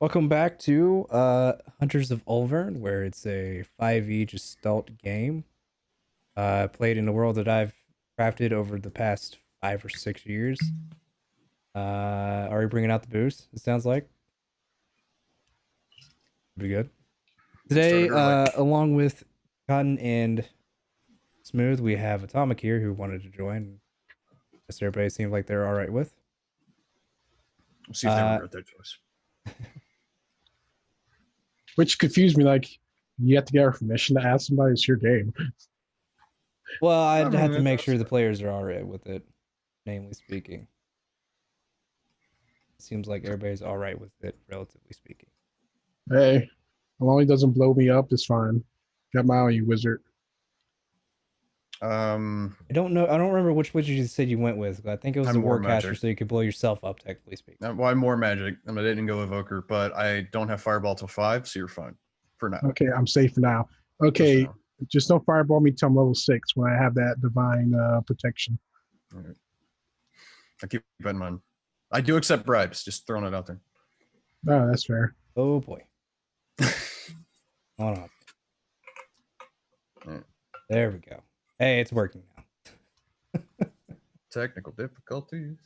Welcome back to Hunters of Ulvurn, where it's a 5e gestalt game played in a world that I've crafted over the past 5 or 6 years. Are you bringing out the booze? It sounds like pretty good. Get Today, started early. along with Cotton and Smooth, we have Atomic here who wanted to join. Guess everybody seemed like they're all right with. We'll see if they Uh, regret their choice. Which confused me. Like, you have to get our permission to ask somebody. It's your game. well, I I'd don't have know, to make that's sure the fine. players are all right with it, namely speaking. Seems like everybody's all right with it, relatively speaking. Hey, as long as it doesn't blow me up, it's fine. Got my eye on you, wizard. I don't know. I don't remember which wizard you said you went with. I think it was the I'm more Warcaster, magic. so you could blow yourself up, technically speaking. Well, I'm more magic. I didn't go evoker, but I don't have fireball till 5, so you're fine for now. Okay, I'm safe for now. Just Okay, now. just don't fireball me till I'm level 6 when I have that divine protection. All right. I keep that in mind. I do accept bribes. Just throwing it out there. Oh, that's fair. Oh boy. Hold on. Alright. There we go. Hey, it's working now. Technical difficulties.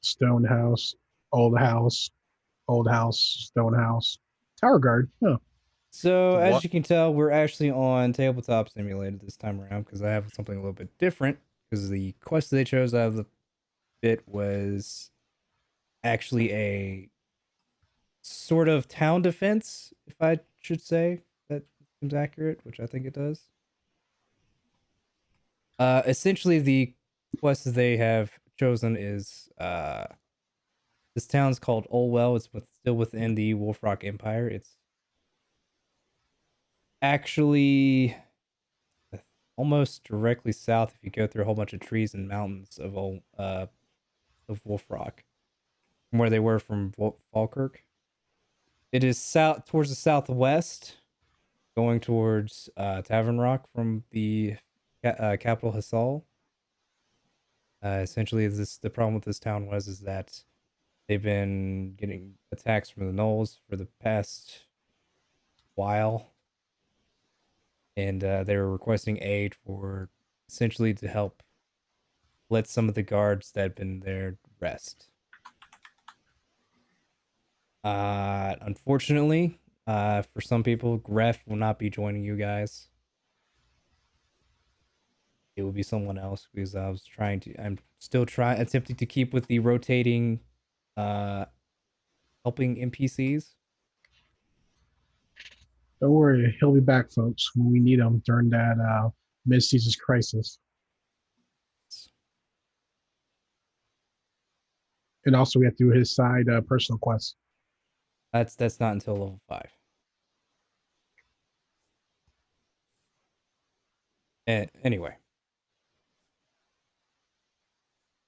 Stone house, old house, old house, stone house, tower guard. Oh, So, as What? you can tell, we're actually on Tabletop Simulator this time around because I have something a little bit different. Because the quest they chose out of the bit was actually a sort of town defense, if I should say. That seems accurate, which I think it does. Essentially, the quest that they have chosen is this town's called Olwell. It's still within the Wolfrock Empire. It's actually almost directly south if you go through a whole bunch of trees and mountains of Wolfrock, from where they were from Falkirk. It is south towards the southwest, going towards Tavern Rock from the capital Hassal. Essentially, the problem with this town is that they've been getting attacks from the gnolls for the past while, and they were requesting aid for essentially to help let some of the guards that have been there rest. Unfortunately, for some people, Gref will not be joining you guys. It will be someone else because I'm still attempting to keep with the rotating, uh, helping NPCs. don't worry, he'll be back, folks, when we need him during that mid-season crisis. And also, we have to do his side personal quest. That's not until level 5. Anyway,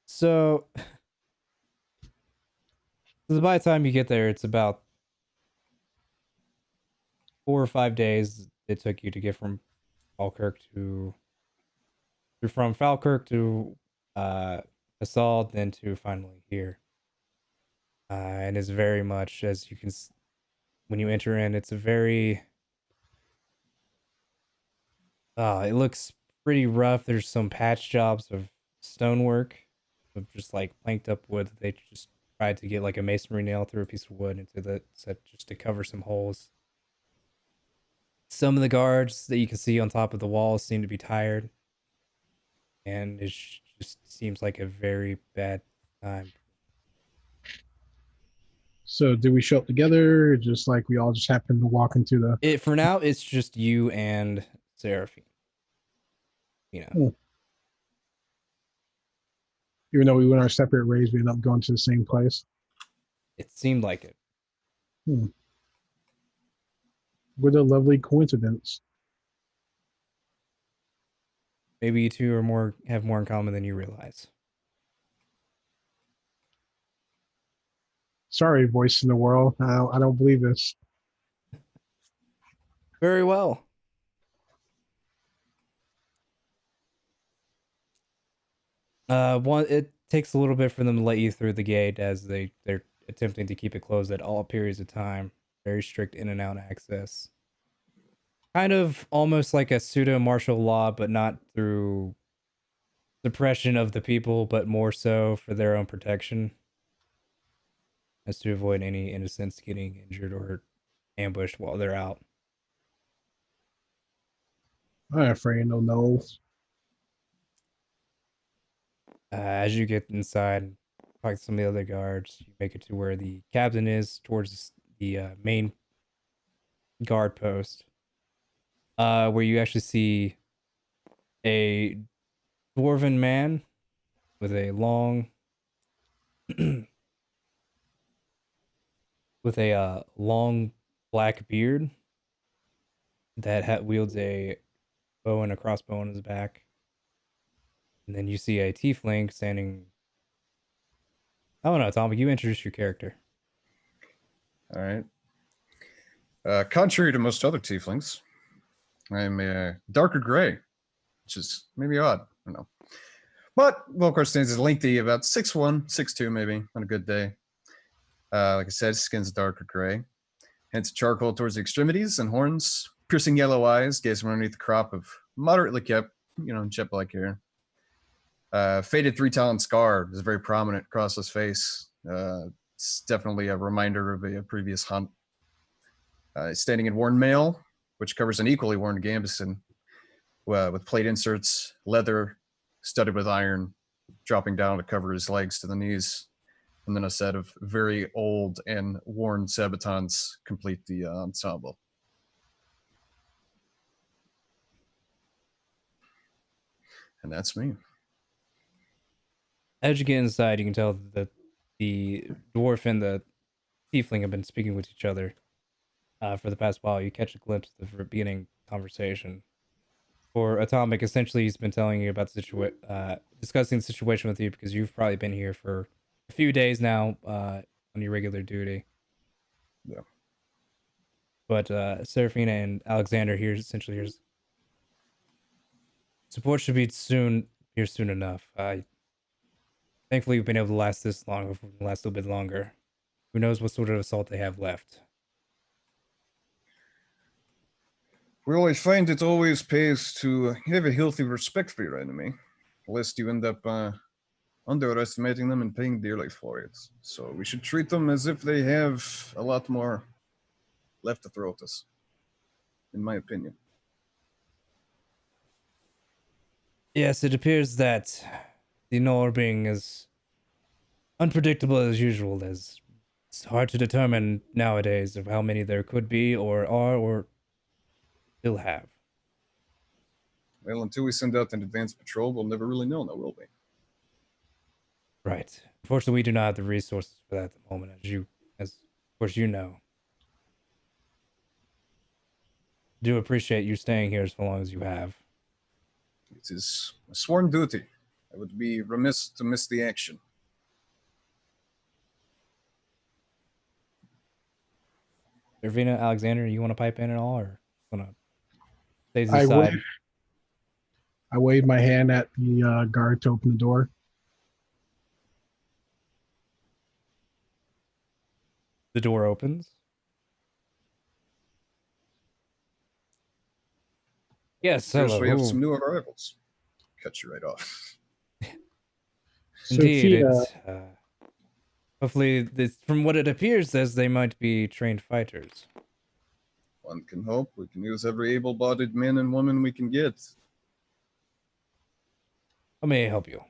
so by the time you get there, it's about 4 or 5 days it took you to get from Falkirk to from Falkirk to Assault, then to finally here. And it's very much as you can when you enter in, it's a very it looks pretty rough. There's some patch jobs of stonework, of just like planked up wood that they just tried to get like a masonry nail through a piece of wood into the set just to cover some holes. Some of the guards that you can see on top of the walls seem to be tired, and it just seems like a very bad time. So, did we show up together? Or just like we all just happened to walk into the. It for now, it's just you and Seraphine. You know, Hmm. Even though we went our separate ways, we ended up going to the same place. it seemed like it. Hmm. What a lovely coincidence. Maybe you two are more have more in common than you realize. Sorry, voice in the world. I don't believe this. Very well. One it takes a little bit for them to let you through the gate as they're attempting to keep it closed at all periods of time. Very strict in and out access. Kind of almost like a pseudo martial law, but not through suppression of the people, but more so for their own protection, as to avoid any innocents getting injured or ambushed while they're out. I ain't afraid of no gnolls. As you get inside, talk to some of the other guards, you make it to where the captain is, towards the main guard post, where you actually see a dwarven man with a long, with a long black beard that wields a bow and a crossbow on his back. And then you see a tiefling standing. I don't know, Tom, but you introduce your character. All right. Contrary to most other tieflings, I'm a darker gray, which is maybe odd. I don't know. But Volcar stands is lengthy, about 6'1", 6'2", maybe on a good day. Like I said, skin's darker gray. Hence charcoal towards the extremities and horns, piercing yellow eyes, gazing underneath the crop of moderately kept, jet-black hair. Faded three-talon scar is very prominent across his face. It's definitely a reminder of a previous hunt. Standing in worn mail, which covers an equally worn gambeson with plate inserts, leather studded with iron, dropping down to cover his legs to the knees. And then a set of very old and worn sabatons complete the ensemble. And that's me. As you get inside, you can tell that the dwarf and the tiefling have been speaking with each other for the past while. You catch a glimpse of the beginning conversation. For Atomic, essentially, he's been telling you about the discussing the situation with you because you've probably been here for a few days now on your regular duty. Yeah. But Serafina and Alexander here essentially here's support should be here soon enough. Thankfully, we've been able to last this long. Hopefully, we can last a little bit longer. Who knows what sort of assault they have left? We always find it always pays to have a healthy respect for your enemy, lest you end up underestimating them and paying dearly for it. So we should treat them as if they have a lot more left to throw at us, in my opinion. Yes, it appears that the Nor being as unpredictable as usual. It's hard to determine nowadays of how many there could be or are or still have. Well, until we send out an advanced patrol, we'll never really know now, will we? Right. Unfortunately, we do not have the resources for that at the moment, as of course you know. Do appreciate you staying here as long as you have. It is a sworn duty. I would be remiss to miss the action. Irvina, Alexander, you want to pipe in at all, or want to stay to the I side? I waved my hand at the guard to open the door. The door opens. Yes, Appears hello. we have some new arrivals. Cut you right off. Indeed, Sophia, hopefully, from what it appears, as they might be trained fighters. One can hope. We can use every able-bodied man and woman we can get. How may I help you?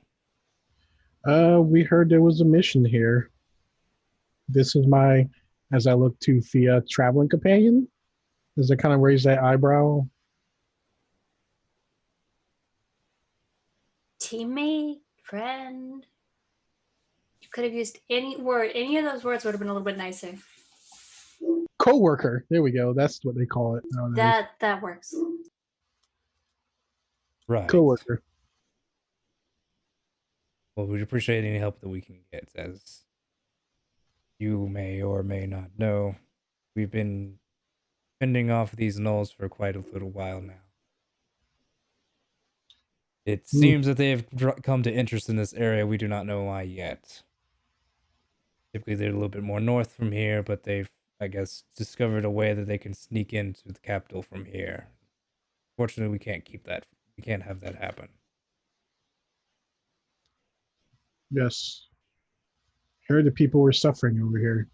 we heard there was a mission here. This is my, as I look to Thea, traveling companion. Does it kind of raise that eyebrow? Teammate, friend. You could have used any word. Any of those words would have been a little bit nicer. Co-worker. There we go. That's what they call it nowadays. That works. Right. Co-worker. Well, we'd appreciate any help that we can get. As you may or may not know, we've been fending off these gnolls for quite a little while now. It seems that they have come to interest in this area. We do not know why yet. Typically, they're a little bit more north from here, but they've, I guess, discovered a way that they can sneak into the capital from here. Fortunately, we can't keep that. We can't have that happen. Yes. Heard the people were suffering over here.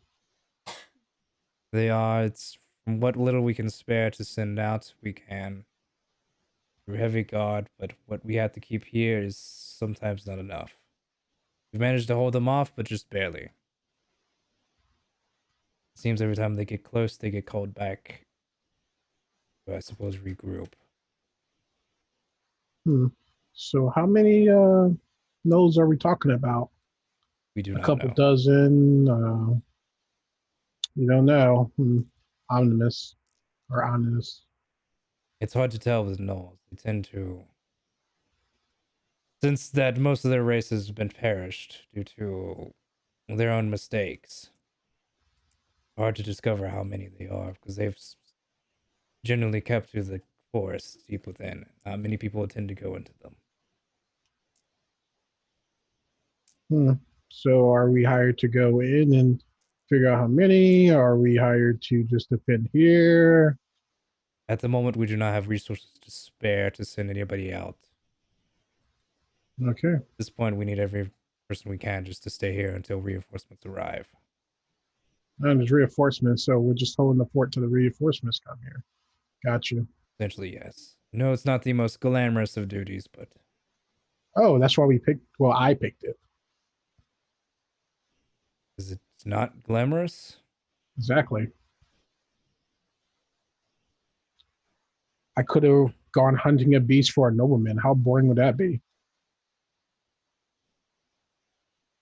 They are. It's from what little we can spare to send out, we can. Through heavy guard, but what we have to keep here is sometimes not enough. We've managed to hold them off, but just barely. It seems every time they get close, they get called back. So I suppose regroup. So how many nodes are we talking about? We do A not couple know. dozen. You don't know. Omnibus or ominous. It's hard to tell with gnolls. They tend to, since that most of their race has been perished due to their own mistakes. Hard to discover how many they are because they've generally kept to the forests deep within. Not many people tend to go into them. So are we hired to go in and figure out how many? Are we hired to just defend here? At the moment, we do not have resources to spare to send anybody out. Okay. At this point, we need every person we can just to stay here until reinforcements arrive. And there's reinforcements, so we're just holding the fort till the reinforcements come here. Gotcha. Essentially, yes. No, it's not the most glamorous of duties, but Oh, that's why we picked. Well, I picked it. is it not glamorous? Exactly. I could have gone hunting a beast for a nobleman. How boring would that be?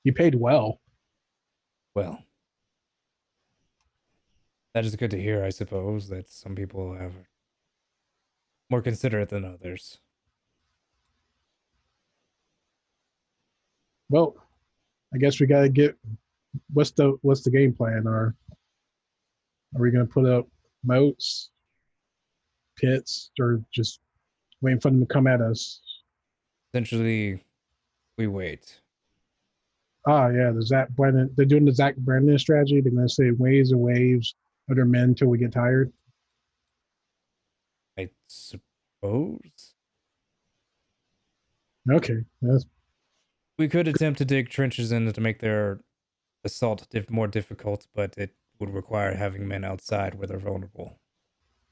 He paid well. Well, that is good to hear, I suppose, that some people have more considerate than others. Well, I guess we gotta get what's the game plan? Are we gonna put up moats, pits, or just waiting for them to come at us? Essentially, we wait. Ah, yeah, the Zach Brennan. They're doing the Zach Brennan strategy. They're gonna say waves and waves of their men until we get tired. I suppose Okay, that's we could attempt to dig trenches in to make their assault more difficult, but it would require having men outside where they're vulnerable.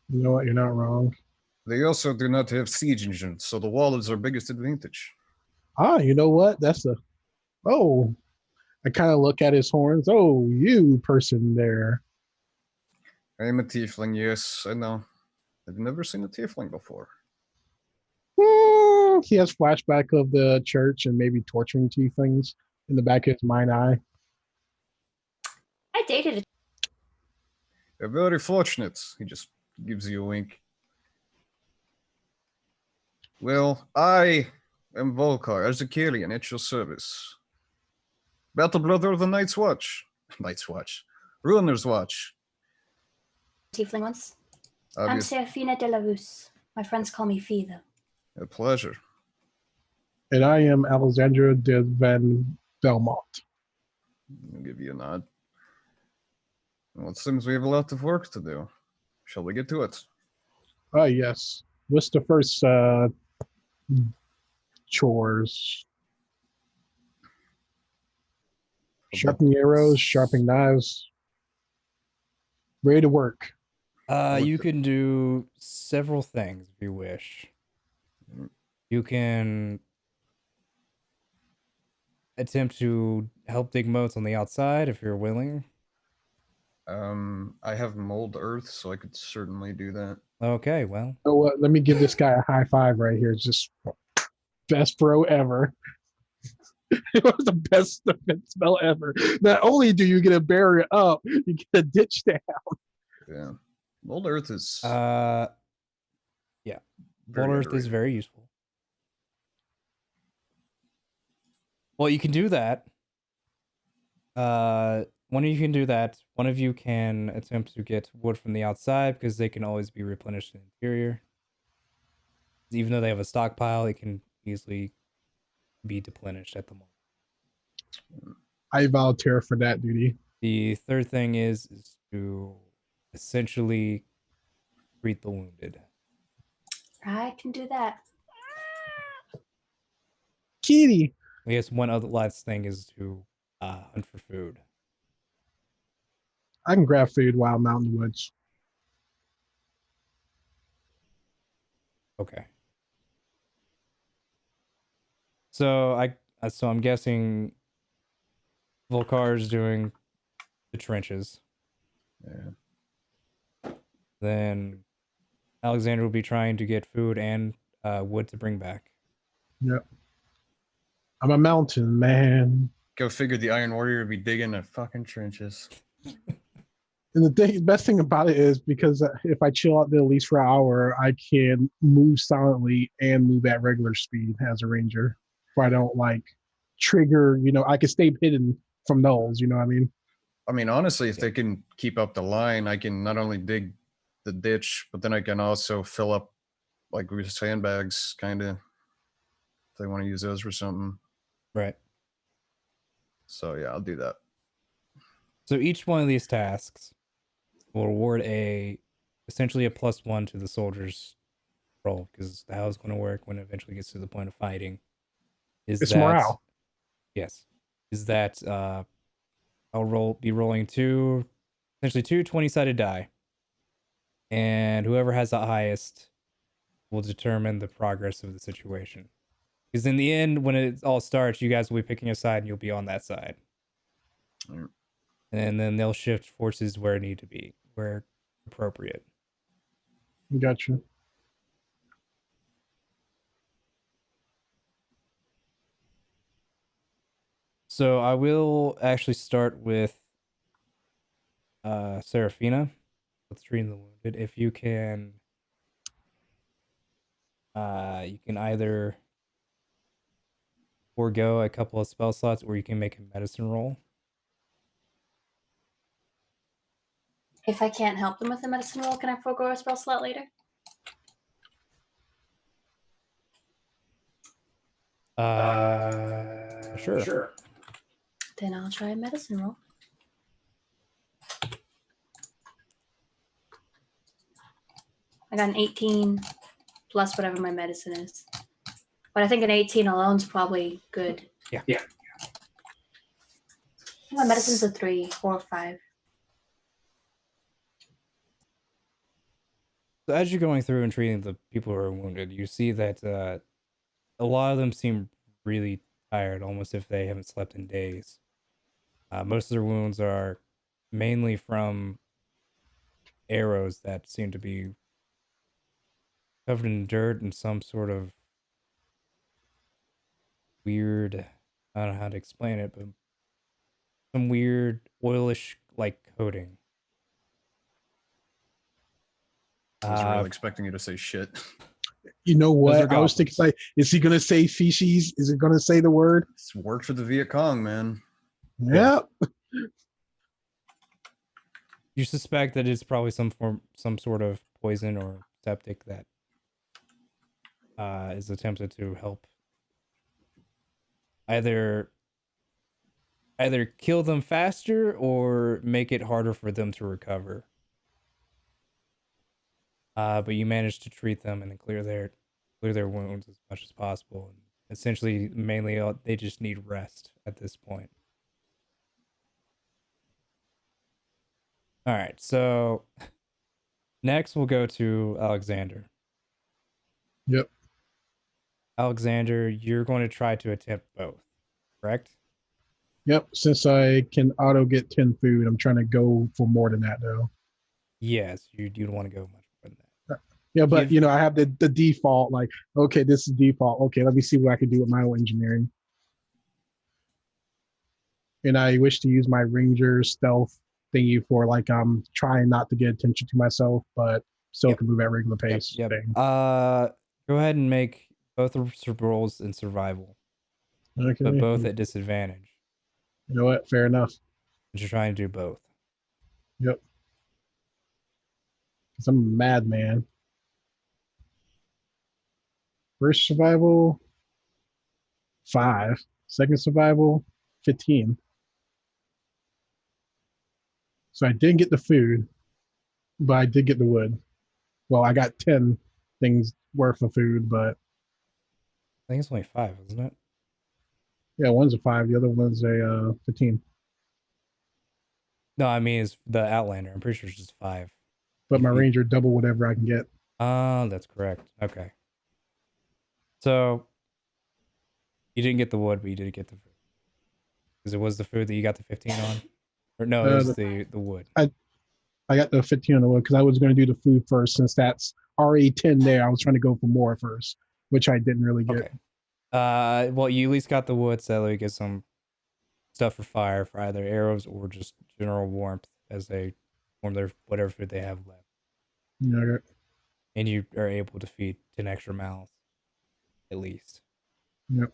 you know what, you're not wrong. They also do not have siege engines, so the wall is our biggest advantage. Ah, you know what? That's the oh. I kind of look at his horns. Oh, you person there. I am a tiefling, yes, I know. I've never seen a tiefling before. He has flashback of the church and maybe torturing tieflings in the back of his mind eye. I dated a You're very fortunate. He just gives you a wink. Well, I am Volkar, Azakelian, at your service. Battle brother of the Night's Watch. Night's Watch. Ruiner's Watch. tiefling once. I'm Obvious. Serafina de la Rus. My friends call me Fee, though. A pleasure. And I am Alexandra de Van Belmont. I'll give you a nod. Well, it seems we have a lot of work to do. Shall we get to it? Ah, yes. What's the first chores? Sharpening arrows, sharpening knives. Ready to work. You can do several things if you wish. You can attempt to help dig moats on the outside if you're willing. I have mold earth, so I could certainly do that. Okay, well, You know what? Let me give this guy a high five right here. It's just best bro ever. It was the best defense spell ever. Not only do you get a barrier up, you get a ditch down. Yeah. Mold earth is yeah, very Mold Earth is underrated. very useful. Well, you can do that. One of you can do that. One of you can attempt to get wood from the outside because they can always be replenished in the interior. Even though they have a stockpile, it can easily be deplenished at the moment. I volunteer for that duty. The third thing is to essentially treat the wounded. I can do that. Kitty. I guess one other last thing is to hunt for food. I can grab food while I'm out in the woods. Okay. So I'm guessing Volkar's doing the trenches. Yeah. Then Alexander will be trying to get food and wood to bring back. Yep. I'm a mountain man. Go figure the Iron Warrior would be digging the fucking trenches. And the best thing about it is because if I chill out there at least for an hour, I can move silently and move at regular speed as a ranger. If I don't like trigger, I can stay hidden from those. You know what I mean? I mean, honestly, if they can keep up the line, I can not only dig the ditch, but then I can also fill up like with sandbags, kind of. If they want to use those for something. Right. So yeah, I'll do that. So each one of these tasks will reward essentially a +1 to the soldier's roll, because how it's going to work when it eventually gets to the point of fighting It's morale. Yes. Is that I'll be rolling essentially two 20-sided die. And whoever has the highest will determine the progress of the situation. Because in the end, when it all starts, you guys will be picking a side and you'll be on that side. Right. And then they'll shift forces where need to be, where appropriate. Gotcha. So I will actually start with Serafina. Let's treat the wounded. If you can either forego a couple of spell slots or you can make a medicine roll. If I can't help them with the medicine roll, can I forego a spell slot later? Sure. Then I'll try a medicine roll. I got an 18 plus whatever my medicine is. But I think an 18 alone is probably good. Yeah. My medicine's a 3 or 5. So as you're going through and treating the people who are wounded, you see that a lot of them seem really tired, almost if they haven't slept in days. Most of their wounds are mainly from arrows that seem to be covered in dirt and some sort of weird, I don't know how to explain it, but some weird oilish like coating. I was really expecting you to say shit. You know Those what? are I was thinking, goblins. like, is he going to say feces? Is it going to say the word? It's worked for the Viet Cong, man. Yeah. Yep. You suspect that it's probably some sort of poison or septic that is attempted to help either kill them faster or make it harder for them to recover. But you manage to treat them and then clear their wounds as much as possible. And essentially, mainly they just need rest at this point. All right, so next we'll go to Alexander. Yep. Alexander, you're going to try to attempt both, correct? Yep. Since I can auto get 10 food, I'm trying to go for more than that, though. Yes, you don't want to go much more than that. Yeah, but I have the default, like, okay, this is default. Okay, let me see what I can do with my own engineering. And I wish to use my ranger stealth thingy for like I'm trying not to get attention to myself, but still can move at regular pace. Yep. Thing. Go ahead and make both rolls in survival, Okay. but both at disadvantage. You know what? Fair enough. But you're trying to do both. Yep. Because I'm a madman. First survival, 5. Second survival, 15. So I didn't get the food, but I did get the wood. Well, I got 10 things worth of food, but I think it's only 5, isn't it? yeah, one's a 5, the other one's a 15. No, I mean it's the Outlander. I'm pretty sure it's just 5. But my If you- ranger double whatever I can get. That's correct. Okay. So you didn't get the wood, but you did get the food. Because it was the food that you got the 15 on? Or no, it was the wood. I got the 15 on the wood because I was going to do the food first since that's already 10 there. I was trying to go for more first, which I didn't really get. Okay. Well, you at least got the wood, so that way you get some stuff for fire, for either arrows or just general warmth as they warm their whatever food they have left. Yeah, And you are able to feed 10 extra mouths, at least. yep.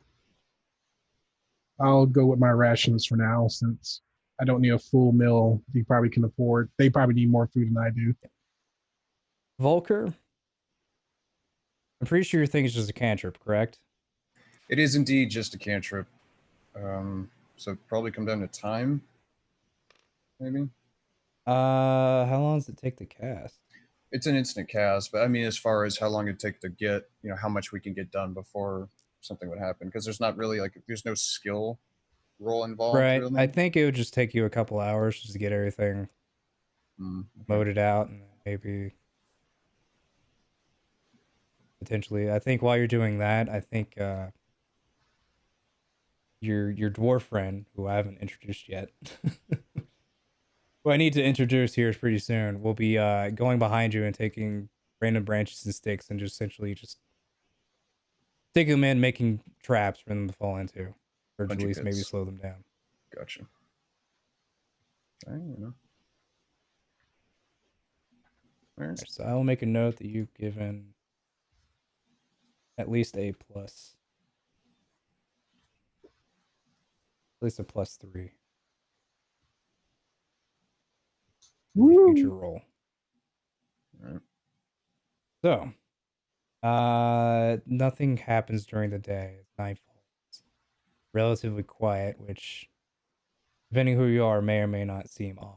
I'll go with my rations for now since I don't need a full meal. They probably can afford. They probably need more food than I do. Volker, I'm pretty sure your thing is just a cantrip, correct? It is indeed just a cantrip. So it'd probably come down to time, maybe. How long does it take to cast? It's an instant cast, but I mean, as far as how long it'd take to get, how much we can get done before something would happen, because there's not really there's no skill roll involved. Right. Really. I think it would just take you a couple hours just to get everything Okay. moded out, and maybe potentially. I think while you're doing that, I think your dwarf friend, who I haven't introduced yet, who I need to introduce here pretty soon, will be going behind you and taking random branches and sticks and just essentially just taking them in, making traps for them to fall into, or at Bunch of least maybe pits. slow them down. Gotcha. I don't know. All right. So I will make a note that you've given at least a plus, at least a +3 for the future roll. All right. So, nothing happens during the day. It's nightfall. It's relatively quiet, which, depending who you are, may or may not seem odd.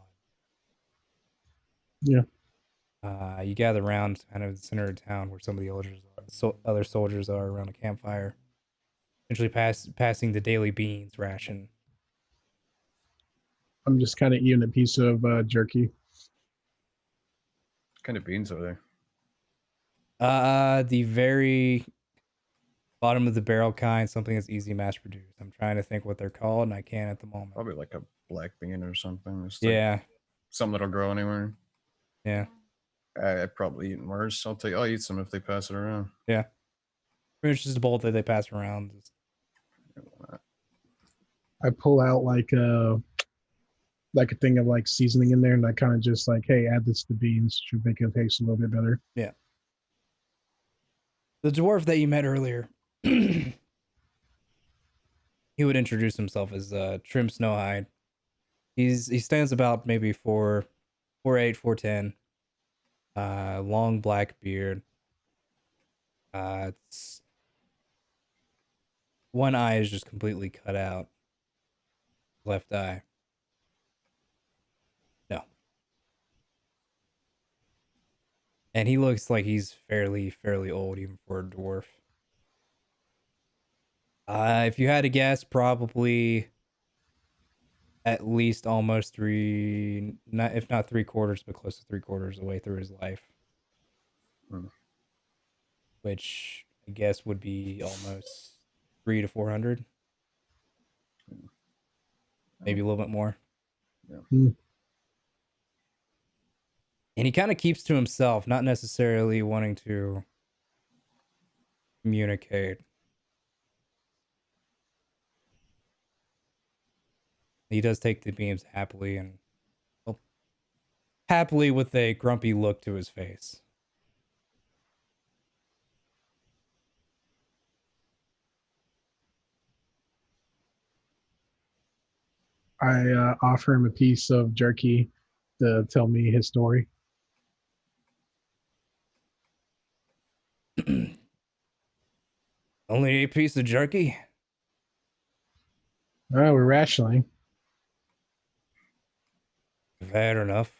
Yeah. You gather around kind of the center of town where some of the other soldiers are around a campfire, essentially passing the daily beans ration. I'm just kind of eating a piece of jerky. What kind of beans are there? The very bottom of the barrel kind, something that's easy mass produced. I'm trying to think what they're called, and I can't at the moment. Probably like a black bean or something. Just Yeah, something that'll grow anywhere. yeah, I'd probably eat worse. I'll eat some if they pass it around. yeah. Pretty much just a bowl that they pass around. I pull out like a thing of like seasoning in there, and I kind of just like, hey, add this to beans, should make it taste a little bit better. Yeah. The dwarf that you met earlier, he would introduce himself as Trim Snowhide. He stands about maybe 4'8", 4'10". Long black beard. It's one eye is just completely cut out. Left eye. No. And he looks like he's fairly old even for a dwarf. If you had to guess, probably at least almost if not 3/4, but close to 3/4 of the way through his life. Which I guess would be almost 300 to 400. Maybe a little bit more. Yeah. And he kind of keeps to himself, not necessarily wanting to communicate. He does take the beams happily, and happily with a grumpy look to his face. I offer him a piece of jerky to tell me his story. Only a piece of jerky? We're rationing. Fair enough.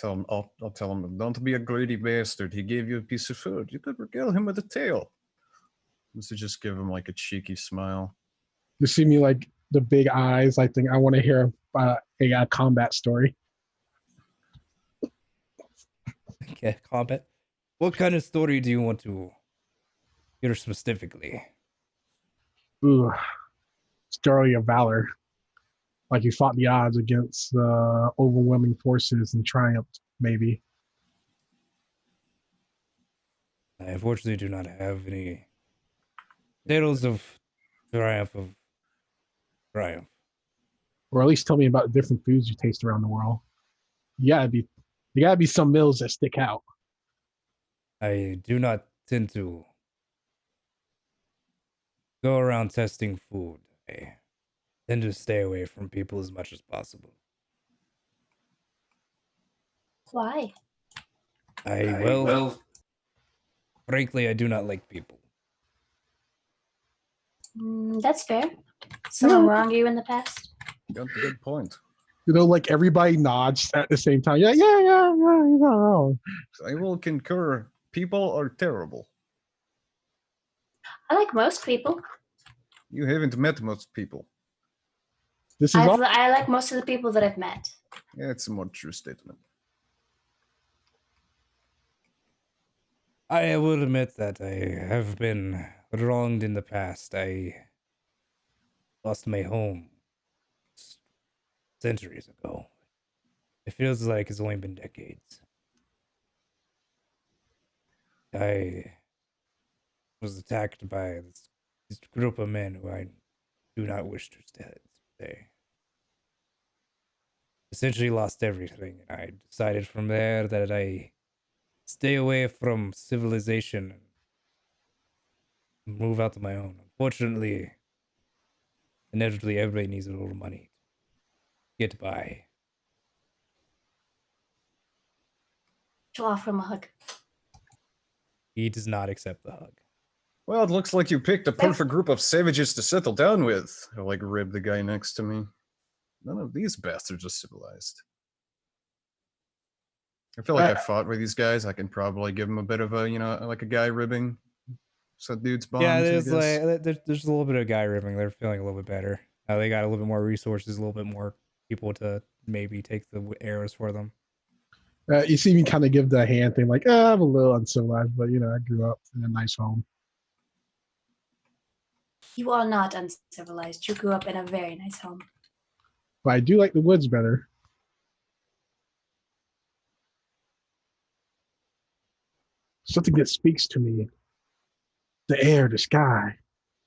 I'll tell him, don't be a greedy bastard. He gave you a piece of food. You could regale him with a tail. So just give him like a cheeky smile. You see me like the big eyes. I think I want to hear a combat story. Okay, combat. What kind of story do you want to hear specifically? Ooh, story of valor. Like you fought the odds against overwhelming forces and triumphed, maybe. I unfortunately do not have any tales of triumph of triumph. Or at least tell me about the different foods you taste around the world. You gotta be some meals that stick out. I do not tend to go around testing food. I tend to stay away from people as much as possible. Why? Well, frankly, I do not like people. That's fair. Someone wronged you in the past? Got a good point. You know, like everybody nods at the same time. Yeah, you're not wrong. I will concur. People are terrible. I like most people. You haven't met most people. This is all. I like most of the people that I've met. Yeah, it's a more true statement. I will admit that I have been wronged in the past. I lost my home centuries ago. It feels like it's only been decades. I was attacked by this group of men who I do not wish to say. Essentially lost everything, and I decided from there that I stay away from civilization and move out to my own. Unfortunately, inevitably, everybody needs a little money to get by. To offer him a hug. He does not accept the hug. Well, it looks like you picked a perfect group of savages to settle down with. I like rib the guy next to me. None of these bastards are civilized. I feel like I fought with these guys. I can probably give them a bit of a, like a guy ribbing. So dudes bonds. Yeah, there's a little bit of guy ribbing. They're feeling a little bit better. They got a little bit more resources, a little bit more people to maybe take the arrows for them. You see me kind of give the hand thing, like, I'm a little uncivilized, but I grew up in a nice home. You are not uncivilized. You grew up in a very nice home. But I do like the woods better. Something that speaks to me. The air, the sky,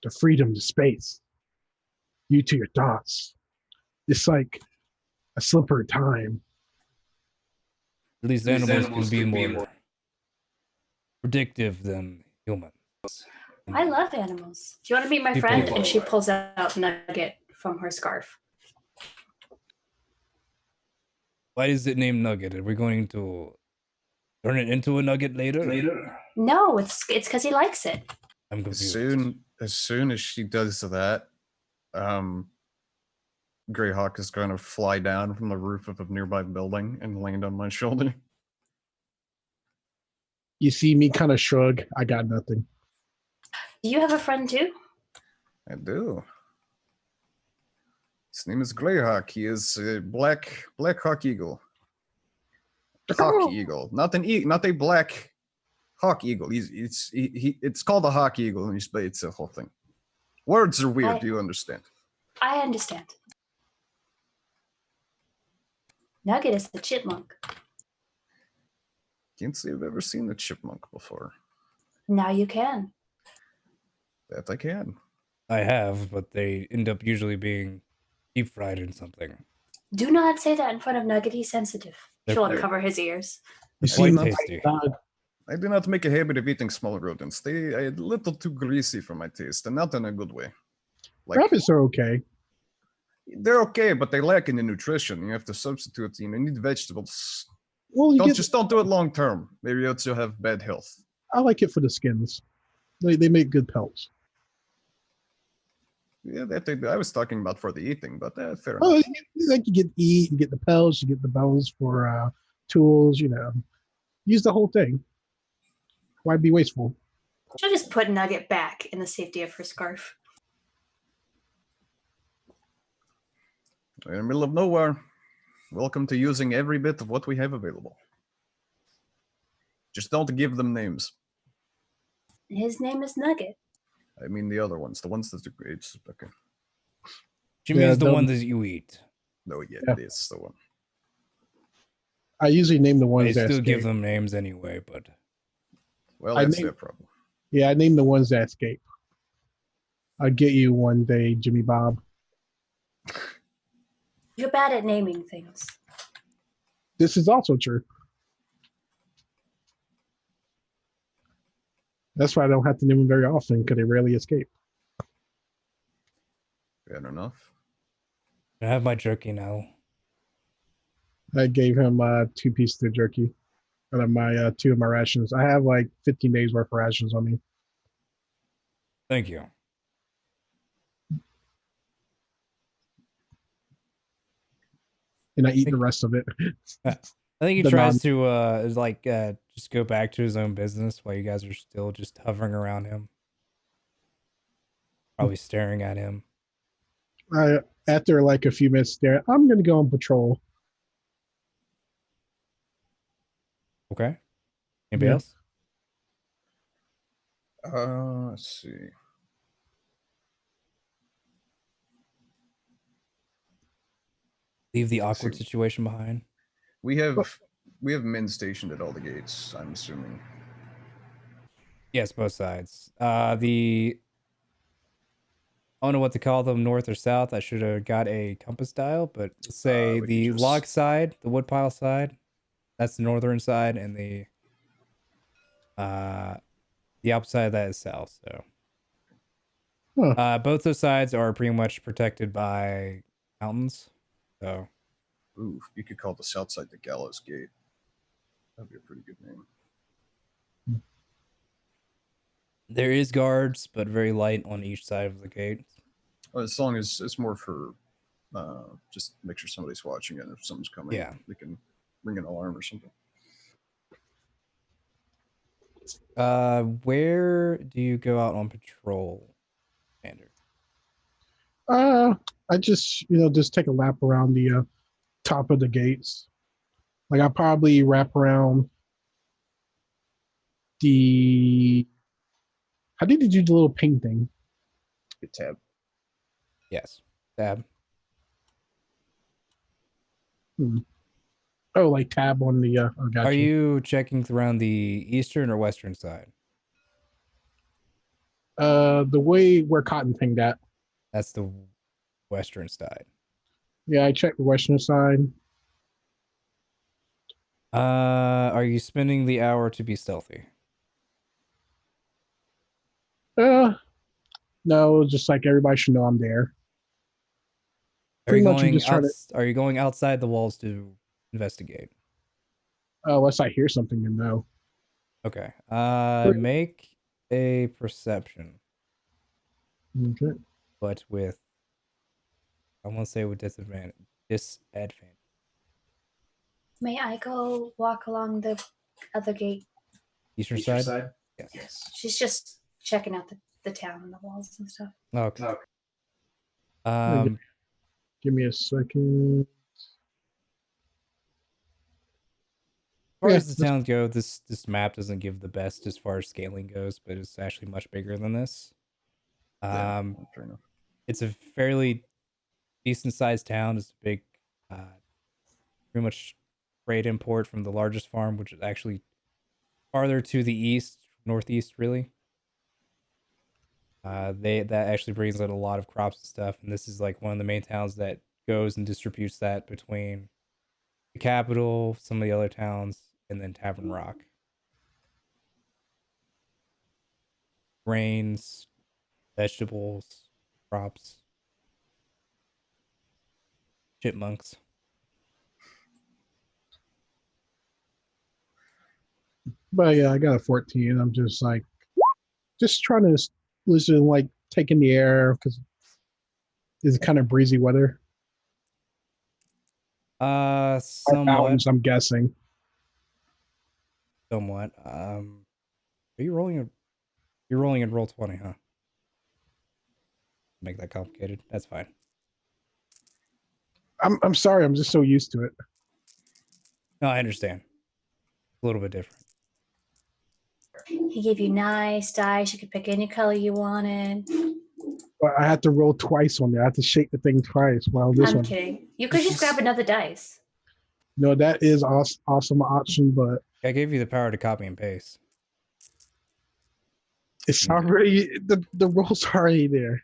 the freedom, the space. You to your thoughts. It's like a slipper of time. At least animals can be more predictive than humans. I love animals. Do you want to meet my friend? And she pulls out Nugget from her scarf. Why is it named Nugget? Are we going to turn it into a nugget later? No, it's because he likes it. I'm confused. As soon as she does that, Greyhawk is going to fly down from the roof of a nearby building and land on my shoulder. You see me kind of shrug. I got nothing. Do you have a friend too? I do. His name is Greyhawk. He is a black hawk eagle. Hawk eagle, not a black hawk eagle. It's called a hawk eagle, and it's a whole thing. Words are weird. Do you understand? I understand. Nugget is the chipmunk. Can't say I've ever seen a chipmunk before. Now you can. That I can. I have, but they end up usually being deep fried in something. Do not say that in front of Nugget. He's sensitive. She'll uncover his ears. You see, Quite tasty. I do not make a habit of eating small rodents. They are a little too greasy for my taste, and not in a good way. Like, rabbits are okay. They're okay, but they lack in the nutrition. You have to substitute. You need vegetables. Well, don't do it long term. Maybe you'll have bad health. I like it for the skins. They make good pelts. Yeah, I was talking about for the eating, but fair Oh, enough. like you get to eat, you get the pelts, you get the bones for tools. Use the whole thing. Why be wasteful? Should just put Nugget back in the safety of her scarf. In the middle of nowhere. Welcome to using every bit of what we have available. Just don't give them names. His name is Nugget. I mean the other ones, the ones that it's okay. Jimmy Yeah, is the don't- one that you eat. No, yeah, Yeah. it's the one. I usually name the I ones that still give escape. them names anyway, but Well, I that's name- their problem. Yeah, I name the ones that escape. I'll get you one day, Jimmy Bob. You're bad at naming things. This is also true. That's why I don't have to name them very often because they rarely escape. Fair enough. I have my jerky now. I gave him 2 pieces of jerky out of my 2 of my rations. I have like 15 days worth of rations on me. Thank you. And I eat the rest of it. I think he The tries to just go back to his own business while you guys are still just hovering around him. Probably staring at him. After like a few minutes there, I'm gonna go on patrol. Okay. Anybody Yeah. else? Let's see. Leave the Let's awkward see. situation behind. We have men stationed at all the gates, I'm assuming. Yes, both sides. I don't know what to call them, north or south. I should have got a compass dial, but let's say We could the just- log side, the woodpile side, that's the northern side, and the opposite side of that is south. So, Huh. both those sides are pretty much protected by mountains. So, Ooh, you could call the south side the Gallows Gate. That'd be a pretty good name. there is guards, but very light on each side of the gate. Well, as long as it's more for just make sure somebody's watching it. If someone's coming, Yeah. they can ring an alarm or something. Where do you go out on patrol, Xander? I just just take a lap around the top of the gates. Like I probably wrap around the. How did you do the little ping thing? Hit tab. Yes. Tab. Oh, like tab on the. Oh, gotcha. Are you checking around the eastern or western side? The way where Cotton pinged at. That's the western side. Yeah, I checked the western side. Are you spending the hour to be stealthy? No, just like everybody should know I'm there. Are you Pretty much, you going just try out? to. Are you going outside the walls to investigate? Unless I hear something, then no. Okay. Pretty- Make a perception, Okay. but with I want to say with disadvantage. Disadvantage. May I go walk along the other gate? Eastern Eastern side. side? Yes. Yes. She's just checking out the town and the walls and stuff. Okay. Okay. Give me a second. As far Yeah, as the towns go, this map doesn't give the best as far as scaling goes, but it's actually much bigger than this. Yeah, fair enough. It's a fairly decent sized town. It's a big, pretty much freight import from the largest farm, which is actually farther to the east, northeast, really. That actually brings in a lot of crops and stuff, and this is like one of the main towns that goes and distributes that between the capital, some of the other towns, and then Tavern Rock. Grains, vegetables, crops, chipmunks. But yeah, I got a 14. I'm just like, just trying to listen, like taking the air because Is it kind of breezy weather? Or Somewhat, mountains, I'm guessing. somewhat. Are you rolling a? You're rolling in roll 20, huh? Make that complicated. That's fine. I'm sorry, I'm just so used to it. No, I understand. A little bit different. He gave you nice dice. You could pick any color you wanted. But I had to roll twice on there. I had to shake the thing twice. While this I'm one, kidding. You could just grab another dice. no, that is awesome option, but I gave you the power to copy and paste. it's already the roll's already there.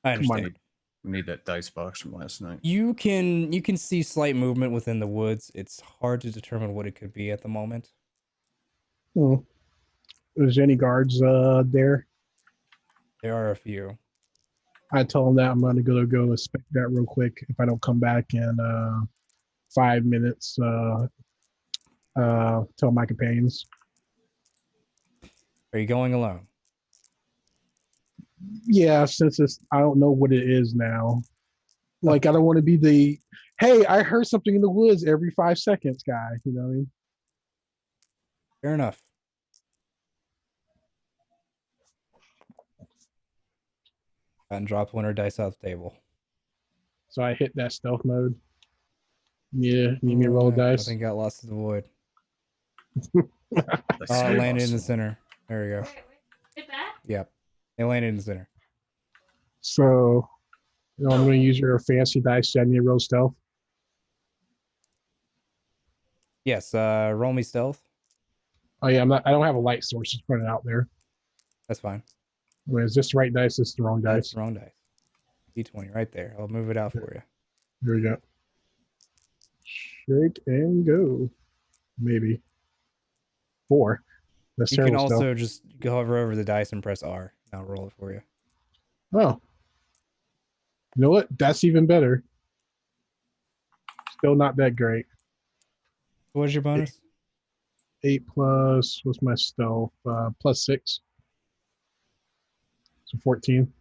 I Come on. understand. We need that dice box from last night. You can see slight movement within the woods. It's hard to determine what it could be at the moment. Hmm. Is there any guards there? There are a few. I told them that I'm going to go inspect that real quick. If I don't come back in 5 minutes, tell my companions. Are you going alone? Yeah, since I don't know what it is now. Like, I don't want to be the, hey, I heard something in the woods every 5 seconds guy. You know what I mean? Fair enough. And drop one or dice off the table. So I hit that stealth mode. Yeah, need me to roll I dice. think got lost in the void. That's Oh, it landed in the awesome. center. There we go. Yep. It landed in the center. So, I'm going to use your fancy dice. Send me a roll stealth. Yes, roll me stealth. Oh yeah, I don't have a light source. Just put it out there. That's fine. Wait, is this the right dice? This is the wrong That's dice. the wrong dice. D20 right there. I'll move it out for you. Here we go. Shake and go. Maybe 4. That's You can terrible also stealth. just hover over the dice and press R. I'll roll it for you. Oh, you know what? That's even better. Still not that great. What was your bonus? 8 plus what's my stealth? Plus 6. So 14.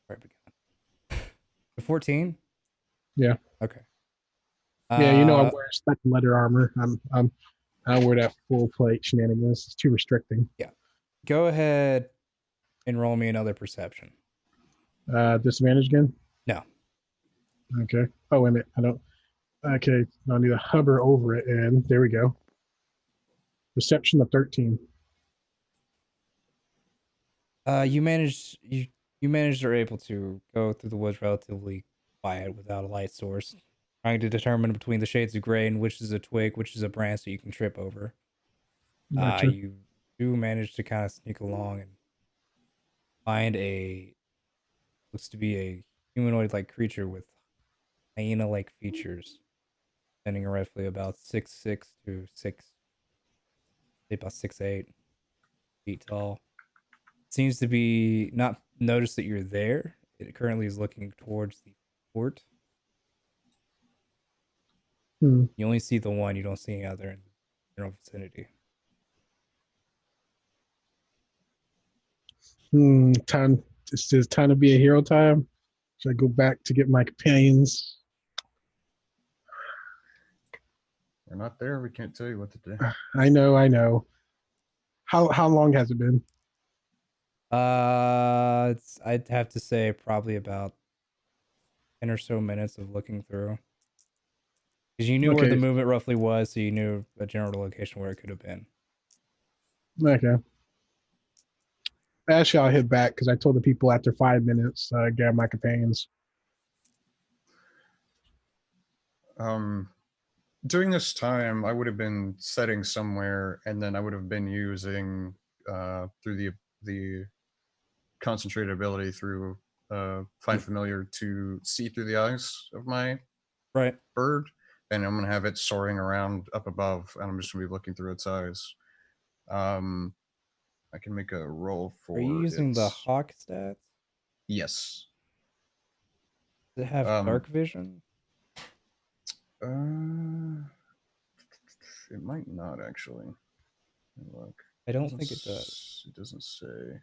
Where it began. 14? Yeah. Okay. Yeah, I'm wearing second letter armor. I wear that full plate shenanigans. It's too restricting. Yeah. Go ahead and roll me another perception. Disadvantage again? No. Okay. Oh, wait a minute. I don't. Okay. I need to hover over it, and there we go. Perception of 13. You managed or able to go through the woods relatively quiet without a light source, trying to determine between the shades of gray and which is a twig, which is a branch that you can trip over. Gotcha. You do manage to kind of sneak along and find looks to be a humanoid-like creature with hyena-like features, standing roughly about 6'6" to about 6'8" feet tall. Seems to be not noticed that you're there. It currently is looking towards the fort. Hmm. You only see the one. You don't see any other in the general vicinity. Time. It's time to be a hero time. Should I go back to get my companions? We're not there. We can't tell you what to do. I know. How long has it been? I'd have to say probably about 10 or so minutes of looking through. Because you knew where the Okay. movement roughly was, so you knew a general location where it could have been. Okay. Actually, I'll hit back because I told the people after 5 minutes, grab my companions. During this time, I would have been setting somewhere, and then I would have been using through the concentrated ability through find familiar to see through the eyes of my Right. bird, and I'm gonna have it soaring around up above, and I'm just gonna be looking through its eyes. I can make a roll for. Are you using the its... hawk stats? Yes. Does it have dark vision? It might not actually. Look. I don't think it does. It doesn't say.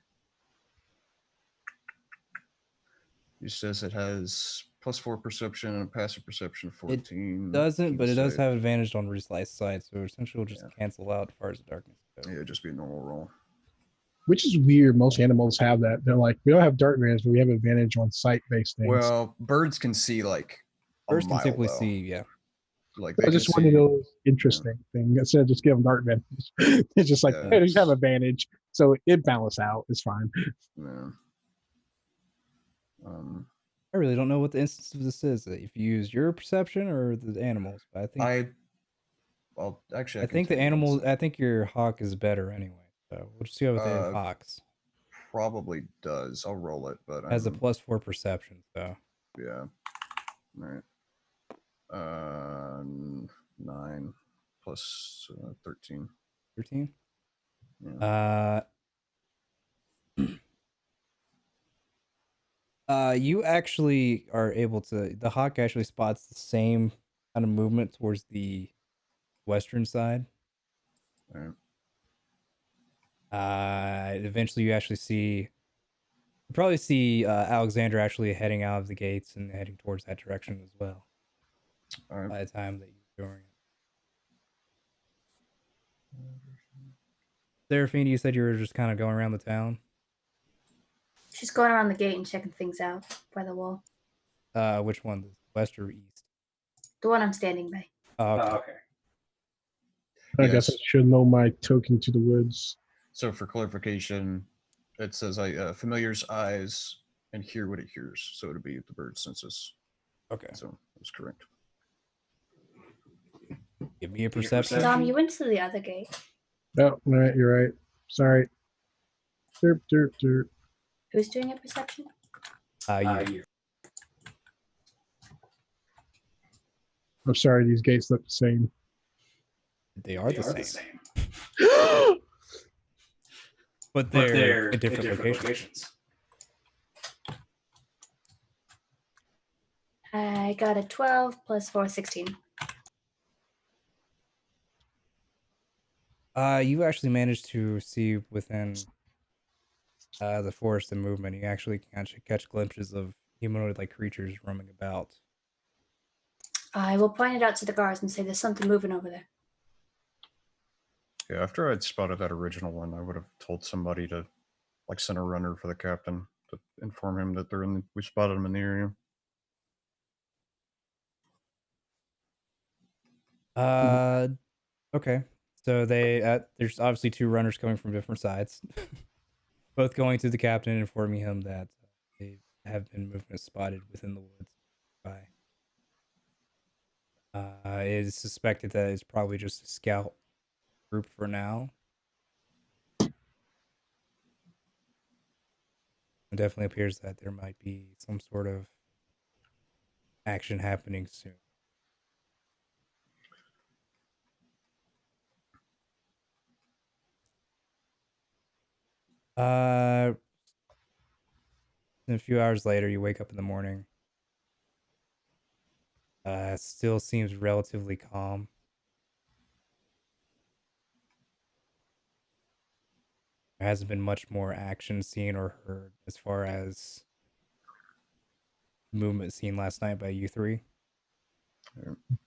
He says it has +4 perception and passive perception 14. Doesn't, but it does sight. have advantage on reslice sight, so essentially will just Yeah. cancel out as far as the darkness goes. Yeah, it'd just be a normal roll. Which is weird. Most animals have that. They're like, we don't have dark advantage, but we have advantage on sight-based things. Well, birds can see like a Birds can mile, typically though. see, yeah. Like So they can just one of see. those interesting things. Instead of just give them dark advantage, it's just like, Yeah, hey, you have it's- advantage, so it balances out. It's fine. Yeah. I really don't know what the instance of this is. If you use your perception or the animals, but Well, actually, I can think the tell you one animals. second. I think your hawk is better anyway. So we'll just go with the hawks. Probably does. I'll roll it, but Has a +4 perception, so yeah. All right. 9 plus 13. 13. Yeah. You actually are able to. The hawk actually spots the same kind of movement towards the western side. All right. Eventually, you actually see. You probably see Alexander actually heading out of the gates and heading towards that direction as well. All right. By the time that you're doing it, Seraphine, you said you were just kind of going around the town. She's going around the gate and checking things out by the wall. Which one, the west or east? The one I'm standing by. Oh, okay. I guess I Yes. should know my token to the woods. So for clarification, it says familiar's eyes and hear what it hears. So it'd be the bird senses. Okay. So that's correct. Give me a perception. Dom, you went to the other gate. Oh, all right, you're right. Sorry. Derp, derp, derp. Who's doing a perception? You. I'm sorry, these gates look the same. They are the same. But they're at different locations. I got a 12 plus 4, 16. You actually managed to see within the forest and movement. You actually catch glimpses of humanoid-like creatures roaming about. I will point it out to the guards and say there's something moving over there. Yeah, after I'd spotted that original one, I would have told somebody to send a runner for the captain to inform him that we spotted them in the area. Okay. So there's obviously two runners coming from different sides, both going to the captain and informing him that they have been movements spotted within the woods by. It is suspected that it's probably just a scout group for now. It definitely appears that there might be some sort of action happening soon. And a few hours later, you wake up in the morning. It still seems relatively calm. There hasn't been much more action seen or heard as far as movement seen last night by you three. Yeah. It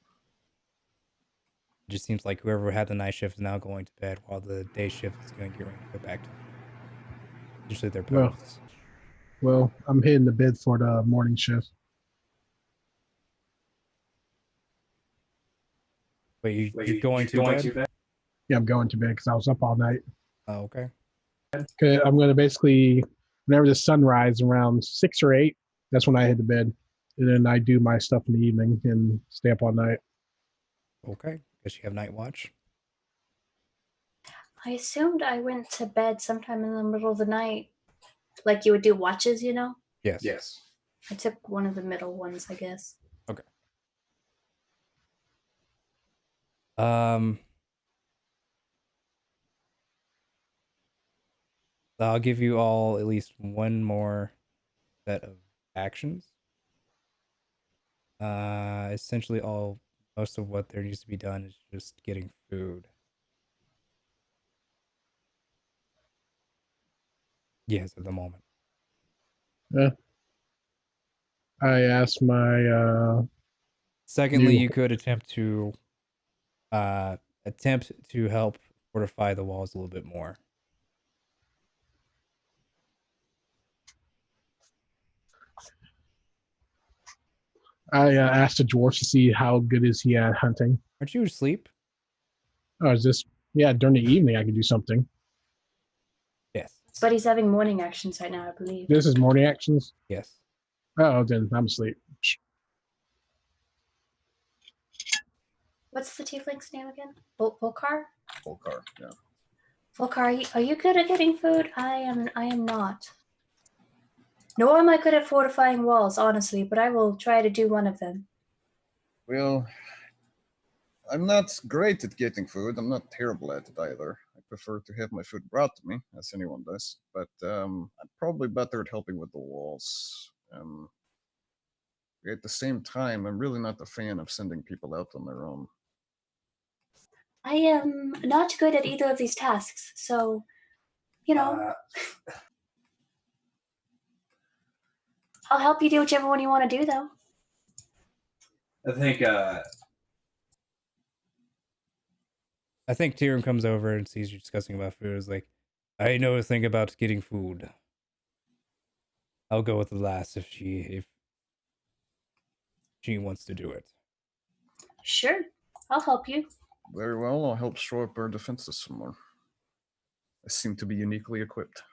just seems like whoever had the night shift is now going to bed while the day shift is going to get ready to go back to usually their Well. posts. Well, I'm heading to bed for the morning shift. Wait, you're going to bed? Yeah, I'm going to bed because I was up all night. Oh, okay. Okay, I'm going to basically, whenever the sun rises around 6 or 8, that's when I head to bed. And then I do my stuff in the evening and stay up all night. Okay. Guess you have night watch. I assumed I went to bed sometime in the middle of the night. Like you would do watches, you know? Yes. I took one of the middle ones, I guess. Okay. I'll give you all at least one more set of actions. Essentially most of what there needs to be done is just getting food. Yes, at the moment. Yeah. I asked my Secondly, You- you could attempt to help fortify the walls a little bit more. I asked the dwarf to see how good is he at hunting. Aren't you asleep? Oh, is this? Yeah, during the evening I can do something. Yes. But he's having morning actions right now, I believe. This is morning actions. Yes. Oh, then I'm asleep. What's the tiefling's name again? Volkar? Full car. Yeah. Volkar, are you good at getting food? I am not. Nor am I good at fortifying walls, honestly, but I will try to do one of them. Well, I'm not great at getting food. I'm not terrible at it either. I prefer to have my food brought to me, as anyone does. But I'm probably better at helping with the walls. At the same time, I'm really not a fan of sending people out on their own. I am not good at either of these tasks, so, I'll help you do whichever one you want to do, though. I think Tyrion comes over and sees you discussing about food. Is like, I know a thing about getting food. I'll go with the lass if she wants to do it. Sure, I'll help you. Very well, I'll help shore up our defenses some more. I seem to be uniquely equipped.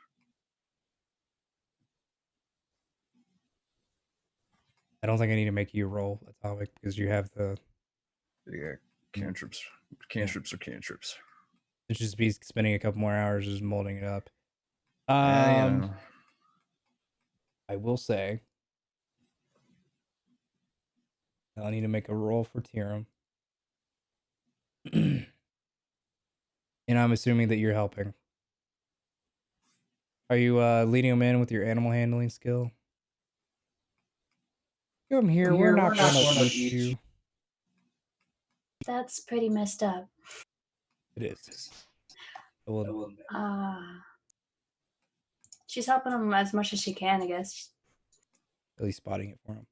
I don't think I need to make you roll a topic because you have the. Yeah, cantrips. Cantrips are cantrips. It's just be spending a couple more hours just molding it up. Yeah, you know. I will say, I need to make a roll for Tyrion. And I'm assuming that you're helping. Are you leading them in with your animal handling skill? Come here, we're not gonna eat you. That's pretty messed up. It is. I will She's helping him as much as she can, I guess. at least spotting it for him.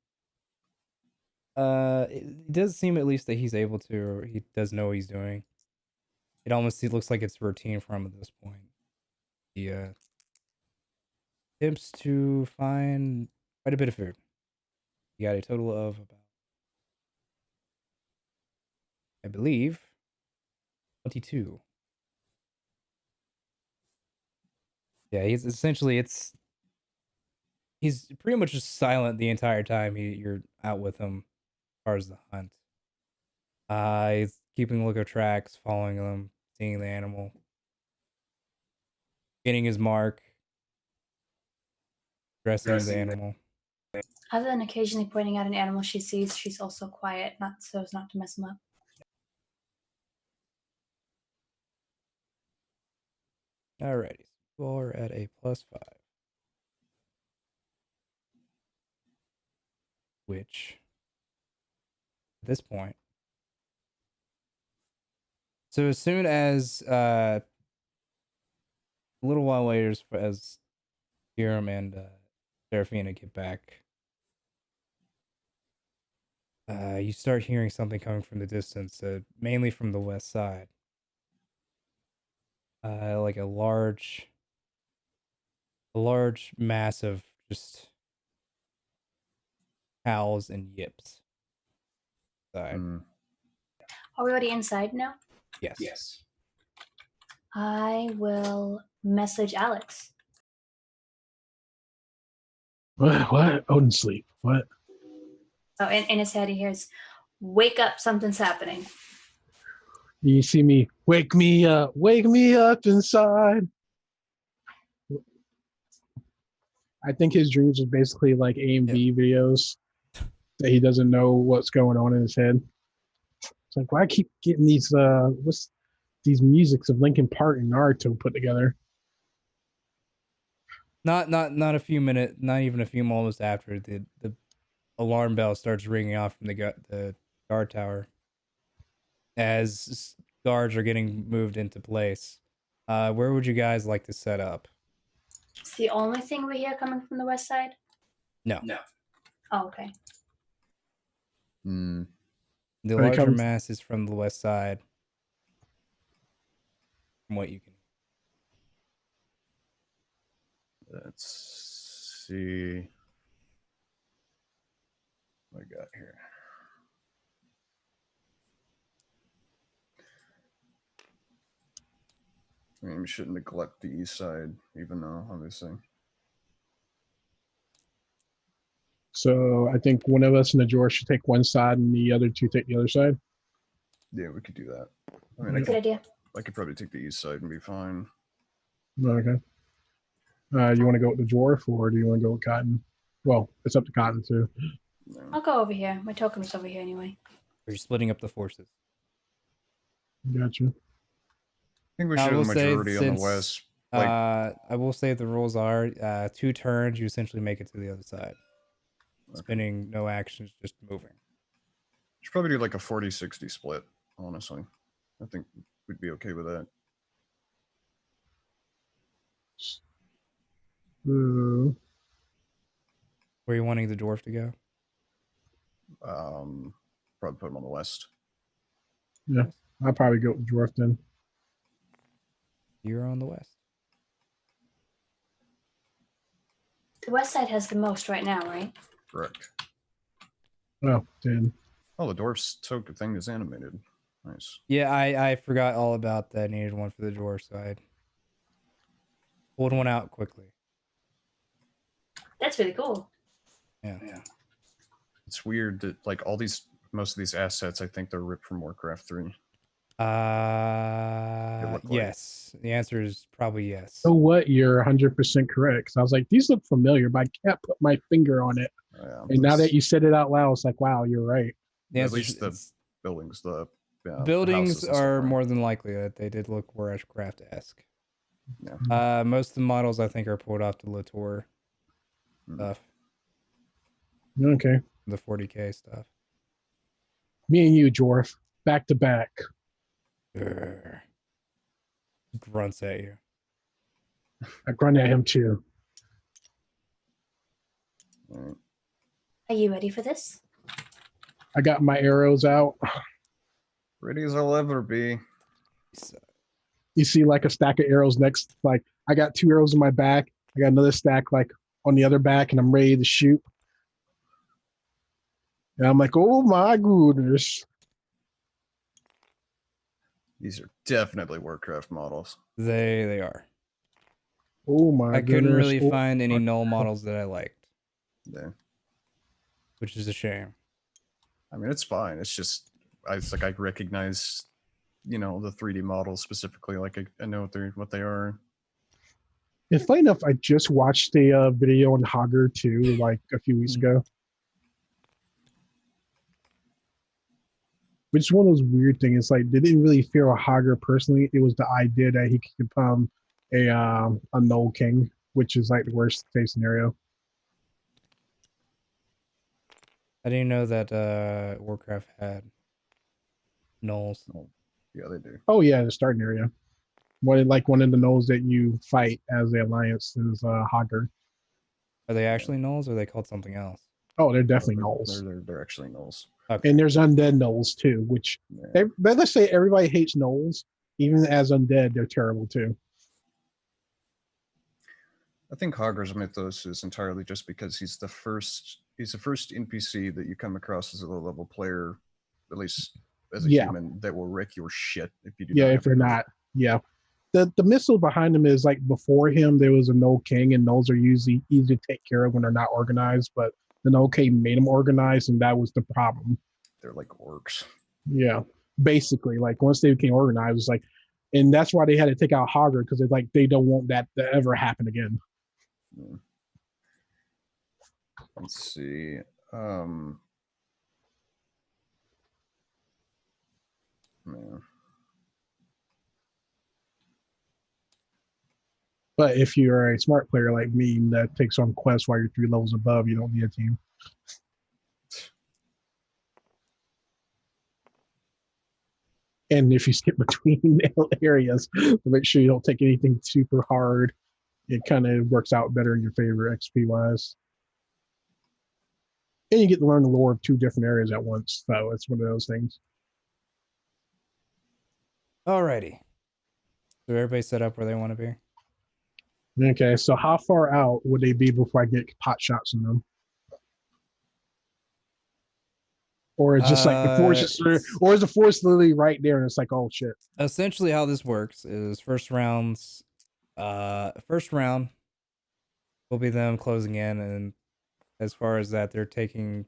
It does seem at least that he's able to, or he does know what he's doing. It almost looks like it's routine for him at this point. He attempts to find quite a bit of food. He got a total of about, I believe, 22. Yeah, he's essentially he's pretty much just silent the entire time you're out with him as far as the hunt. He's keeping a look of tracks, following them, seeing the animal, getting his mark, dressing the animal. Other than occasionally pointing out an animal she sees, she's also quiet, not so as not to mess him up. Alrighty, so we're at a +5. Which, at this point, so as soon as a little while later, as Hiram and Serafina get back, you start hearing something coming from the distance, mainly from the west side. Like a large mass of just howls and yips. Side. Are we already inside now? Yes. I will message Alex. What? Odin sleep. What? Oh, in his head he hears, "Wake up, something's happening." You see me? Wake me up inside. I think his dreams are basically like A&B videos that he doesn't know what's going on in his head. It's like, why I keep getting these these musics of Linkin Park and Naruto put together? Not even a few moments after the alarm bell starts ringing off from the guard tower as guards are getting moved into place. Where would you guys like to set up? It's the only thing we hear coming from the west side. No. Oh, okay. Hmm. The When it larger comes- mass is from the west side. From what you can. Let's see. What I got here. I mean, we shouldn't neglect the east side, even though, obviously. So I think one of us in the drawer should take one side and the other two take the other side. Yeah, we could do that. I mean, Good idea. I could probably take the east side and be fine. Okay. You want to go with the dwarf or do you want to go with cotton? Well, it's up to cotton too. No. I'll go over here. My token is over here anyway. You're splitting up the forces. Gotcha. I think we I should have will the say majority on the since, west. Like, I will say the rules are 2 turns, you essentially make it to the other side. Spinning, no actions, just moving. should probably do like a 40-60 split, honestly. I think we'd be okay with that. Uh, Where are you wanting the dwarf to go? Probably put him on the west. I'll probably go with dwarf then. You're on the west. The west side has the most right now, right? Correct. Oh, then. Oh, the dwarf's token thing is animated. Nice. Yeah, I forgot all about that. I needed one for the dwarf, so I pulled one out quickly. That's really cool. Yeah. It's weird that like most of these assets, I think they're ripped from Warcraft 3. look like. Yes. The answer is probably yes. Oh, what? You're 100% correct. 'Cause I was like, these look familiar, but I can't put my finger on it. Yeah, And now that you said it out loud, it's like, wow, you're right. The at answer least is the it's- buildings, the buildings houses and stuff are more than likely that they did look Warcraft-esque. Most of the models I think are pulled off the Latour stuff, Okay. the 40K stuff. Me and you, dwarf, back to back. Grr. Grunts at you. I grunt at him too. Right. Are you ready for this? I got my arrows out. Ready as I'll ever be. So, You see like a stack of arrows next, like I got 2 arrows in my back. I got another stack like on the other back and I'm ready to shoot. And I'm like, oh my goodness. These are definitely Warcraft models. they are. Oh my I couldn't goodness. really Oh, find any null models that I liked, Yeah. which is a shame. I mean, it's fine. It's just, it's like I recognize, the 3D models specifically. Like I know what they are. And funny enough, I just watched a video on Hogger too, like a few weeks ago. Which is one of those weird things. It's like they didn't really fear a Hogger personally. It was the idea that he could become a Null King, which is like the worst case scenario. I didn't know that Warcraft had nulls. Yeah, they do. Oh yeah, the starting area. One of the Nulls that you fight as the Alliance is Hogger. Are they actually nulls or are they called something else? Oh, they're definitely Nulls. They're actually nulls. Okay. And there's undead Nulls too, which Yeah. let's say everybody hates Nulls. Even as undead, they're terrible too. I think Hogger's mythos is entirely just because he's the first NPC that you come across as a low level player, at least as a Yeah. human, that will wreck your shit if you do. Yeah, not if have you're a- not. Yeah. The missile behind him is like before him there was a Null King, and Nulls are usually easy to take care of when they're not organized, but the Null King made them organized, and that was the problem. They're like orcs. Yeah. Basically, like once they became organized, it's like, and that's why they had to take out Hogger, because it's like they don't want that to ever happen again. Yeah. Let's see. Man. But if you're a smart player like me that takes on quests while you're 3 levels above, you don't need a team. And if you skip between areas to make sure you don't take anything super hard, it kind of works out better in your favor XP wise. And you get to learn the lore of 2 different areas at once. So it's one of those things. Alrighty. So everybody set up where they want to be. Okay, so how far out would they be before I get pot shots in them? Or it's just like the forest is, or is the forest literally right there and it's like, oh shit. Essentially, how this works is first round will be them closing in, and as far as that, they're taking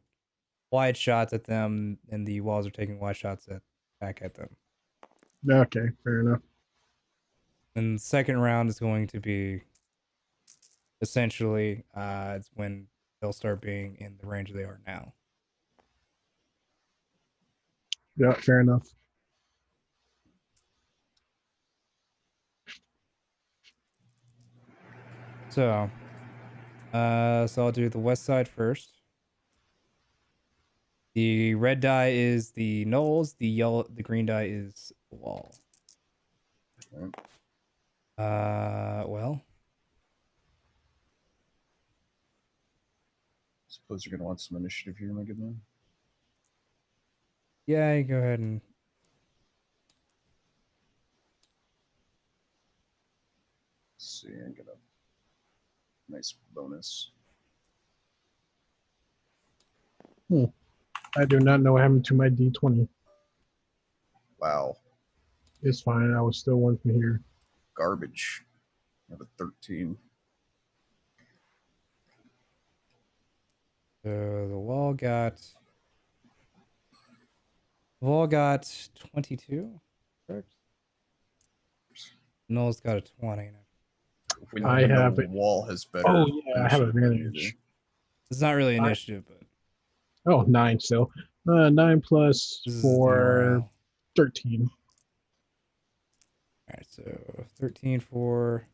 wide shots at them, and the walls are taking wide shots back at them. Okay, fair enough. And the second round is going to be essentially it's when they'll start being in the range they are now. Yeah, fair enough. So I'll do the west side first. The red die is the knolls, the green die is the wall. Okay. Well, Suppose you're gonna want some initiative here, my good man. yeah, you go ahead and Let's see, I get a nice bonus. I do not know what happened to my D20. Wow, It's fine. I was still one from here. garbage. I have a 13. so the wall got 22, correct? Noel's got a 20. We know I have the it. wall has better. Oh yeah, I have initiative than you advantage. It's not really initiative, but Oh, 9 still. 9 plus this is the 4, morale. 13. All right, so 13 for.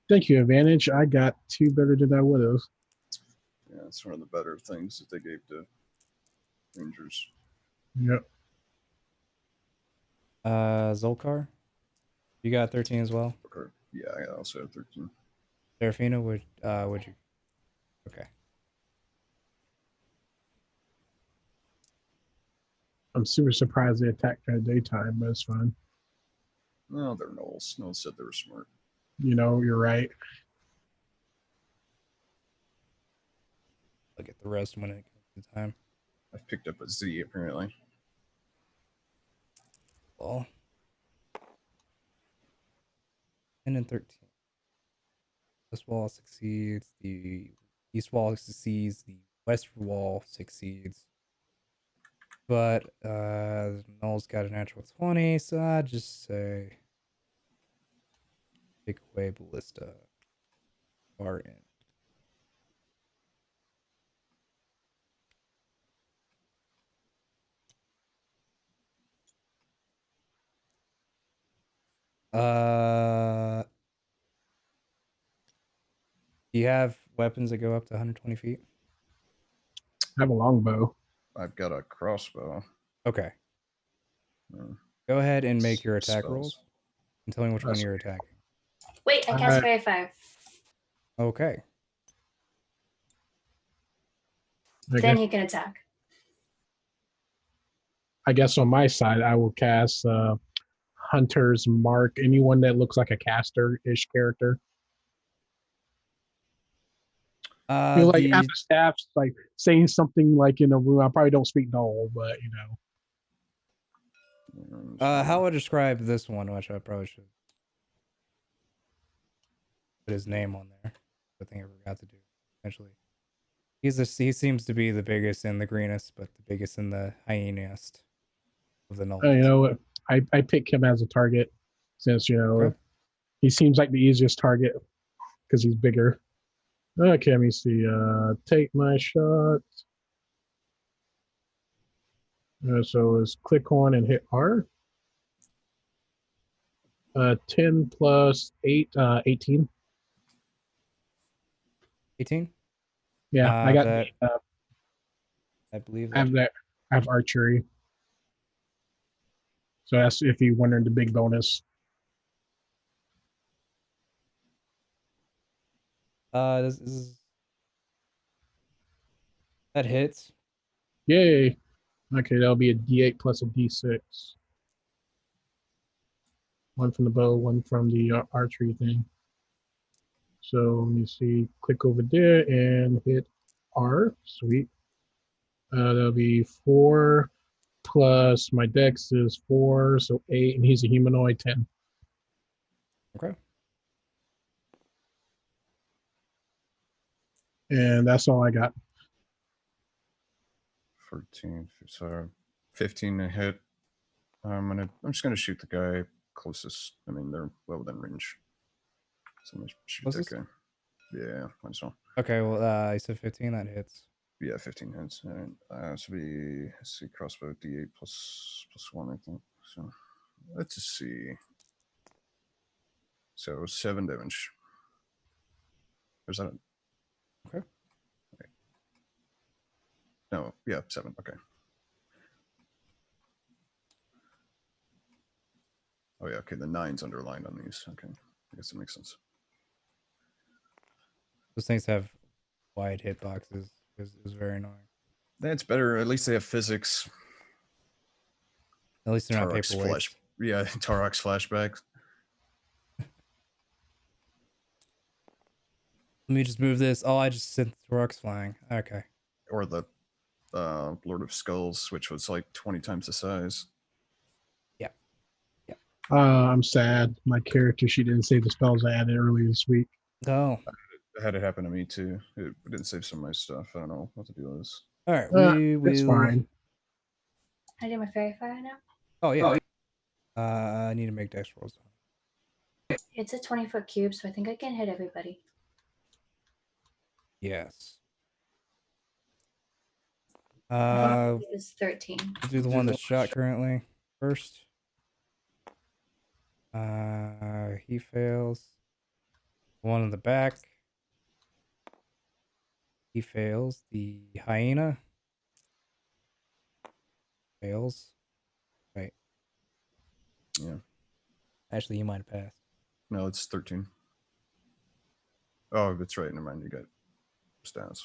Thank you, advantage. I got 2 better than I would have. Yeah, it's one of the better things that they gave to Rangers. Yep. Zolkar, you got 13 as well. Okay. Yeah, I also have 13. Serafina, would you? Okay. I'm super surprised they attacked during daytime, but it's fine. No, they're Knowles. Knowles said they were smart. You know, you're right. I'll get the rest when it comes to time. I picked up a Z apparently. Well, 10 and 13. This wall succeeds. The east wall succeeds. The west wall succeeds. But Null's got a natural 20, so I'd just say take away Ballista. Far in. Do you have weapons that go up to 120 feet? I have a longbow. I've got a crossbow. Okay. Uh, Go ahead and make your attack spells. rolls and tell me which one you're attacking. Wait, I cast Fairy Fire. Okay. Then you can attack. I guess on my side, I will cast Hunter's Mark. Anyone that looks like a caster-ish character. Like after staff's like saying something like in a room. I probably don't speak Null, but you know. How would I describe this one, which I probably should put his name on there. The thing I forgot to do. Essentially, he seems to be the biggest and the greenest, but the biggest and the hyenaest of the Null. You know what? I pick him as a target since he seems like the easiest target because he's bigger. Okay, let me see. Take my shot. So it's click on and hit R. 10 plus 8, 18. 18? Yeah, I got that. I believe I have that. I have archery. So that's if you're wondering the big bonus. This is That hits. Yay. Okay, that'll be a D8 plus a D6. One from the bow, one from the archery thing. So let me see. Click over there and hit R. Sweet. That'll be 4 plus my dex is 4, so 8, and he's a humanoid 10. Okay. And that's all I got. 14, so 15 to hit. I'm just gonna shoot the guy closest. I mean, they're well within range. So I'm gonna shoot Closest? that guy. Yeah, might as well. Okay, well, you said 15. That hits. Yeah, 15 hits. All right. This will be, let's see, crossbow D8 plus 1, I think. So let's just see. So 7 damage. Or is that a, Okay. no, yeah, 7. Okay. Oh, yeah, okay. The 9's underlined on these. Okay. I guess that makes sense. Those things have wide hitboxes. It was very annoying. That's better. At least they have physics. At least they're not Tarox paperweights. flash. Yeah, Tarox flashbacks. Let me just move this. Oh, I just sent the rocks flying. Okay. Or the Lord of Skulls, which was like 20 times the size. I'm sad. My character, she didn't save the spells I added earlier this week. Oh. I had it happen to me too. It didn't save some of my stuff. I don't know what to do with this. All right. We It's will. fine. I do my fairy fire now. Oh yeah. I need to make dex rolls. It's a 20-foot cube, so I think I can hit everybody. Yes. It's 13. We'll do the one that's shot currently first. He fails. One in the back. He fails. The hyena fails. Right. Yeah. Actually, you might have passed. No, it's 13. Oh, that's right. Never mind. You got stats.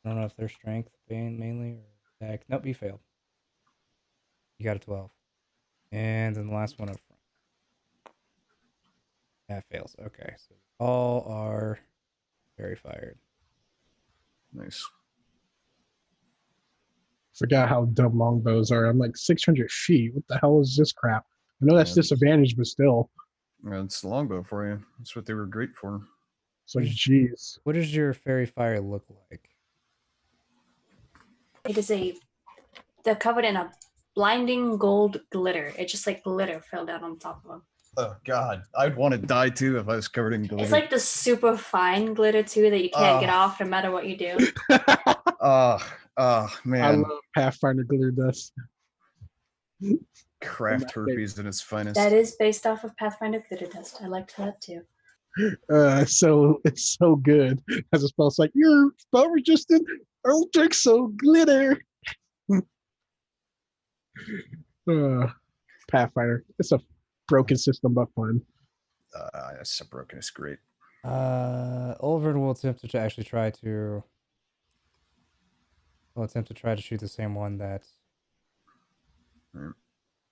I don't know if they're strength mainly or attack. Nope, he failed. You got a 12. And then the last one up front. That fails. Okay, so all are very fired. Nice. Forgot how dumb longbows are. I'm like 600 feet. What the hell is this crap? I know that's Yeah. disadvantage, but still. Yeah, it's the longbow for you. That's what they were great for. So, jeez. What does your fairy fire look like? It is they're covered in a blinding gold glitter. It's just like glitter fell down on top of them. Oh God, I'd want to die too if I was covered in glitter. It's like the super fine glitter too that you can't get off no matter what you do. Man. I love Pathfinder glitter dust. Craft herpes in its finest. That is based off of Pathfinder glitter dust. I liked that too. So it's so good. As a spell, it's like you're spell resistant. Eldritch so glitter. Pathfinder. It's a broken system, but fun. It's so broken. It's great. Ulvurn will attempt to actually try to. Will attempt to try to shoot the same one that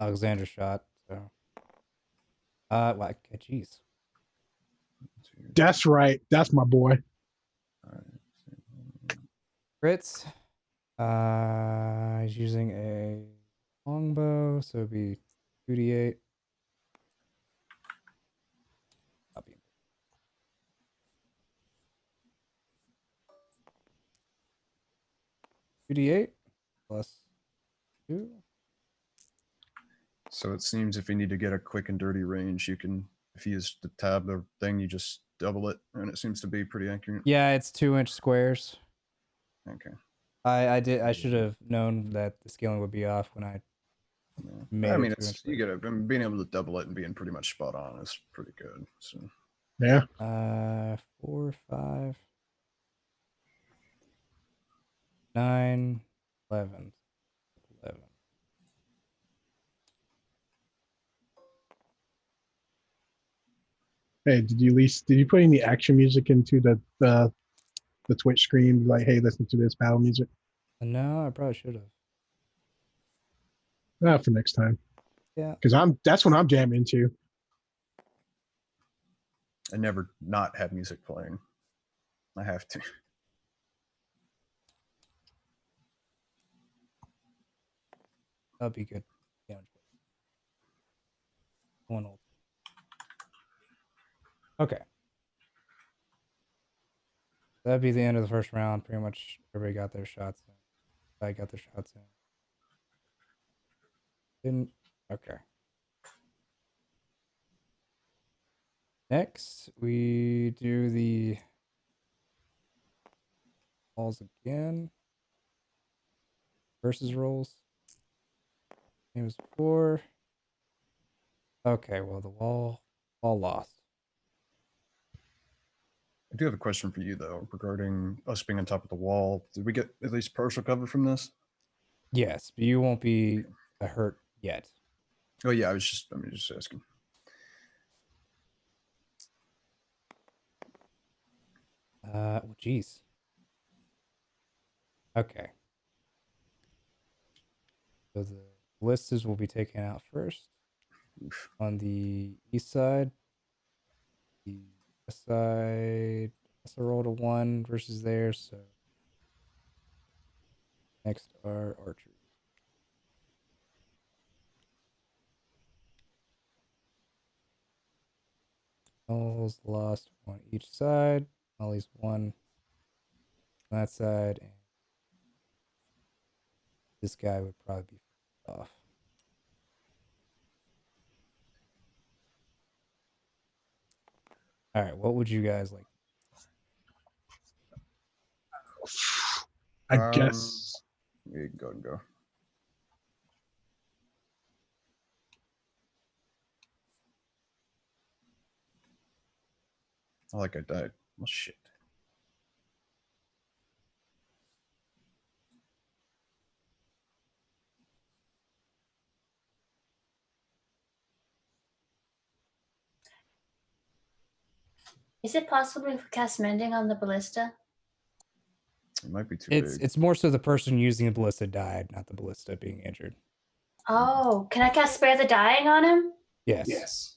Alexander shot. So, like, jeez. That's right. That's my boy. Crits. He's using a longbow, so it'd be 2d8. Copy. $2d8 plus 2. So it seems if you need to get a quick and dirty range, you can, if you use the tab, the thing, you just double it, and it seems to be pretty accurate. Yeah, it's 2-inch squares. Okay. I should have known that the scaling would be off when I made I mean, it 2-inch it's you squares. gotta being able to double it and being pretty much spot on is pretty good. So Yeah. 4, 5, 9, 11. 11. Hey, did you put any action music into the Twitch screen? Like, hey, listen to this battle music. No, I probably should have. For next time, Yeah. because that's what I'm jamming into. I never not have music playing. I have to. That'd be good. Yeah. One old. Okay. That'd be the end of the first round. Pretty much everybody got their shots in. I got their shots in. Didn't. Okay. Next, we do the walls again. Versus rolls. Same as before. Okay, well the wall lost. I do have a question for you though regarding us being on top of the wall. Did we get at least partial cover from this? Yes, but you won't be hurt yet. Oh yeah, I'm just asking. Well, geez. Okay. So the ballistas will be taken out first. Oof. On the east side, the west side also rolled a 1 versus there, so next are archers. Knowles lost 1 each side, at least 1 on that side, and this guy would probably be off. All right, what would you guys like? I guess. You can go and go. Oh, like I died. Well, shit. Is it possible to cast mending on the ballista? It might be too It's big. it's more so the person using the ballista died, not the ballista being injured. Oh, can I cast spare the dying on him? Yes. Yes.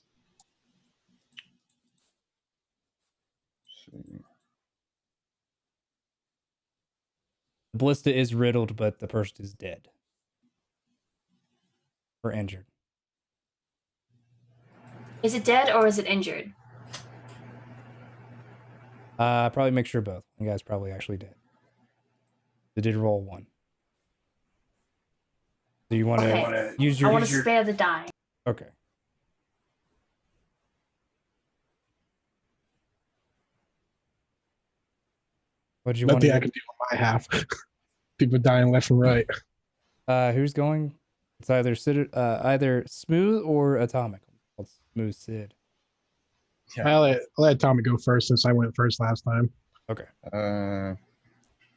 See. The ballista is riddled, but the person is dead or injured. Is it dead or is it injured? Probably make sure both. The guy's probably actually dead. They did roll 1. So you want to Okay. use I your want to spare the dying. Okay. What do you want Nothing to I do? can do on my half. People dying left and right. Who's going? It's either smooth or atomic. Called smooth Sid. Yeah. I'll let Tommy go first since I went first last time. Okay.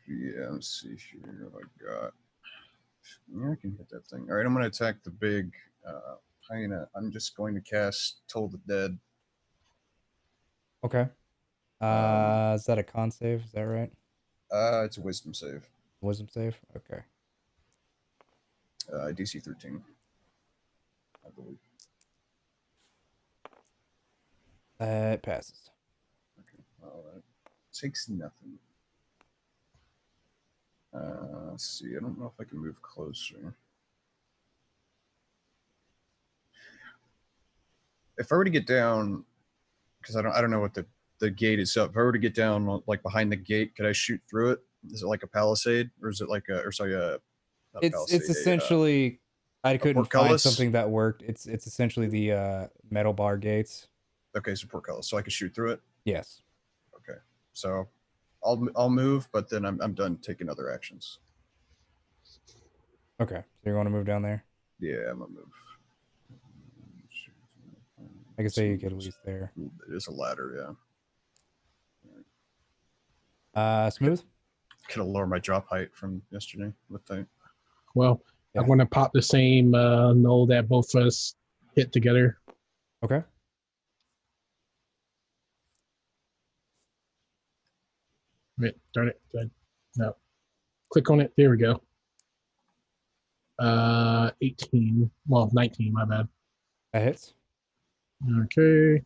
Yeah, let's see here what I got. Yeah, I can hit that thing. All right, I'm going to attack the big hyena. I'm just going to cast Toll the Dead. Okay. Is that a con save? Is that right? It's a wisdom save. Wisdom save? Okay. DC 13, I believe. It passes. Okay, well, that takes nothing. Let's see. I don't know if I can move closer. If I were to get down, because I don't know what the gate is up. If I were to get down like behind the gate, could I shoot through it? Is it like a palisade, or is it like a, or sorry, a not a It's palisade, essentially I couldn't find portcullis? something that worked. It's essentially the metal bar gates. Okay, so portcullis, so I could shoot through it. Yes. Okay, so I'll move, but then I'm done taking other actions. Okay. So you're going to move down there? Yeah, I'm gonna move. I could say you could at least there. It is a ladder, yeah. Smooth? Could have lowered my drop height from yesterday with the. Well, Yeah. I'm going to pop the same null that both of us hit together. Okay. Wait, darn it. No. Click on it. There we go. 18. Well, 19, my bad. That hits. Okay.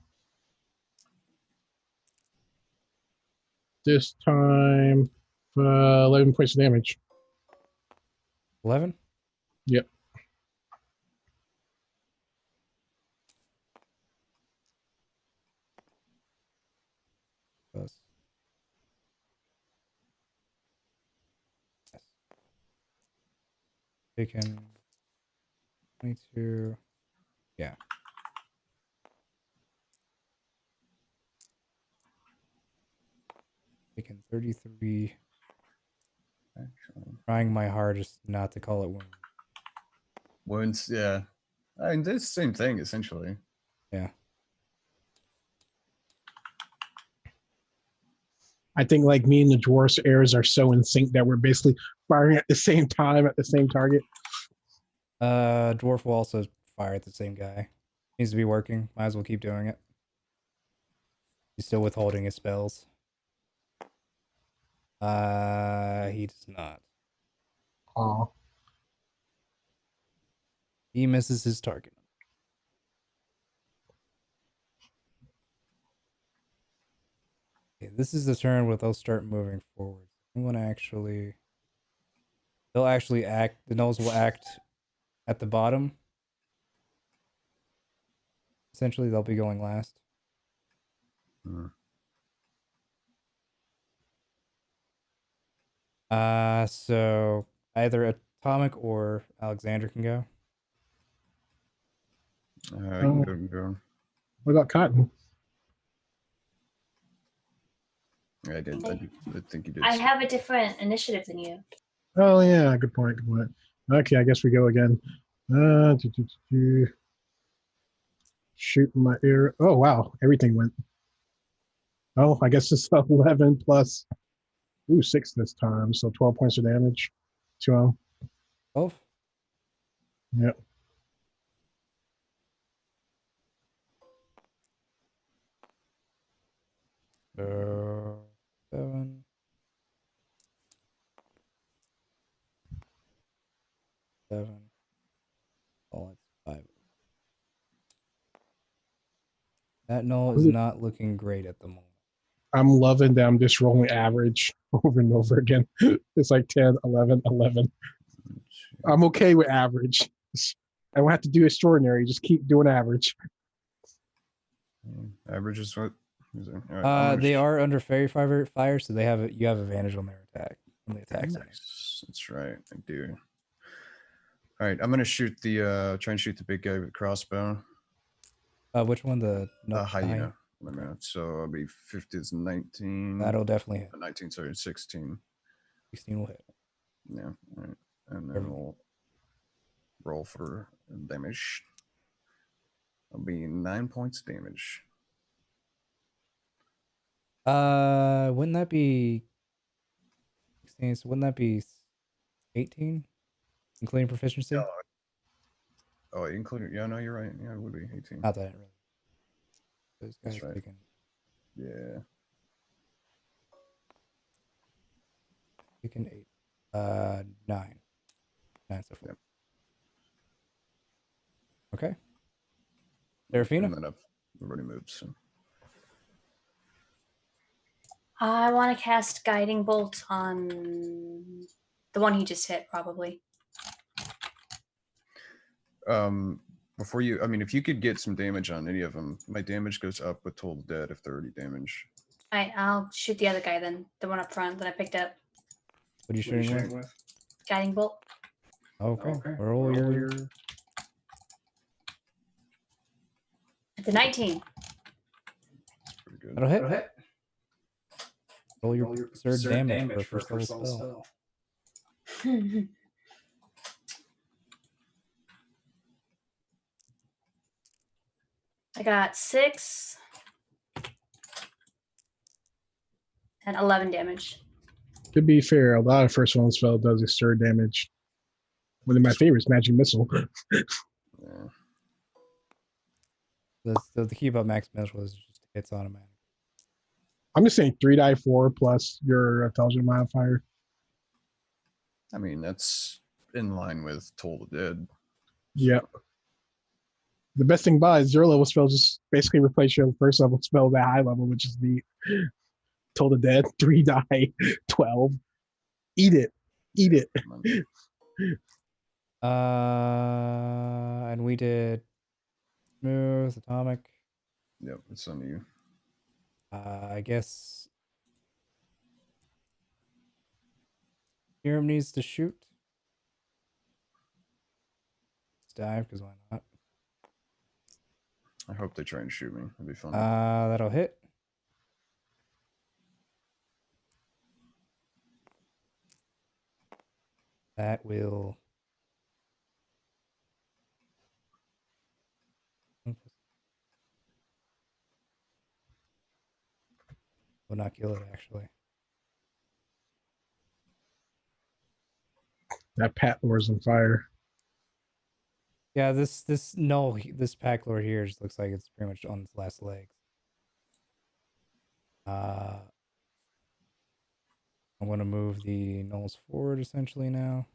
This time, 11 points of damage. 11. Yep. Plus. Yes. Taken 22. Yeah. Taken 33. Actually, Trying my hardest not to call it wound. wounds, yeah. I mean, it's the same thing essentially. Yeah. I think like me and the dwarf's arrows are so in sync that we're basically firing at the same time at the same target. Dwarf will also fire at the same guy. Needs to be working. Might as well keep doing it. He's still withholding his spells. He does not. Oh, He misses his target. Okay, this is the turn where they'll start moving forward. I'm gonna actually. They'll actually act. The gnolls will act at the bottom. Essentially, they'll be going last. Hmm. So either Atomic or Alexander can go. You can go. what about Cotton? I did. I think you did. I have a different initiative than you. Oh yeah, good point. Good point. Okay, I guess we go again. Shooting my arrow. Oh wow, everything went. Oh, I guess it's 11 plus. Ooh, 6 this time, so 12 points of damage to him. 12. Yep. So 7. 7. Oh, it's 5. That null is not looking great at the moment. I'm loving that I'm just rolling average over and over again. It's like 10, 11, 11. I'm okay with average. I don't have to do extraordinary. Just keep doing average. Average is what? Is it? All right, They are under fairy fire, so you have advantage on their attack. On the attack side. Nice. That's right. I do. All right, I'm gonna shoot the try and shoot the big guy with the crossbow. Which one? The Hyena. So I'll be 50 is 19. That'll definitely hit. 19, sorry, 16. 16 will hit. Yeah. All right. And then we'll roll for damage. I'll be 9 points damage. Wouldn't that be 16? So wouldn't that be 18, including proficiency? Oh, including, yeah, no, you're right. Yeah, it would be 18. Not that it really. Those guys That's right. taking. Yeah. Taking 8. 9. 9 so far. Yep. Okay. Serafina? And then everybody moves. So. I want to cast Guiding Bolt on the one he just hit, probably. Before you, I mean, if you could get some damage on any of them, my damage goes up with total dead if they're already damage. I'll shoot the other guy then, the one up front that I picked up. What are you shooting with? Guiding Bolt. Okay. Roll your. The 19. Pretty good. That'll hit. Roll your third damage for a first level spell. I got 6 and 11 damage. To be fair, a lot of first level spell does extra damage. One of my favorites, Magic Missile. Yeah. The key about max missile is just hits automatic. I'm just saying 3 die 4 plus your intelligence modifier. I mean, that's in line with Toll the Dead. Yeah. The best thing about it is 0 level spells just basically replace your first level spell at high level, which is the Toll the Dead, 3 die, 12. Eat it. Eat it. And we did smooth, atomic. Yep, it's on you. I guess Hiram needs to shoot. Let's dive, because why not? I hope they try and shoot me. That'd be fun. That'll hit. That will. Will not kill it, actually. That Pat Lord's on fire. Yeah, this pack lord here just looks like it's pretty much on its last legs. I'm gonna move the gnolls forward essentially now.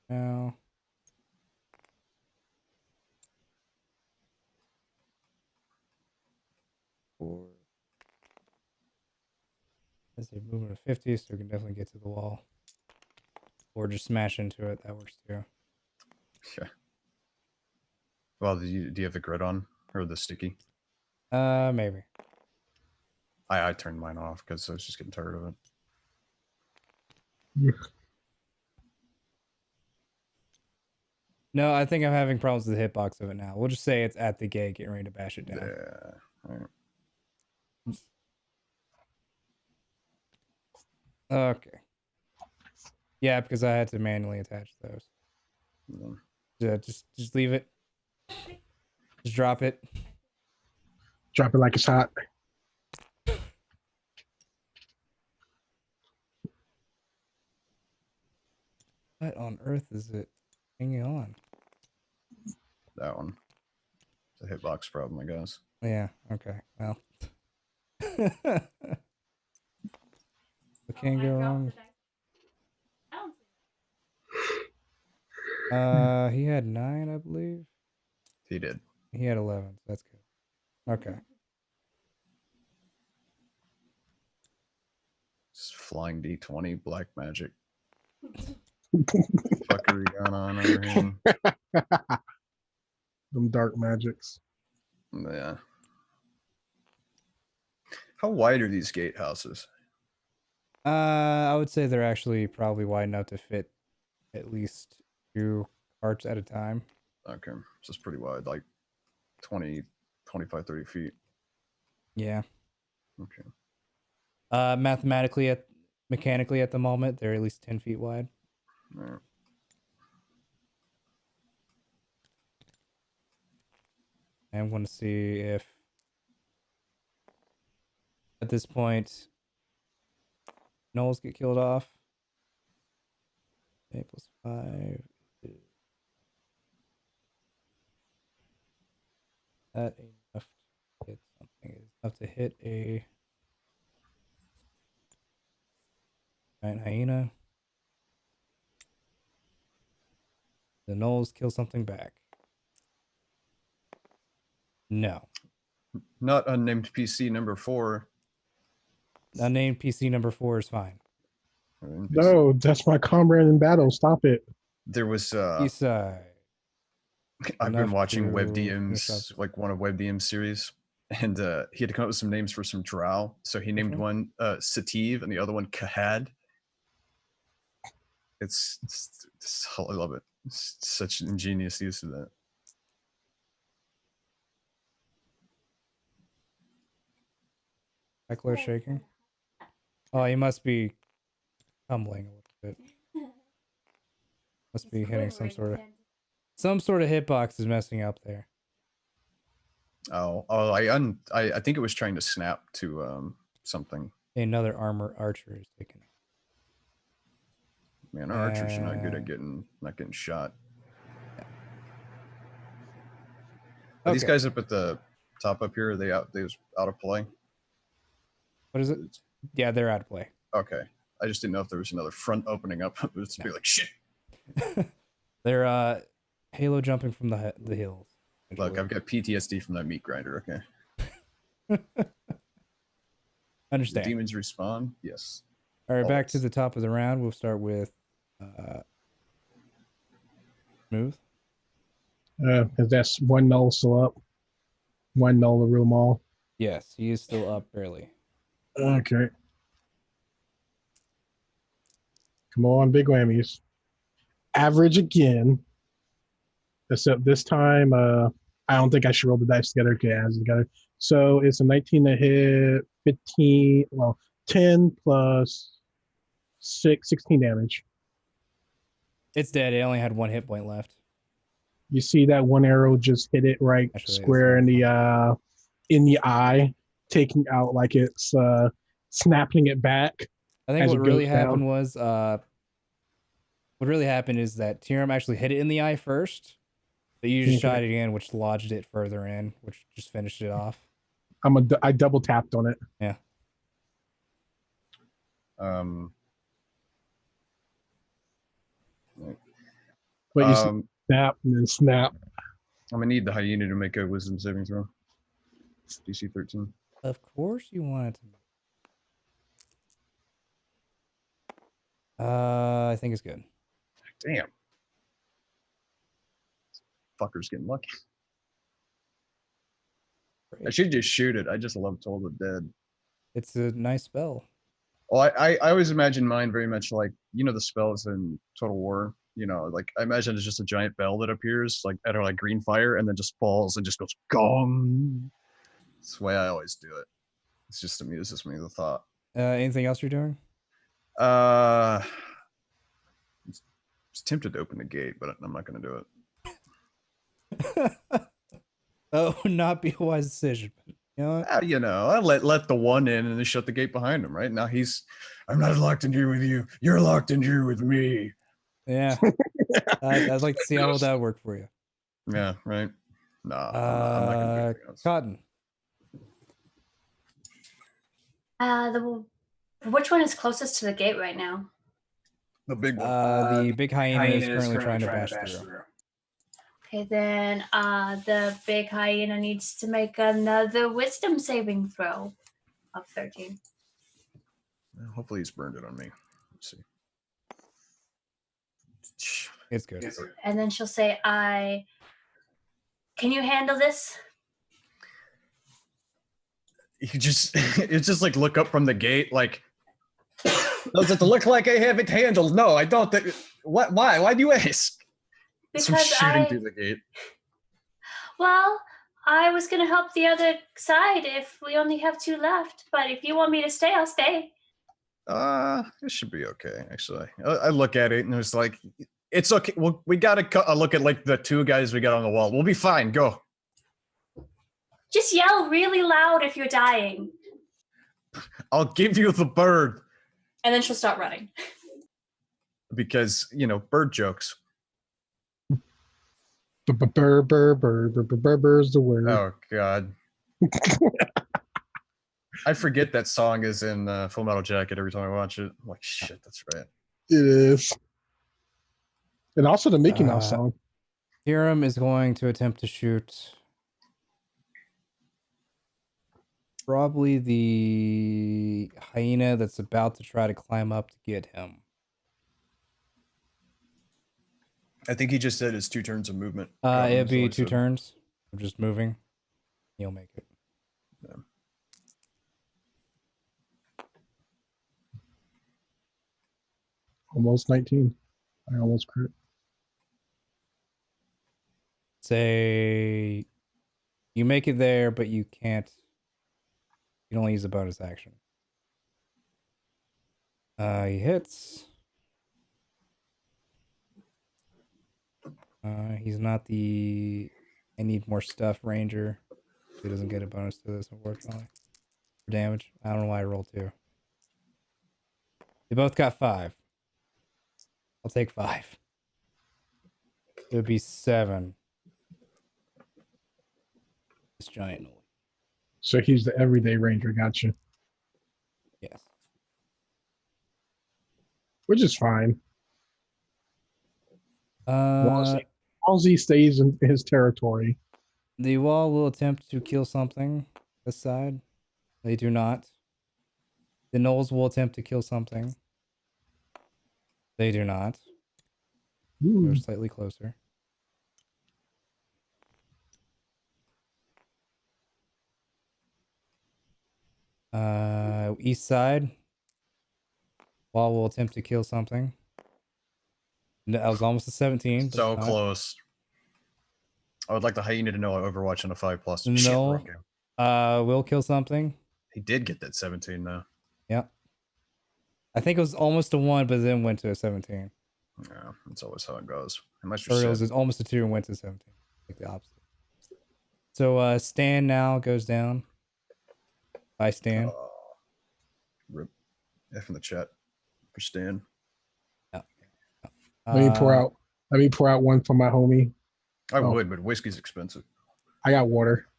Now. Four. As a movement of 50, so we can definitely get to the wall. Or just smash into it, that works too. Yeah. Well, do you have the grid on or the sticky? Maybe. I turned mine off because I was just getting tired of it. No, I think I'm having problems with the hitbox of it now. We'll just say it's at the gate, getting ready to bash it down. Yeah. All right. Okay. Yeah, because I had to manually attach those. Yeah, just leave it. Just drop it. Drop it like it's hot. What on earth is it hanging on? That one. It's a hitbox problem, I guess. Yeah, okay. Well. What can go wrong? He had 9, I believe. He did. He had 11, so that's good. Okay. Just flying D20 black magic. Fuckery going on over here. Them dark magics. Yeah. How wide are these gatehouses? I would say they're actually probably wide enough to fit at least 2 carts at a time. Okay. So it's pretty wide, like 20, 25, 30 feet. Yeah. Okay. Mechanically at the moment, they're at least 10 feet wide. All right. I'm going to see if at this point gnolls get killed off. 8 plus 5. That enough to hit something. Is enough to hit a giant hyena. The gnolls kill something back. No. Not unnamed PC number 4. Unnamed PC number 4 is fine. No, that's my comrade in battle. Stop it. There was Eastside. I've been Enough watching to WebDM's, finish up. like one of WebDM's series, and he had to come up with some names for some drow. So he named one Sativ and the other one Kahad. It's I love it. It's such an ingenious use of that. Heckler shaking. Oh, he must be tumbling a little bit. Must be hitting some sort of hitbox is messing up there. I think it was trying to snap to something. Another armor archer is taken. Man, our archers are not good at not getting shot. Are these Okay. guys up at the top up here? Are they out? They was out of play. What is it? Yeah, they're out of play. Okay. I just didn't know if there was another front opening up. It would be like shit. They're halo jumping from the hills. Look, I've got PTSD from that meat grinder. Okay. The Understand. demons respawn. Yes. All right, back to Always. the top of the round. We'll start with Smooth. Is that one null still up? One null to rule them all. Yes, he is still up barely. Okay. Come on, big whammies. Average again. Except this time, I don't think I should roll the dice together. Okay, as together. So it's a 19 to hit, 15, well, 10 plus 6, 16 damage. It's dead. It only had 1 hit point left. You see that one arrow just hit it right Actually, square in the eye, taking out like it's snapping it back. I think As what it really goes happened down. was what really happened is that Tyram actually hit it in the eye first, but you just Okay. shot it in, which lodged it further in, which just finished it off. I double tapped on it. Yeah. But you see I'm snap and then snap. gonna need the hyena to make a wisdom saving throw. DC 13. Of course you wanted to. I think it's good. Damn. Fucker's getting lucky. I Great. should just shoot it. I just love Toll the Dead. It's a nice spell. Well, I always imagine mine very much like, the spells in Total War. Like I imagine it's just a giant bell that appears like out of like green fire and then just falls and just goes gong. That's the way I always do it. It's just amuses me, the thought. Anything else you're doing? I was tempted to open the gate, but I'm not going to do it. Oh, not be a wise decision. You know what? I let the one in and then shut the gate behind him. Right now I'm not locked in here with you. You're locked in here with me. Yeah. I'd like to see how that would work for you. Yeah, right. Nah, I'm not gonna do anything else. Cotton. Which one is closest to the gate right now? The big one. The big hyena is currently trying to bash through. Okay, then the big hyena needs to make another wisdom saving throw of 13. Hopefully he's burned it on me. Let's see. It's good. And then she'll say, can you handle this? It's just like look up from the gate, like, does it look like I have it handled? No, I don't think. What? Why do you ask? Some Because shooting through the gate. Well, I was going to help the other side if we only have 2 left. But if you want me to stay, I'll stay. It should be okay, actually. I look at it and it's like, it's okay. Well, we got to look at like the 2 guys we got on the wall. We'll be fine. Go. Just yell really loud if you're dying. I'll give you the bird. And then she'll start running. Because, bird jokes. Burr's the word. Oh, God. I forget that song is in Full Metal Jacket every time I watch it. I'm like, shit, that's right. It is. And also the Mickey Mouse song. Hiram is going to attempt to shoot probably the hyena that's about to try to climb up to get him. I think he just said it's 2 turns of movement. It'd be So 2 turns of just moving. He'll make it. Yeah. Almost 19. I almost crit. Say you make it there, but you can't. You can only use a bonus action. He hits. He's not the I need more stuff ranger. He doesn't get a bonus to this, unfortunately. For damage. I don't know why I rolled 2. They both got 5. I'll take 5. It would be 7. This giant noise. So he's the everyday ranger. Gotcha. Yes. Which is fine. As Uh, long as he stays in his territory. the wall will attempt to kill something. This side. They do not. The gnolls will attempt to kill something. They do not. Ooh. They're slightly closer. East side. Wall will attempt to kill something. No, that was almost a 17. But So it's not. close. I would like the hyena to know I Overwatch on a 5+. Shit, No. wrong game. Will kill something. He did get that 17 though. Yeah. I think it was almost a 1, but then went to a 17. Yeah, that's always how it goes. Unless Or it you're was shit. almost a 2 and went to 17. Like the opposite. So Stan now goes down. Bye, Stan. Rip. F in the chat for Stan. Yeah. Let me pour out. Let me pour out one for my homie. I Oh. would, but whiskey's expensive. I got water.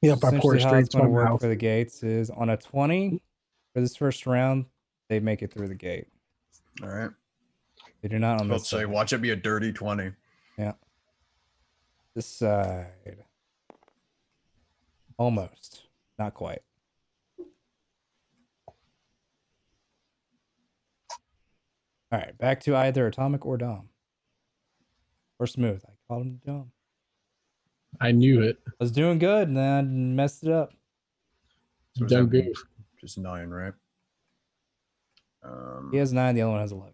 Yep, I pour Essentially it how straight it's to going my to work mouth. for the gates is on a 20 for this first round, they make it through the gate. All right. They do not on Let's this say, side. watch it be a dirty 20. Yeah. This side. Almost. Not quite. All right, back to either Atomic or Dom. Or Smooth. I called him Dom. I knew it. I was doing good and then I messed it up. So Done that goof. just 9, right? He has 9, the other one has 11.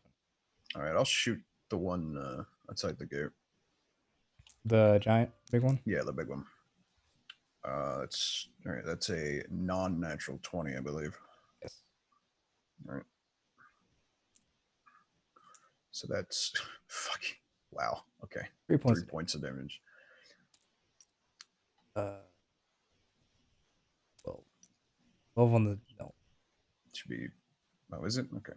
All right, I'll shoot the one outside the gate. The giant big one? Yeah, the big one. It's all right. That's a non-natural 20, I believe. Yes. All right. So that's fucking wow. Okay, 3 points. 3 points of damage. 12. 12 on the no. Should be. Oh, is it? Okay.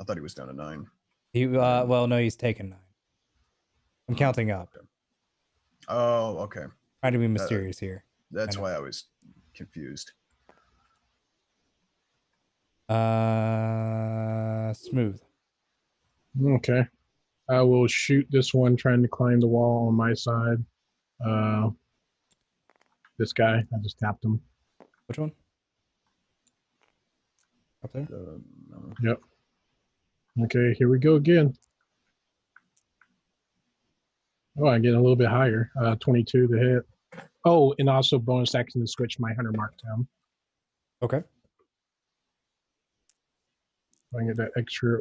I thought he was down to 9. He well no, he's taken 9. I'm counting up. Okay. Oh, okay. Trying to be mysterious here. That's why I was confused. Smooth. Okay. I will shoot this one trying to climb the wall on my side. This guy, I just tapped him. Which one? Up there? No. Yep. Okay, here we go again. Oh, I get a little bit higher. 22 to hit. Oh, and also bonus action to switch my hunter mark to him. Okay. I get that extra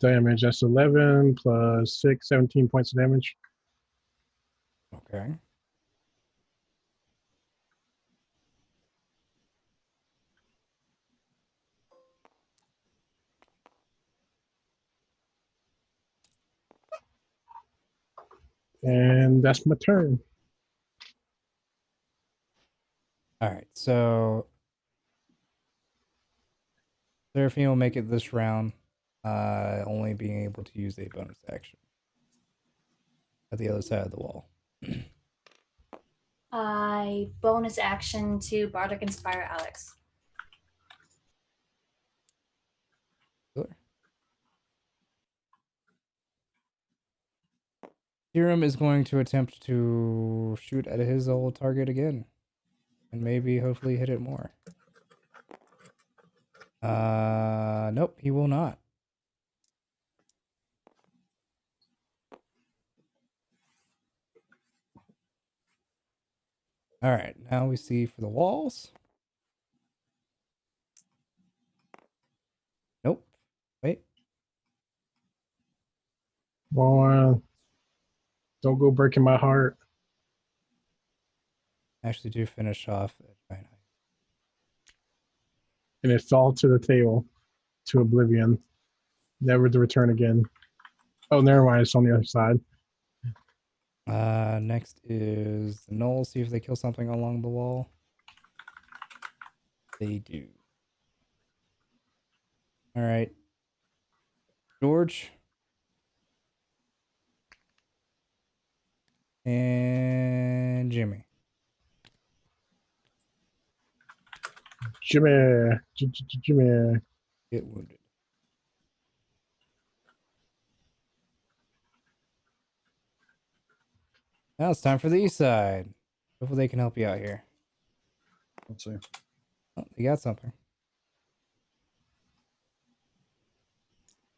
damage. That's 11 plus 6, 17 points of damage. Okay. And that's my turn. All right. So Seraphine will make it this round, only being able to use a bonus action at the other side of the wall. I bonus action to Bardic Inspire Alex. Sure. Serum is going to attempt to shoot at his old target again. And maybe hopefully hit it more. Nope, he will not. All right, now we see for the walls. Nope. Wait. Well, don't go breaking my heart. Actually do finish off at giant height. And it fell to the table, to oblivion, never to return again. Oh, never mind. It's on the other side. Next is the gnolls. See if they kill something along the wall. They do. All right. George. And Jimmy. Jimmy. Get wounded. Now it's time for the east side. Hopefully they can help you out here. Let's see. Oh, they got something.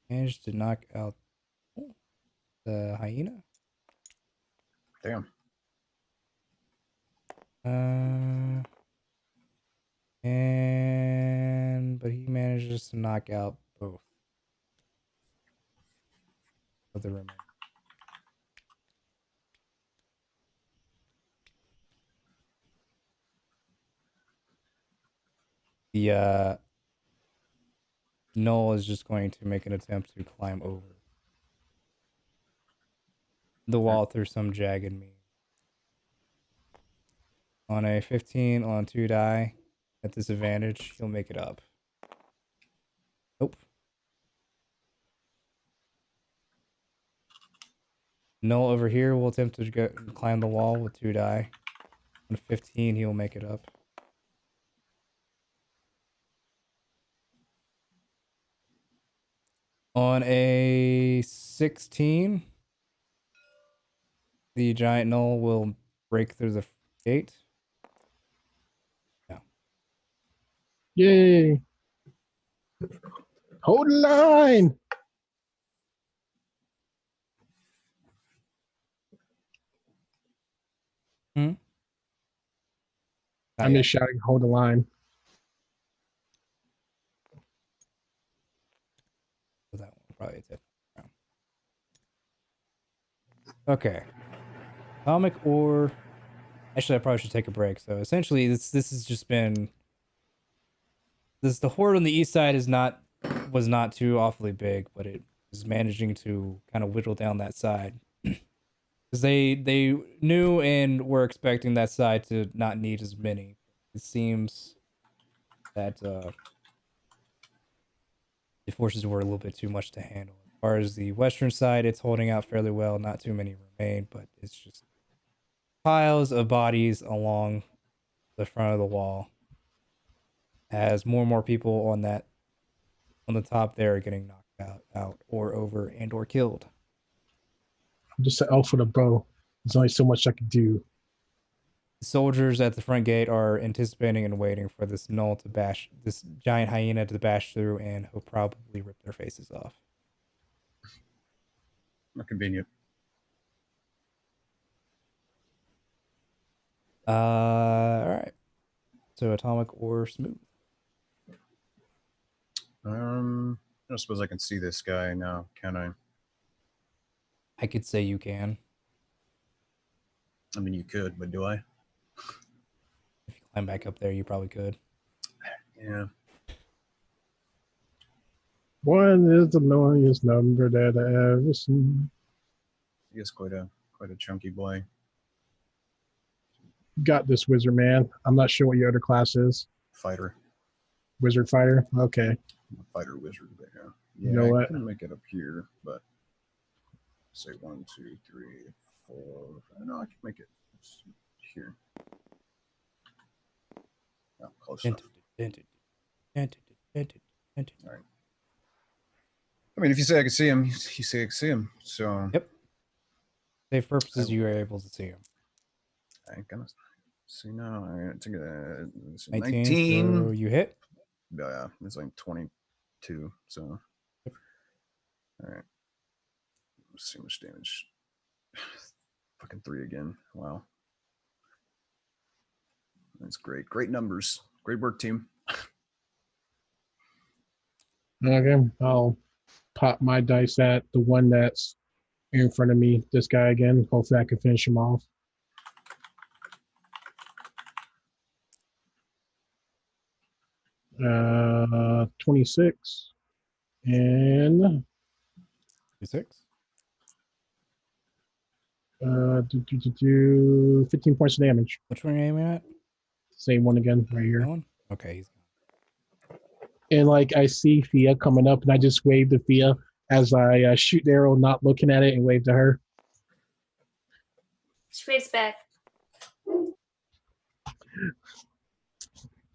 Managed to knock out the hyena. Damn. But he manages to knock out both of the remaining. The Null is just going to make an attempt to climb over the wall through some jagged means. On a 15 on 2 die, at disadvantage, he'll make it up. Nope. Null over here will attempt to climb the wall with 2 die. On 15, he'll make it up. On a 16, the giant Null will break through the gate. No. Yay. Hold the line. Not I'm yet. just shouting, hold the line. So that one probably did. Okay. Atomic ore. Actually, I probably should take a break. So essentially, this has just been the horde on the east side was not too awfully big, but it is managing to kind of whittle down that side because they knew and were expecting that side to not need as many. It seems that the forces were a little bit too much to handle. As far as the western side, it's holding out fairly well. Not too many remain, but it's just piles of bodies along the front of the wall. As more and more people on the top there are getting knocked out or over and or killed. I'm just an elf with a bow. There's only so much I can do. The soldiers at the front gate are anticipating and waiting for this giant hyena to bash through, and he'll probably rip their faces off. Not convenient. All right. So atomic or smooth. I don't suppose I can see this guy now, can I? I could say you can. I mean, you could, but do I? If you climb back up there, you probably could. Yeah. One is the longest number that I ever seen. He is quite a chunky boy. Got this, wizard man. I'm not sure what your other class is. Fighter. Wizard fighter? Okay. Fighter wizard, but yeah. You know I what? couldn't make it up here, but say 1, 2, 3, 4. No, I can make it here. Oh, close enough. All right. I mean, if you say I can see him, you say I can see him. So Yep. Safe purposes, you are able to see him. I ain't gonna see now. I think 19. So you hit. Yeah, it's like 22. So all right. Let's see how much damage. Fucking 3 again. Wow. That's great. Great numbers. Great work, team. Okay. I'll pop my dice at the one that's in front of me. This guy again. Hopefully I can finish him off. Uh, 26 and 6. 15 points of damage. Which one are you aiming at? Same one again, right That here. one? Okay. He's And like I see Fia coming up, and I just wave to Fia as I shoot the arrow, not looking at it, and wave to her. She back.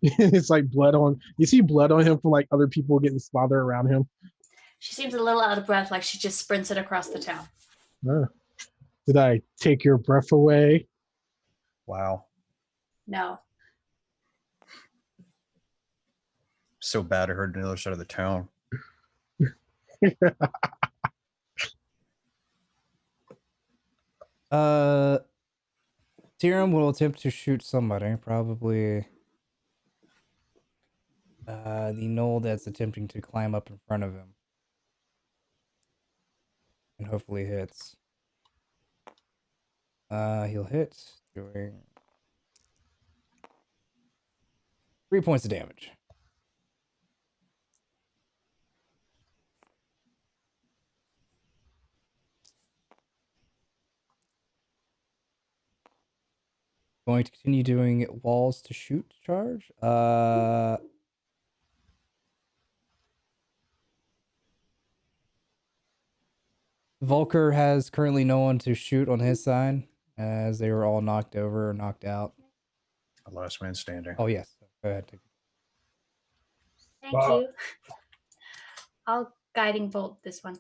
It's like blood on. You see blood on him from like other people getting slaughtered around him. She seems a little out of breath, like she just sprinted across the town. Did I take your breath away? Wow. No. So bad I heard on the other side of the town. Tyrion will attempt to shoot somebody, probably the knoll that's attempting to climb up in front of him. And hopefully hits. He'll hit, doing 3 points of damage. Going to continue doing walls to shoot charge. Volker has currently no one to shoot on his side, as they were all knocked over or knocked out. Last man standing. Oh, yes. Go ahead. Thank you. I'll guiding bolt this one.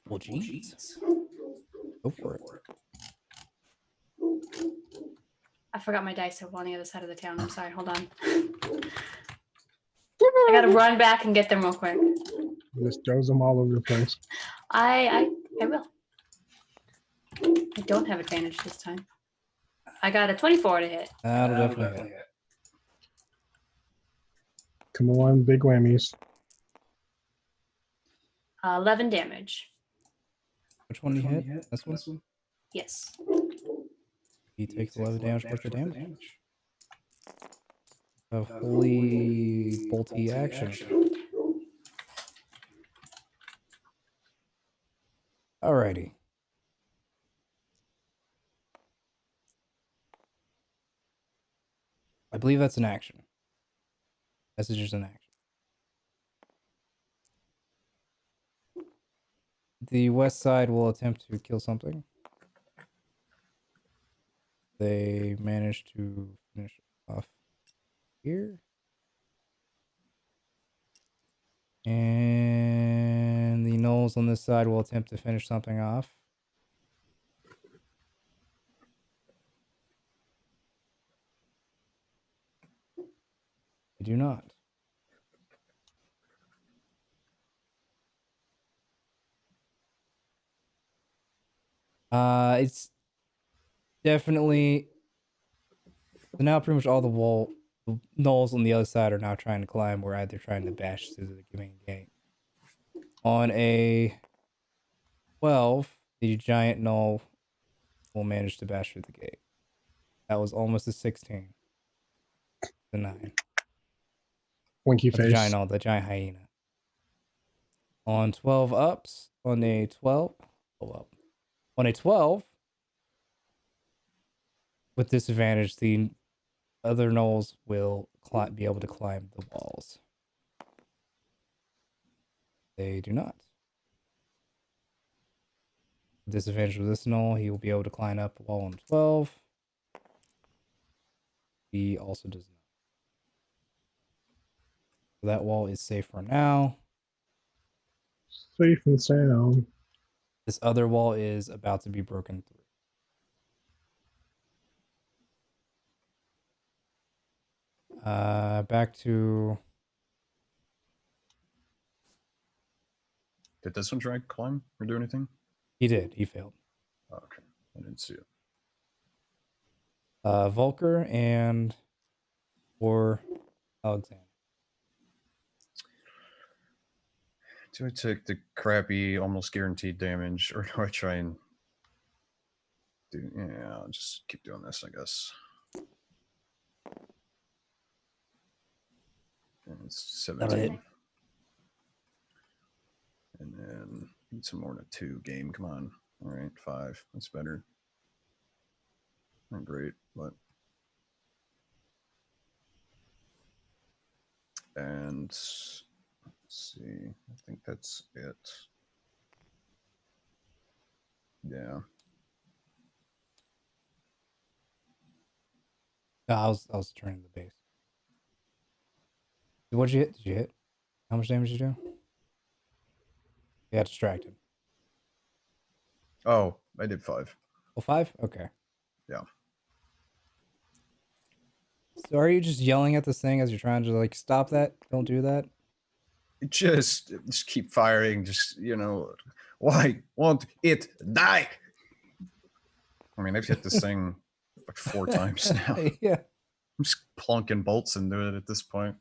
Well, jeez. Go for it. I forgot my dice over on the other side of the town. I'm sorry. Hold on. I gotta run back and get them real quick. Just throws them all over the place. I will. I don't have advantage this time. I got a 24 to hit. That'll definitely hit. Come on, big whammies. 11 damage. Which one do you hit? This one? Yes. He takes 11 damage worth of damage. A holy bolty action. Alrighty. I believe that's an action. Message is an action. The west side will attempt to kill something. They managed to finish off here. And the gnolls on this side will attempt to finish something off. They do not. It's definitely so now pretty much all the gnolls on the other side are now trying to climb. We're either trying to bash through the main gate. On a 12, the giant gnoll will manage to bash through the gate. That was almost a 16. The 9. Winky The face. giant gnoll, the giant hyena. On 12 ups, on a 12, on a 12, with disadvantage, the other gnolls will be able to climb the walls. They do not. Disadvantage with this gnoll, he will be able to climb up a wall on 12. He also does not. So that wall is safe for now. Safe and sound. This other wall is about to be broken through. Back to... Did this one try to climb or do anything? He did. He failed. Oh, okay. I didn't see it. Volker and... or Alexander. Do I take the crappy, almost guaranteed damage, or do I try and do? Yeah, I'll just keep doing this, I guess. And it's 17. And then need some more than a 2 game. Come on. All right, 5. That's better. Not great, but. And let's see. I think that's it. Yeah. No, I was turning the base. What'd you hit? Did you hit? How much damage did you do? Yeah, distracted. Oh, I did 5. Well, 5? Okay. Yeah. So are you just yelling at this thing as you're trying to like stop that? Don't do that. Just keep firing. Just why won't it die? I mean, I've hit this thing like 4 times now. Yeah. I'm just plunking bolts into it at this point.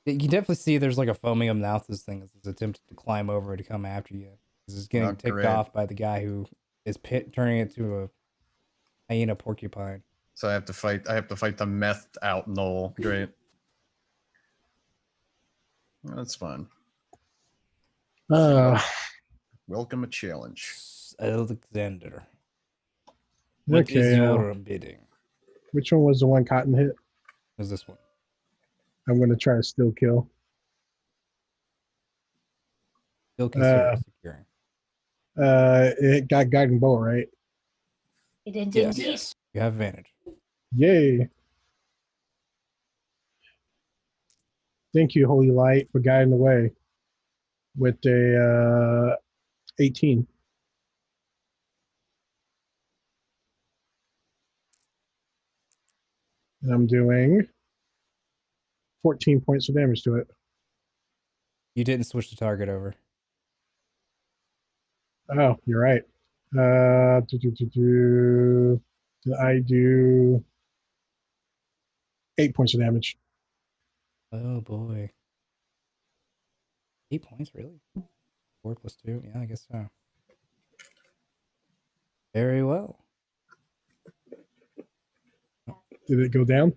You can definitely see there's like a foaming of mouth this thing is attempting to climb over to come after you. This is getting Not ticked great. off by the guy who is turning it to a hyena porcupine. So I have to fight the methed out knoll. Great. That's fun. Welcome a challenge. Alexander. What Okay. is your bidding? Which one was the one Cotton hit? What's this one? I'm going to try to still kill. Still consider securing. It got guiding bolt, right? It did Yes. indeed. You have advantage. Yay. Thank you, Holy Light, for guiding the way with a 18. And I'm doing 14 points of damage to it. You didn't switch the target over. Oh, you're right. Did I do 8 points of damage? Oh boy. 8 points, really? 4 plus 2? Yeah, I guess so. Very well. Did it go down?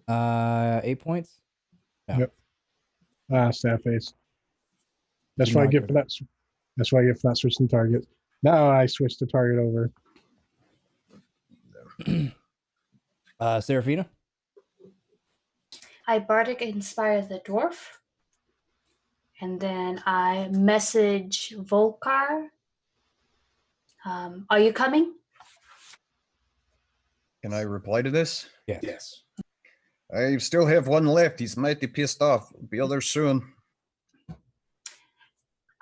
8 points? No. Yep. Staff face. That's Did why I not get go for that. That's why I get for not switching targets. Now I switched the target over. Seraphina? I bardic inspire the dwarf, and then I message Volkar. Are you coming? Can I reply to this? Yes. I still have one left. He's mighty pissed off. Be there soon.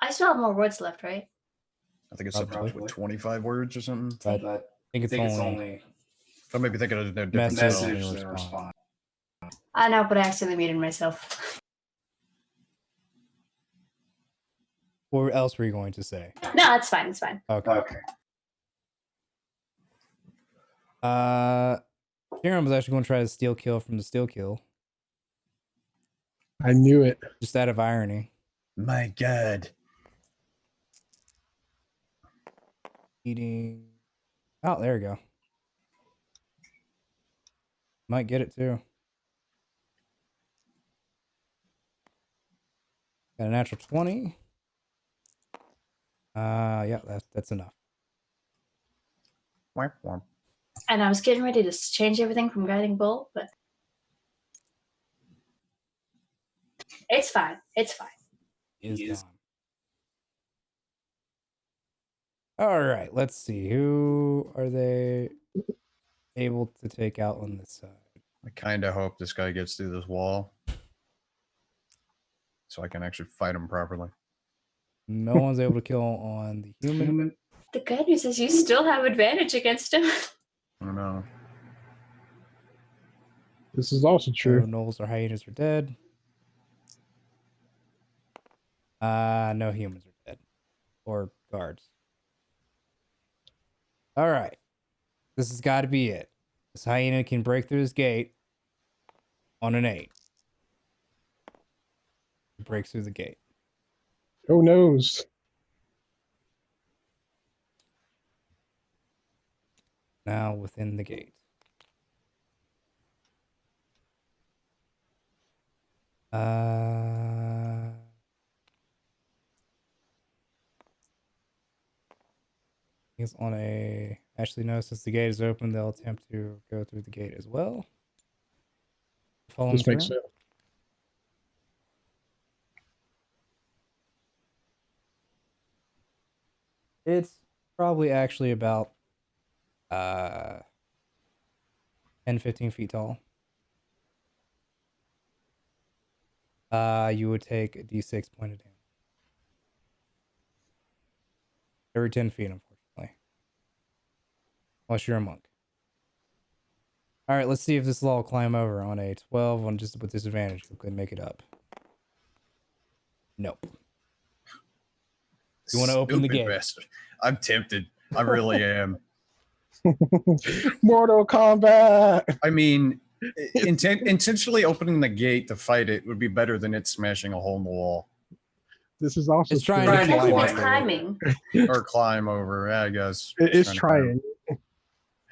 I still have more words left, right? I think it's up to Probably. 25 words or something. But I think it's only I may be thinking of a different message spell. and response. I know, but I accidentally muted myself. What else were you going to say? No, it's fine. It's fine. Okay. Kieran was actually going to try to steal kill from the steal kill, I knew it. just out of irony. My God. Eating. Oh, there we go. Might get it too. Got a natural 20. Yeah, that's enough. Womp womp. And I was getting ready to change everything from guiding bolt, but it's fine. It's fine. Is gone. All right, let's see. Who are they able to take out on this side? I kind of hope this guy gets through this wall so I can actually fight him properly. No one's able to kill on the human. The good news is you still have advantage against him. I don't know. This is also So true. gnolls or hyenas are dead. No humans are dead. Or guards. All right. This has got to be it. This hyena can break through this gate on an 8. It breaks through the gate. Who knows? Now within the gate. He's on a... Actually, no, since the gate is open, they'll attempt to go through the gate as well. Follow This them makes through. sense. It's probably actually about 10, 15 feet tall. You would take a d6 point of damage. Every 10 feet, unfortunately. Unless you're a monk. Alright, let's see if this will all climb over on a 12 on just with disadvantage. You could make it up. Nope. You want to open the Stupid gate? bastard. I'm tempted. I really am. Mortal Kombat. I mean, intentionally opening the gate to fight it would be better than it smashing a hole in the wall This is also It's trying true. to climb Technically, it's over. climbing. or climb over. Yeah, I guess It's to climb. trying.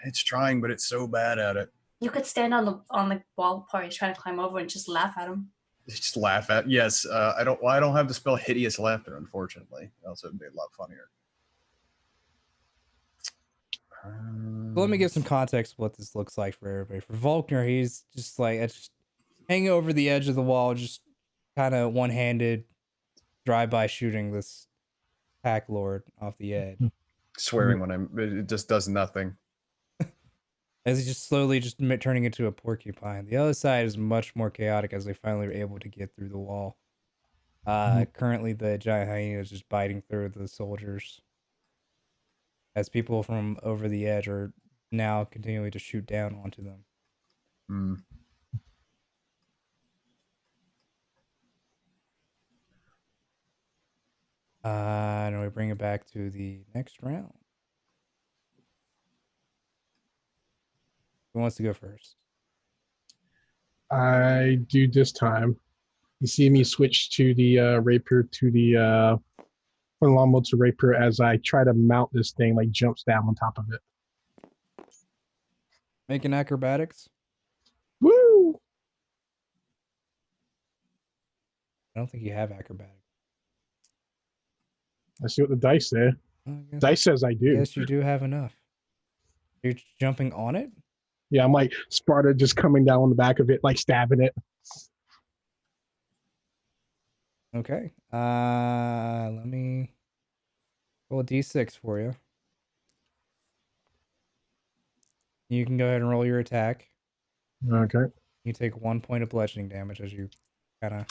It's trying, but it's so bad at it. You could stand on the wall part he's trying to climb over and just laugh at him. Just laugh at. Yes, I don't have the spell hideous laughter, unfortunately. Else it'd be a lot funnier. So let me give some context of what this looks like for everybody. For Volkner, he's just like it's hanging over the edge of the wall, just kind of one-handed drive-by shooting this pack lord off the edge. Swearing when it just does nothing. As he's just slowly just turning into a porcupine. The other side is much more chaotic as they finally were able to get through the wall. Currently, the giant hyena is just biting through the soldiers. As people from over the edge are now continuing to shoot down onto them. Mm. And we bring it back to the next round. Who wants to go first? I do this time. You see me switch to the rapier to the from longbow to rapier as I try to mount this thing, like jumps down on top of it. Making acrobatics? Woo! I don't think you have acrobatics. I see what the dice say. Dice says I do. Yes, you do have enough. You're jumping on it? Yeah, I'm like Sparta just coming down on the back of it, like stabbing it. Okay. Let me roll a d6 for you. You can go ahead and roll your attack. Okay. You take 1 point of bludgeoning damage as you kind of.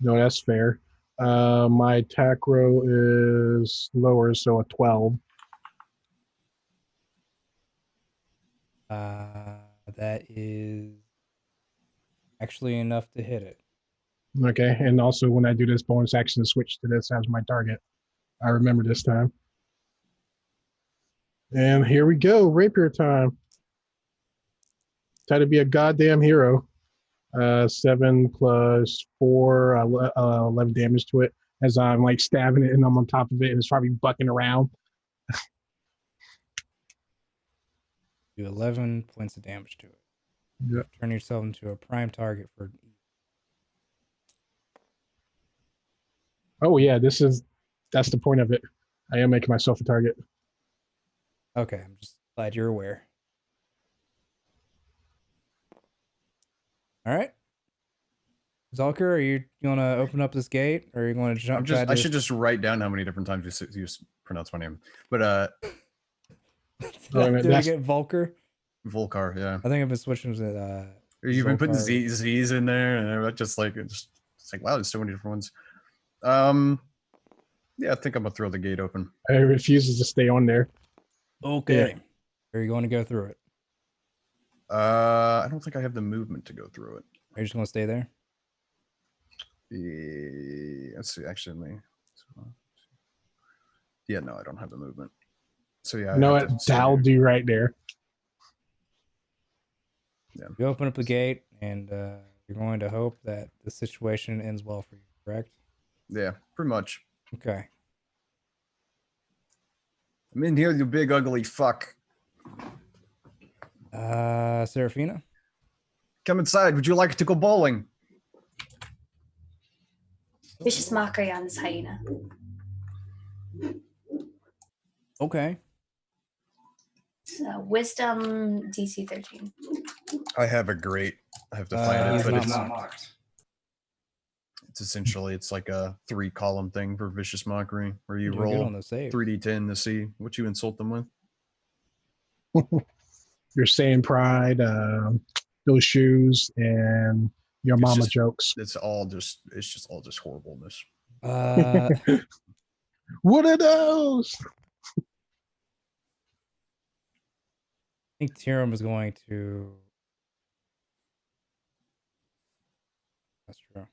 No, that's fair. My attack roll is lower, so a 12. That is actually enough to hit it. Okay, and also when I do this bonus action, switch to this as my target. I remember this time. And here we go, rapier time. Try to be a goddamn hero. 7 plus 4, 11 damage to it as I'm like stabbing it and I'm on top of it and it's probably bucking around. Do 11 points of damage to it. Yep. Turn yourself into a prime target for. Oh yeah, that's the point of it. I am making myself a target. Okay, I'm just glad you're aware. All right. Zalker, are you want to open up this gate, or are you going to jump? I should just write down how many different times you pronounce my name. But Wait a minute, Did we that's- get Volker? Volcar, yeah. I think I've been switching to. You've been putting Volcar. Z's in there, and they're just like it's like wow, there's so many different ones. Yeah, I think I'm gonna throw the gate open. It refuses to stay on there. Okay. Are you going to go through it? I don't think I have the movement to go through it. Are you just going to stay there? Let's see. Actually, yeah, no, I don't have the movement. So yeah, I No, have to stay that'll here. do right there. You open up the gate, and you're going to hope that the situation ends well for you, correct? Yeah, pretty much. Okay. I'm in here, you big ugly fuck. Serafina? Come inside. Would you like to go bowling? Vicious mockery on this hyena. Okay. So, wisdom DC 13. I have a great. I have to find he's it, but not it's essentially it's like a 3-column thing for vicious mockery, where you Doing good roll on the save. 3d10 to see what you insult them with. your saying pride, those shoes, and your It's mama just- jokes. It's just all just horribleness. I What are those? think Tyrum is going to. That's true.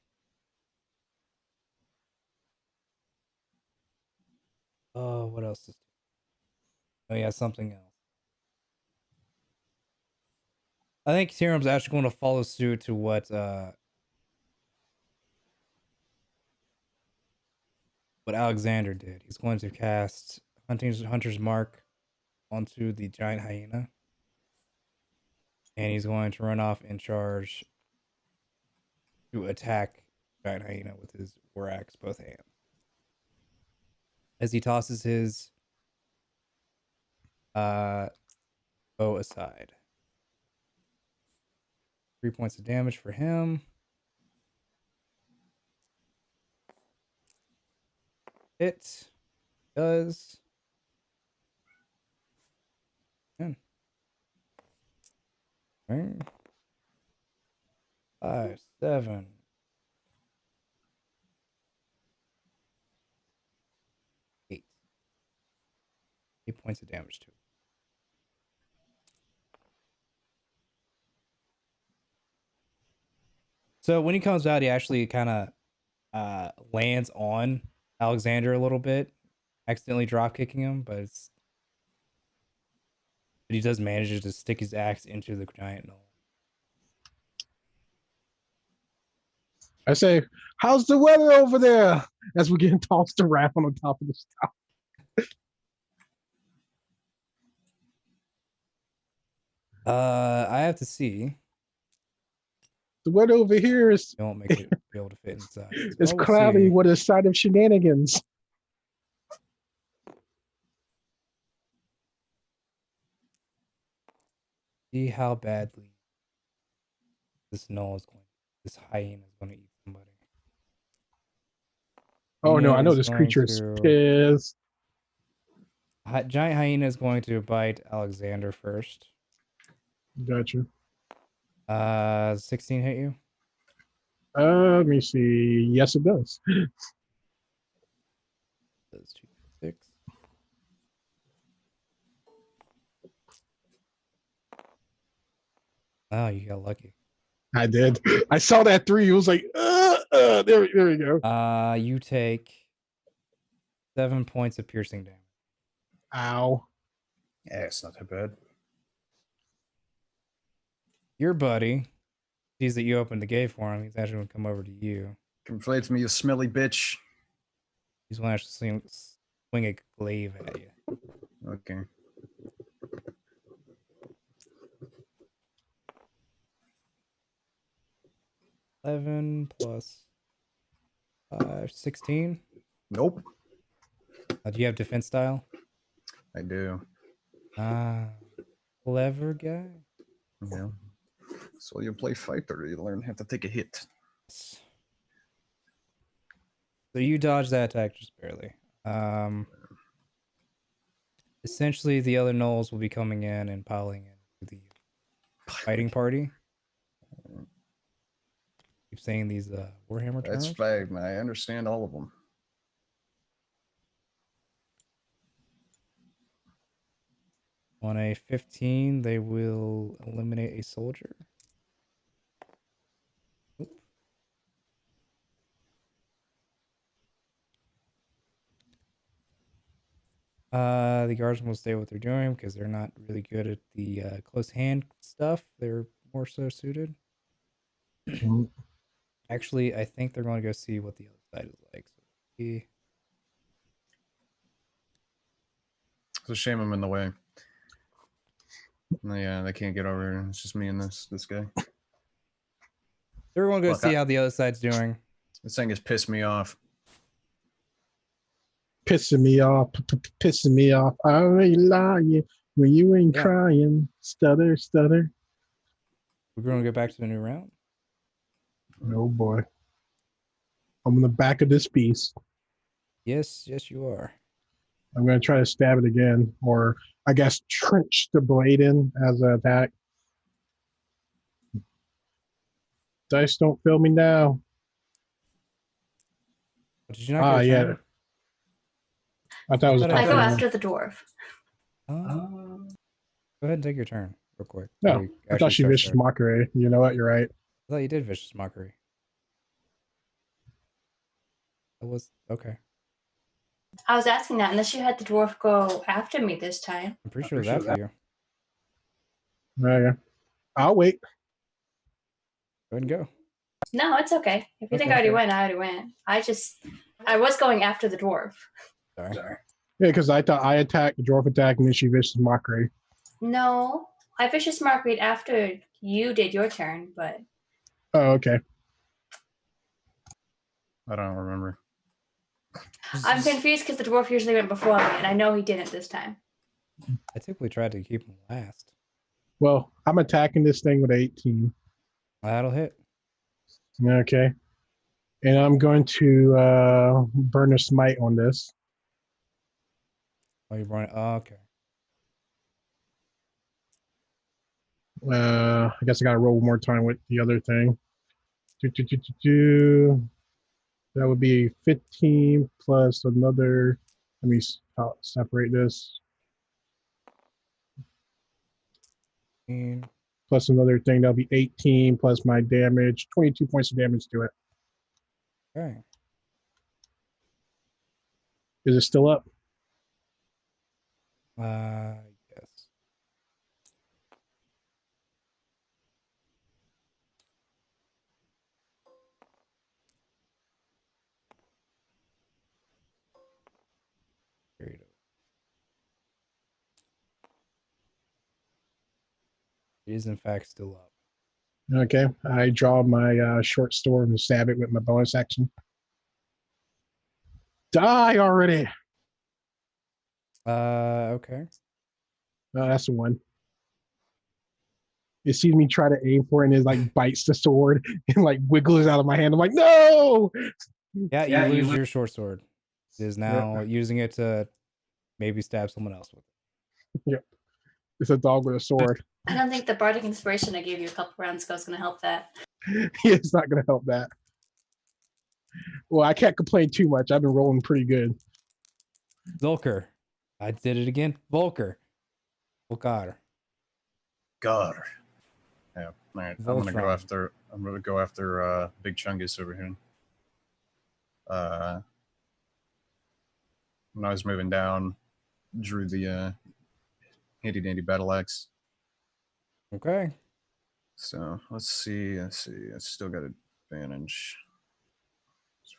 Oh, what else is? Oh yeah, something else. I think Tyrum's actually going to follow suit to what Alexander did. He's going to cast Hunter's Mark onto the giant hyena, and he's going to run off and charge to attack giant hyena with his war axe both hands. As he tosses his bow aside. 3 points of damage for him. It does. 10. Right. 5, 7. 8. 8 points of damage to it. So when he comes out, he actually kind of lands on Alexander a little bit, accidentally drop kicking him, but he does manage to stick his axe into the giant knoll. I say, how's the weather over there? As we're getting tossed around on top of the stuff. I have to see. The weather over here is It won't make it be able to fit inside. So it's we'll cloudy see. with a side of shenanigans. See how badly this knoll is going. This hyena is going to eat somebody. Oh no, Hyena I know is this going creature is to- pissed. Giant hyena is going to bite Alexander first. Gotcha. 16 hit you. Let me see. Yes, it does. Does 2d6. Oh, you got lucky. I did. I saw that 3. It was like, there we go. You take 7 points of piercing damage. Ow. Yeah, it's not that bad. Your buddy sees that you opened the gate for him. He's actually going to come over to you. Conflates me, you smelly bitch. He's going to actually swing a glaive at you. Okay. +11 5, 16. Nope. Do you have defense style? I do. Ah, clever guy. Yeah. So you play fighter, you learn how to take a hit. So you dodge that attack just barely. Essentially, the other gnolls will be coming in and piling into the fighting party. Keep saying these Warhammer terms. That's fine. I understand all of them. On a 15, they will eliminate a soldier. Oop. The guardsmen will stay what they're doing because they're not really good at the close hand stuff. They're more so suited. Mm. Actually, I think they're going to go see what the other side is like. So It's a shame I'm in the way. Yeah, they can't get over here. It's just me and this guy. they're going to go Look, see how the other side's doing. This thing has pissed me off. Pissing me off. Pissing me off. I ain't lying when you ain't Yeah. crying. Stutter, stutter. We're going to go back to the new round. Oh boy. I'm in the back of this beast. Yes, you are. I'm going to try to stab it again, or I guess trench the blade in as an attack. Dice don't fail me now. Did you not get a Yeah. turn? I thought it was I thought a I I top go did. one. after the dwarf. Go ahead and take your turn real quick. No, before you I actually thought she start vicious there. mockery. You know what? You're right. I thought you did vicious mockery. That was okay. I was asking that unless you had the dwarf go after me this time. I'm pretty sure it was after you. Yeah. I'll wait. Go ahead and go. No, it's okay. If you think I Okay. already went, I already went. I was going after the dwarf. Sorry. Yeah, because I thought I attacked, the dwarf attacked, and then she vicious mockery. No, I vicious mockery after you did your turn, but Oh, okay. I don't remember. I'm confused because the dwarf usually went before me, and I know he didn't this time. I typically tried to keep him last. Well, I'm attacking this thing with 18. That'll hit. Okay. And I'm going to burn a smite on this. Oh, you brought it. Oh, okay. I guess I got to roll one more time with the other thing. That would be 15 plus another. Let me separate this. Plus another thing. That'll be 18 plus my damage. 22 points of damage to it. Okay. Is it still up? Yes. It is in fact still up. Okay. I draw my short sword and stab it with my bonus action. Die already. Okay. That's the one. It sees me try to aim for it, and it like bites the sword and like wiggles out of my hand. I'm like, no. Yeah, you lose your short sword. It is now using it to maybe stab someone else with it. Yep. It's a dog with a sword. I don't think the bardic inspiration I gave you a couple rounds ago is going to help that. It's not going to help that. Well, I can't complain too much. I've been rolling pretty good. Volker. I did it again. Volker. Volkar. God. Yeah. All right. I'm gonna Voltron. go after Big Chungus over here. When I was moving down, drew the handy dandy battle axe. Okay. So let's see. I still got advantage.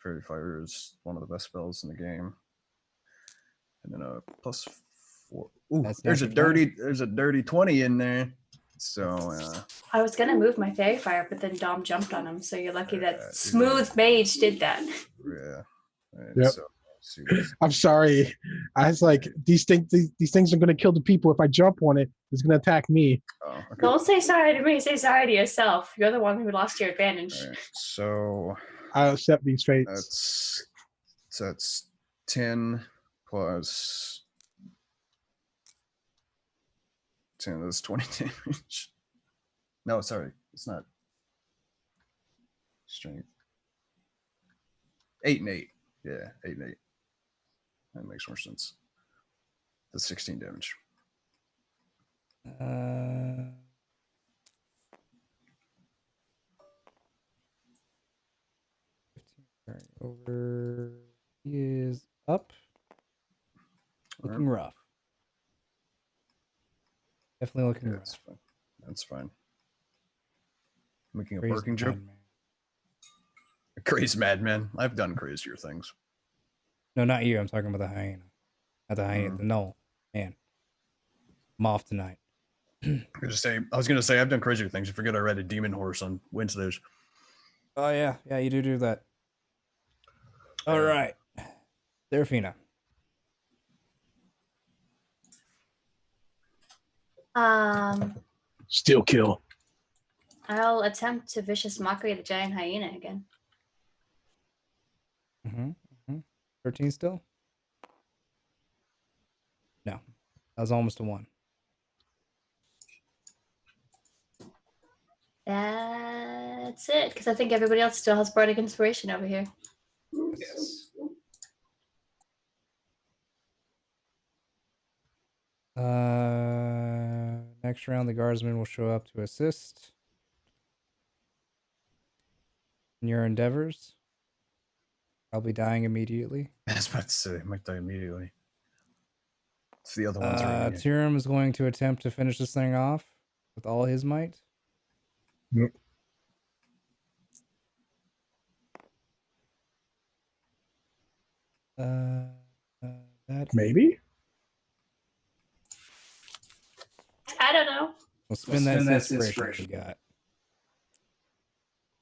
Fairy Fire is one of the best spells in the game. And then a +4. Ooh, That's there's a natural 20. dirty 20 in there. So I was going to move my fairy fire, but then Dom jumped on him, so you're lucky that smooth mage did that. yeah. Yep. So, let's see I'm sorry. I was like, these things are going to kill the people. If I jump on it, it's going to attack me. oh, okay. Don't say sorry to me. Say sorry to yourself. You're the one who lost your advantage. Right, so I accept these fates. That's 10 plus 10. That's 20 damage. No, sorry, it's not. Strength. 8 and 8. Yeah, 8 and 8. That makes more sense. That's 16 damage. Over. He is up. Looking rough. Definitely looking rough. That's fine. That's fine. Making a Crazy barking joke. madman. A crazy madman. I've done crazier things. No, not you. I'm talking about the hyena. Not the hyena. The gnoll. Man. I'm off tonight. I was gonna say I've done crazier things. I forget I read a demon horse on Wednesdays. Oh yeah, yeah, you do that. All right, Serafina. Still kill. I'll attempt to vicious mockery the giant hyena again. 13 still. No, that was almost a 1. That's it, because I think everybody else still has bardic inspiration over here. Yes. Next round, the guardsman will show up to assist in your endeavors. Probably dying immediately. I was about to say, I might die immediately. It's the other ones right here. Tyrim is going to attempt to finish this thing off with all his might. Yep. That Maybe. I don't know. we'll spin that inspiration you got.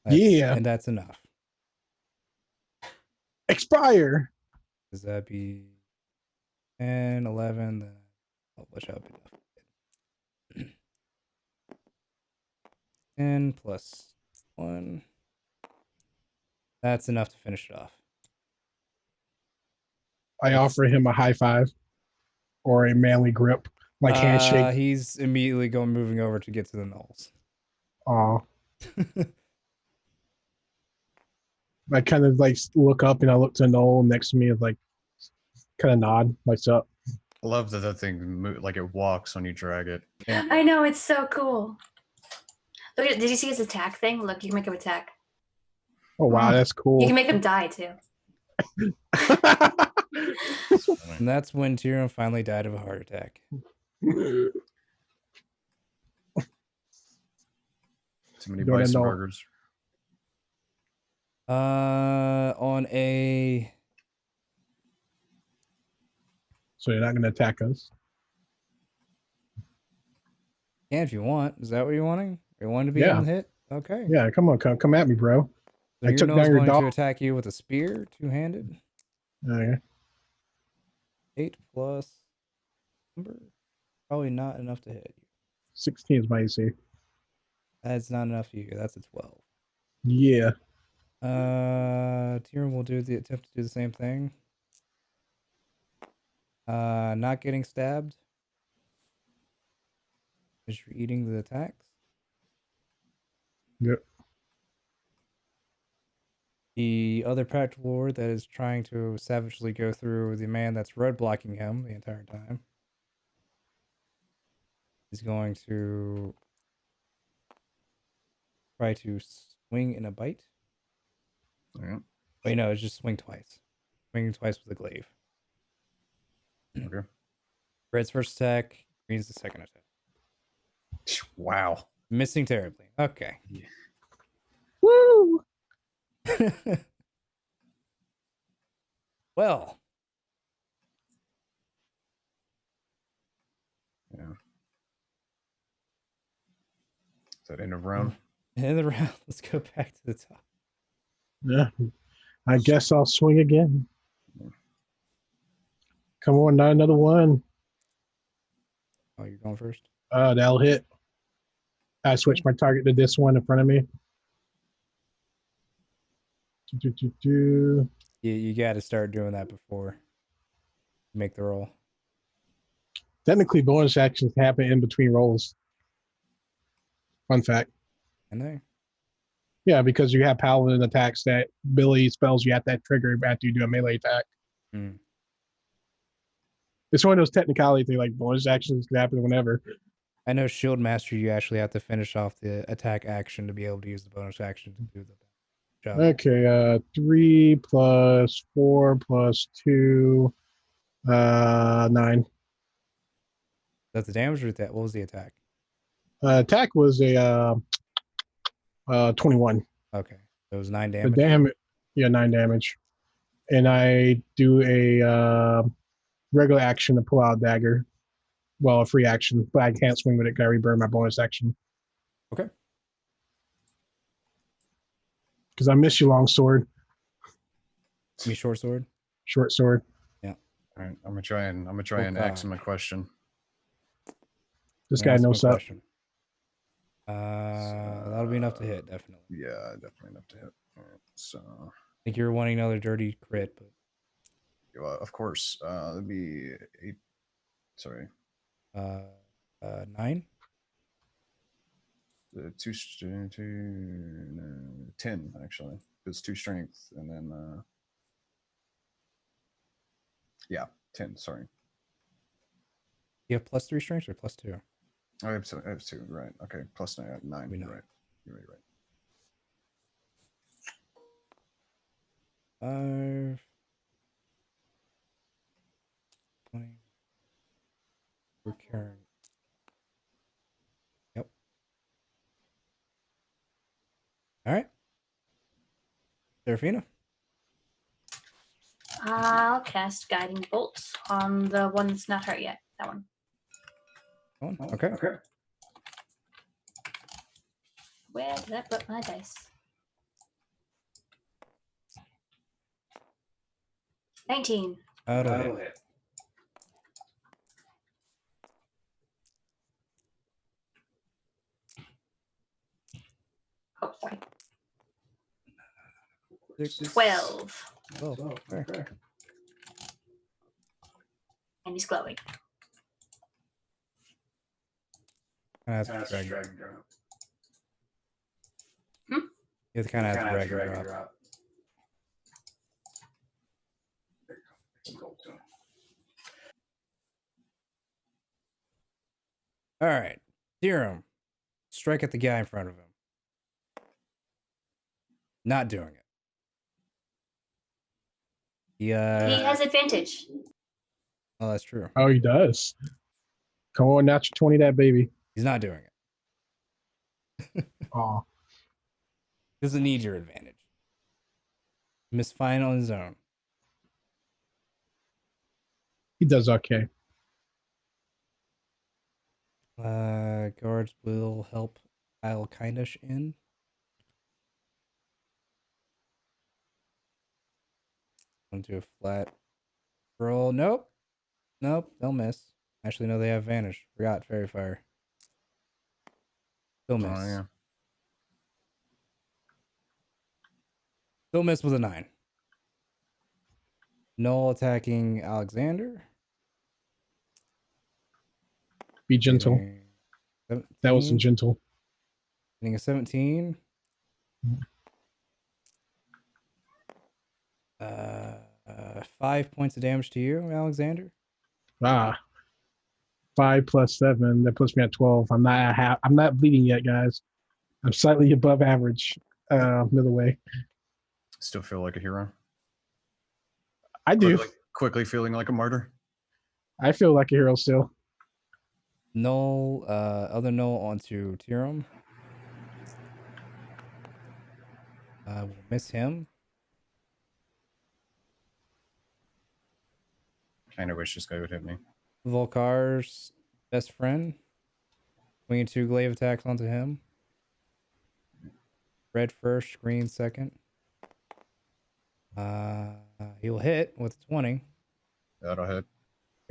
Yeah. And that's enough. Expire. Does that be 10, 11? Then publish up enough. 10 plus 1. That's enough to finish it off. I offer him a high five or a manly grip, like handshake. He's immediately moving over to get to the knolls. Aw. I kind of like look up and I look to Noel next to me and like kind of nod, like up. I love that thing like it walks when you drag it. Yeah. I know, it's so cool. Look at, did you see his attack thing? Look, you can make him attack. Oh wow, that's cool. You can make him die too. And that's when Tyrion finally died of a heart attack. Too many Don't bison know. burgers. On a So you're not going to attack us? yeah, if you want. Is that what you're wanting? You want to be Yeah. able to hit? Okay. Yeah, come on, come at me, bro. So I your took Noel's down your going dog. to attack you with a spear, 2-handed. Okay. 8 plus number. Probably not enough to hit you. 16 is my AC. That's not enough for you. That's a 12. Yeah. Tyrion will attempt to do the same thing. Not getting stabbed. Because you're eating the attacks. Yep. The other practical lord that is trying to savagely go through the man that's roadblocking him the entire time is going to try to swing in a bite. Yeah. Wait, no, it's just swing twice. Swinging twice with a glaive. Okay. Red's first attack, green's the second attack. Wow. Missing terribly. Okay. Woo! Well. Yeah. Is that end of round? In the round, let's go back to the top. Yeah. I guess I'll swing again. Come on, not another one. Oh, you're going first? That'll hit. I switch my target to this one in front of me. You got to start doing that before you make the roll. Technically, bonus actions happen in between rolls. Fun fact. And there. Yeah, because you have paladin attacks that ability spells you have that trigger after you do a melee attack. Mm. It's one of those technicalities things, like bonus actions can happen whenever. I know Shield Master, you actually have to finish off the attack action to be able to use the bonus action to do the job. Okay, 3 plus 4 plus 2, 9. That's the damage or that? What was the attack? Attack was a 21. Okay. So it was 9 The damage. damage, yeah, 9 damage. And I do a regular action to pull out a dagger. Well, a free action, but I can't swing with it. Gotta reburn my bonus action. Okay. Because I miss you, long sword. Me short sword. Short sword. All right. I'm gonna try and Okay. ask him a question. This I'm guy gonna ask knows him a up. question. That'll be enough to hit, definitely. Yeah, definitely enough to hit. All right. So, I think you're wanting another dirty crit, but of course, it'd be Sorry. 9. 10 actually. It's 2 strength, and then yeah, 10. Sorry, You have +3 strength or +2? I have 2. Right. Okay. Plus 9. I have 9. We know. You're right. You're right. 5, 20. We're carrying. Yep. All right. Serafina. I'll cast Guiding Bolt on the one that's not hurt yet. That one. Okay. Okay. Where did I put my dice? 19. That'll hit. Oh, sorry. 6, 12. 12. Okay. And he's glowing. That's drag and drop. Hmm? You have to kind of have to drag and drop. All right. Serum. Strike at the guy in front of him. Not doing it. He has advantage. Oh, that's true. Oh, he does. Come on, natural 20 that baby. He's not doing it. Oh, Doesn't need your advantage. Missed fine on his own. he does okay. Guards will help Kyle Kindish in. Onto a flat roll. Nope. They'll miss. Actually, no, they have vanish. Forgot fairy fire. Still miss. Oh yeah. Still miss with a 9. Null attacking Alexander. Be gentle. Getting 17. That wasn't gentle. Getting a 17. 5 points of damage to you, Alexander. 5 plus 7. That puts me at 12. I'm not bleeding yet, guys. I'm slightly above average. Middleway. Still feel like a hero. I do. Quickly feeling like a martyr. I feel like a hero still. Null, other null onto Tiram. We'll miss him. Kind of wish this guy would hit me. Volkar's best friend. Swinging 2 glaive attacks onto him. Red first, green second. He'll hit with 20. That'll hit.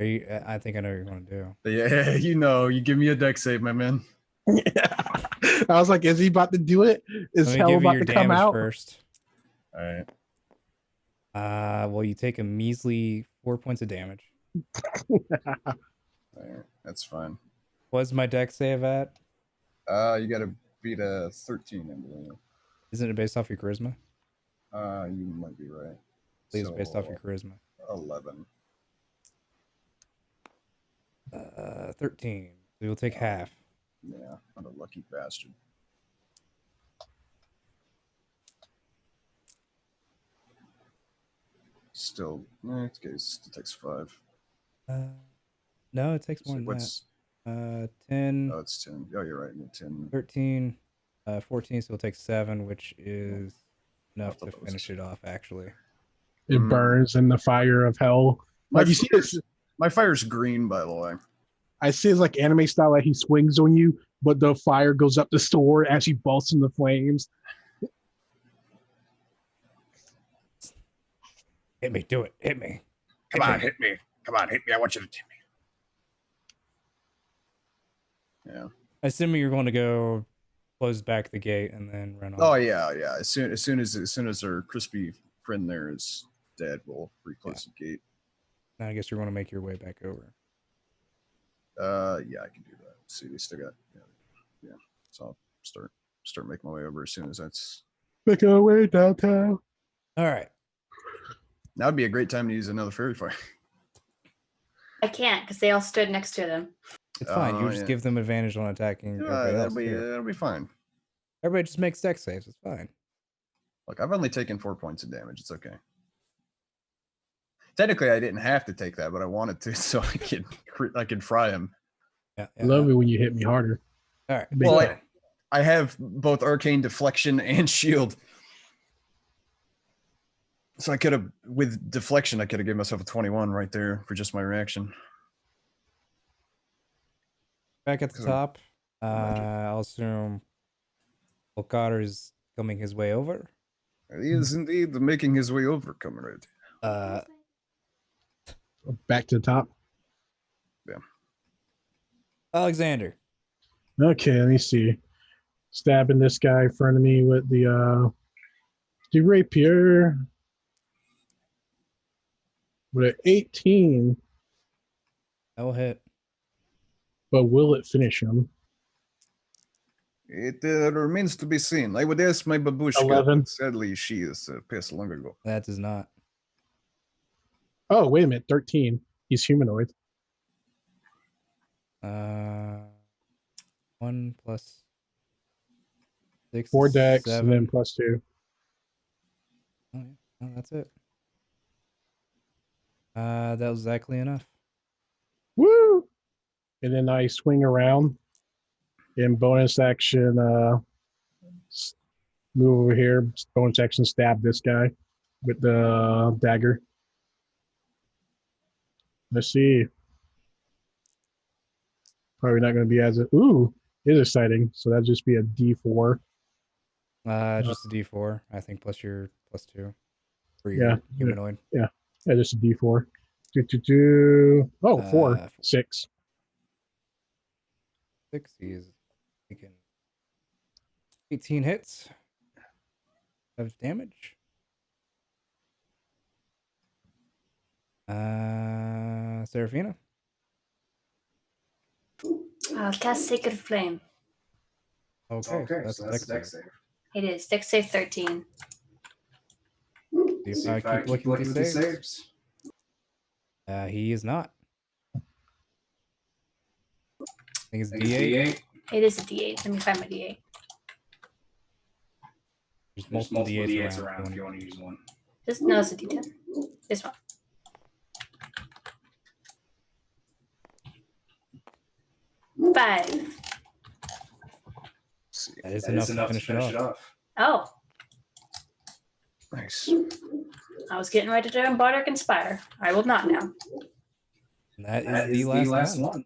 I think I know what you're going to do. Yeah, you give me a deck save, my man. I was like, is he about to do it? Is Let me hell give you about your to come damage out? first. All right. Well, you take a measly 4 points of damage. All right. That's fine. What's my deck save at? You got to beat a 13, I believe. Isn't it based off your charisma? You might be right. Please, based off your charisma. 11. 13. So you'll take half. Yeah, I'm a lucky bastard. Still, it takes 5. No, it takes more So than what's? that. 10. Oh, it's 10. Oh, you're right. 10. 13. 14. So it'll take 7, which is enough thought to that was finish it off. Actually, It burns in the fire of hell. Like you see this. My fire's green, by the way. I see it's like anime style, like he swings on you, but the fire goes up the store as he bolts in the flames. hit me. Do it. Hit me. Come on, hit me. Come on, hit me. I want you to hit me. Yeah. Assuming you're going to go close back the gate and then run off. Oh yeah. As soon as our crispy friend there is dead, we'll reclose the gate. Now I guess you're going to make your way back over. Yeah, I can do that. Let's see, we still got yeah. So I'll start making my way over as soon as that's. Making our way downtown. All right. That would be a great time to use another fairy fire. I can't because they all stood next to them. It's fine. You just Yeah. give them advantage on attacking everybody else. That'll be fine. Everybody just makes dex saves. It's fine. Look, I've only taken 4 points of damage. It's okay. Technically, I didn't have to take that, but I wanted to, so I could fry him. Yeah. Love it when you hit me harder. All right. Big Well, deal. I have both arcane deflection and shield. So I could have, with deflection, I could have given myself a 21 right there for just my reaction. Back at the So, top, magic. I'll assume Volkar is coming his way over. He is indeed making his way over, comrade. Back to the top. Alexander. Okay, let me see. Stabbing this guy in front of me with the rapier. With an 18, That will hit. but will it finish him? It remains to be seen. I would ask my babushka, 11. but sadly she is passed long ago. That does not. Oh, wait a minute. 13. He's humanoid. 1 plus 6. 4 dex, 7. and then plus 2. Oh, yeah. Oh, that's it. That was exactly enough. Woo! And then I swing around in bonus action, move over here, bonus action, stab this guy with the dagger. Let's see. Probably not going to be as ooh, it is exciting. So that'd just be a D4. Just a D4, I think, plus your plus 2 for Yeah. your humanoid. Yeah, just a D4. Oh, 4. 6. 6. He is taking 18 hits of damage. Serafina. I'll cast Sacred Flame. Okay, so that's a dex save. It is. Dex save 13. See if I keep looking with the saves. He is not. I think it's D8. It is a D8. Let me find my D8. There's multiple D8s around if you want to use one. No, it's a D10. This one. Five. That is enough to finish it off. Oh, Nice. I was getting ready to Bardic Inspire. I will not now. And that is the last one.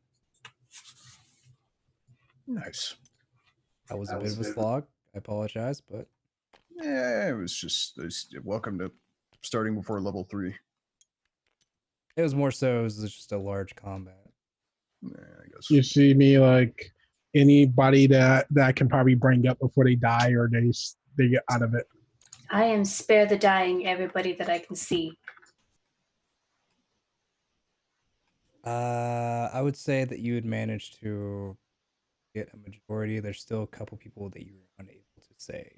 Nice. That was a bit of a slog. I apologize, but Yeah, it was welcome to starting before level 3. it was more so it was just a large combat. Yeah, I guess. You see me like anybody that I can probably bring up before they die or they get out of it. I am spare the dying everybody that I can see. I would say that you would manage to get a majority. There's still a couple people that you were unable to save.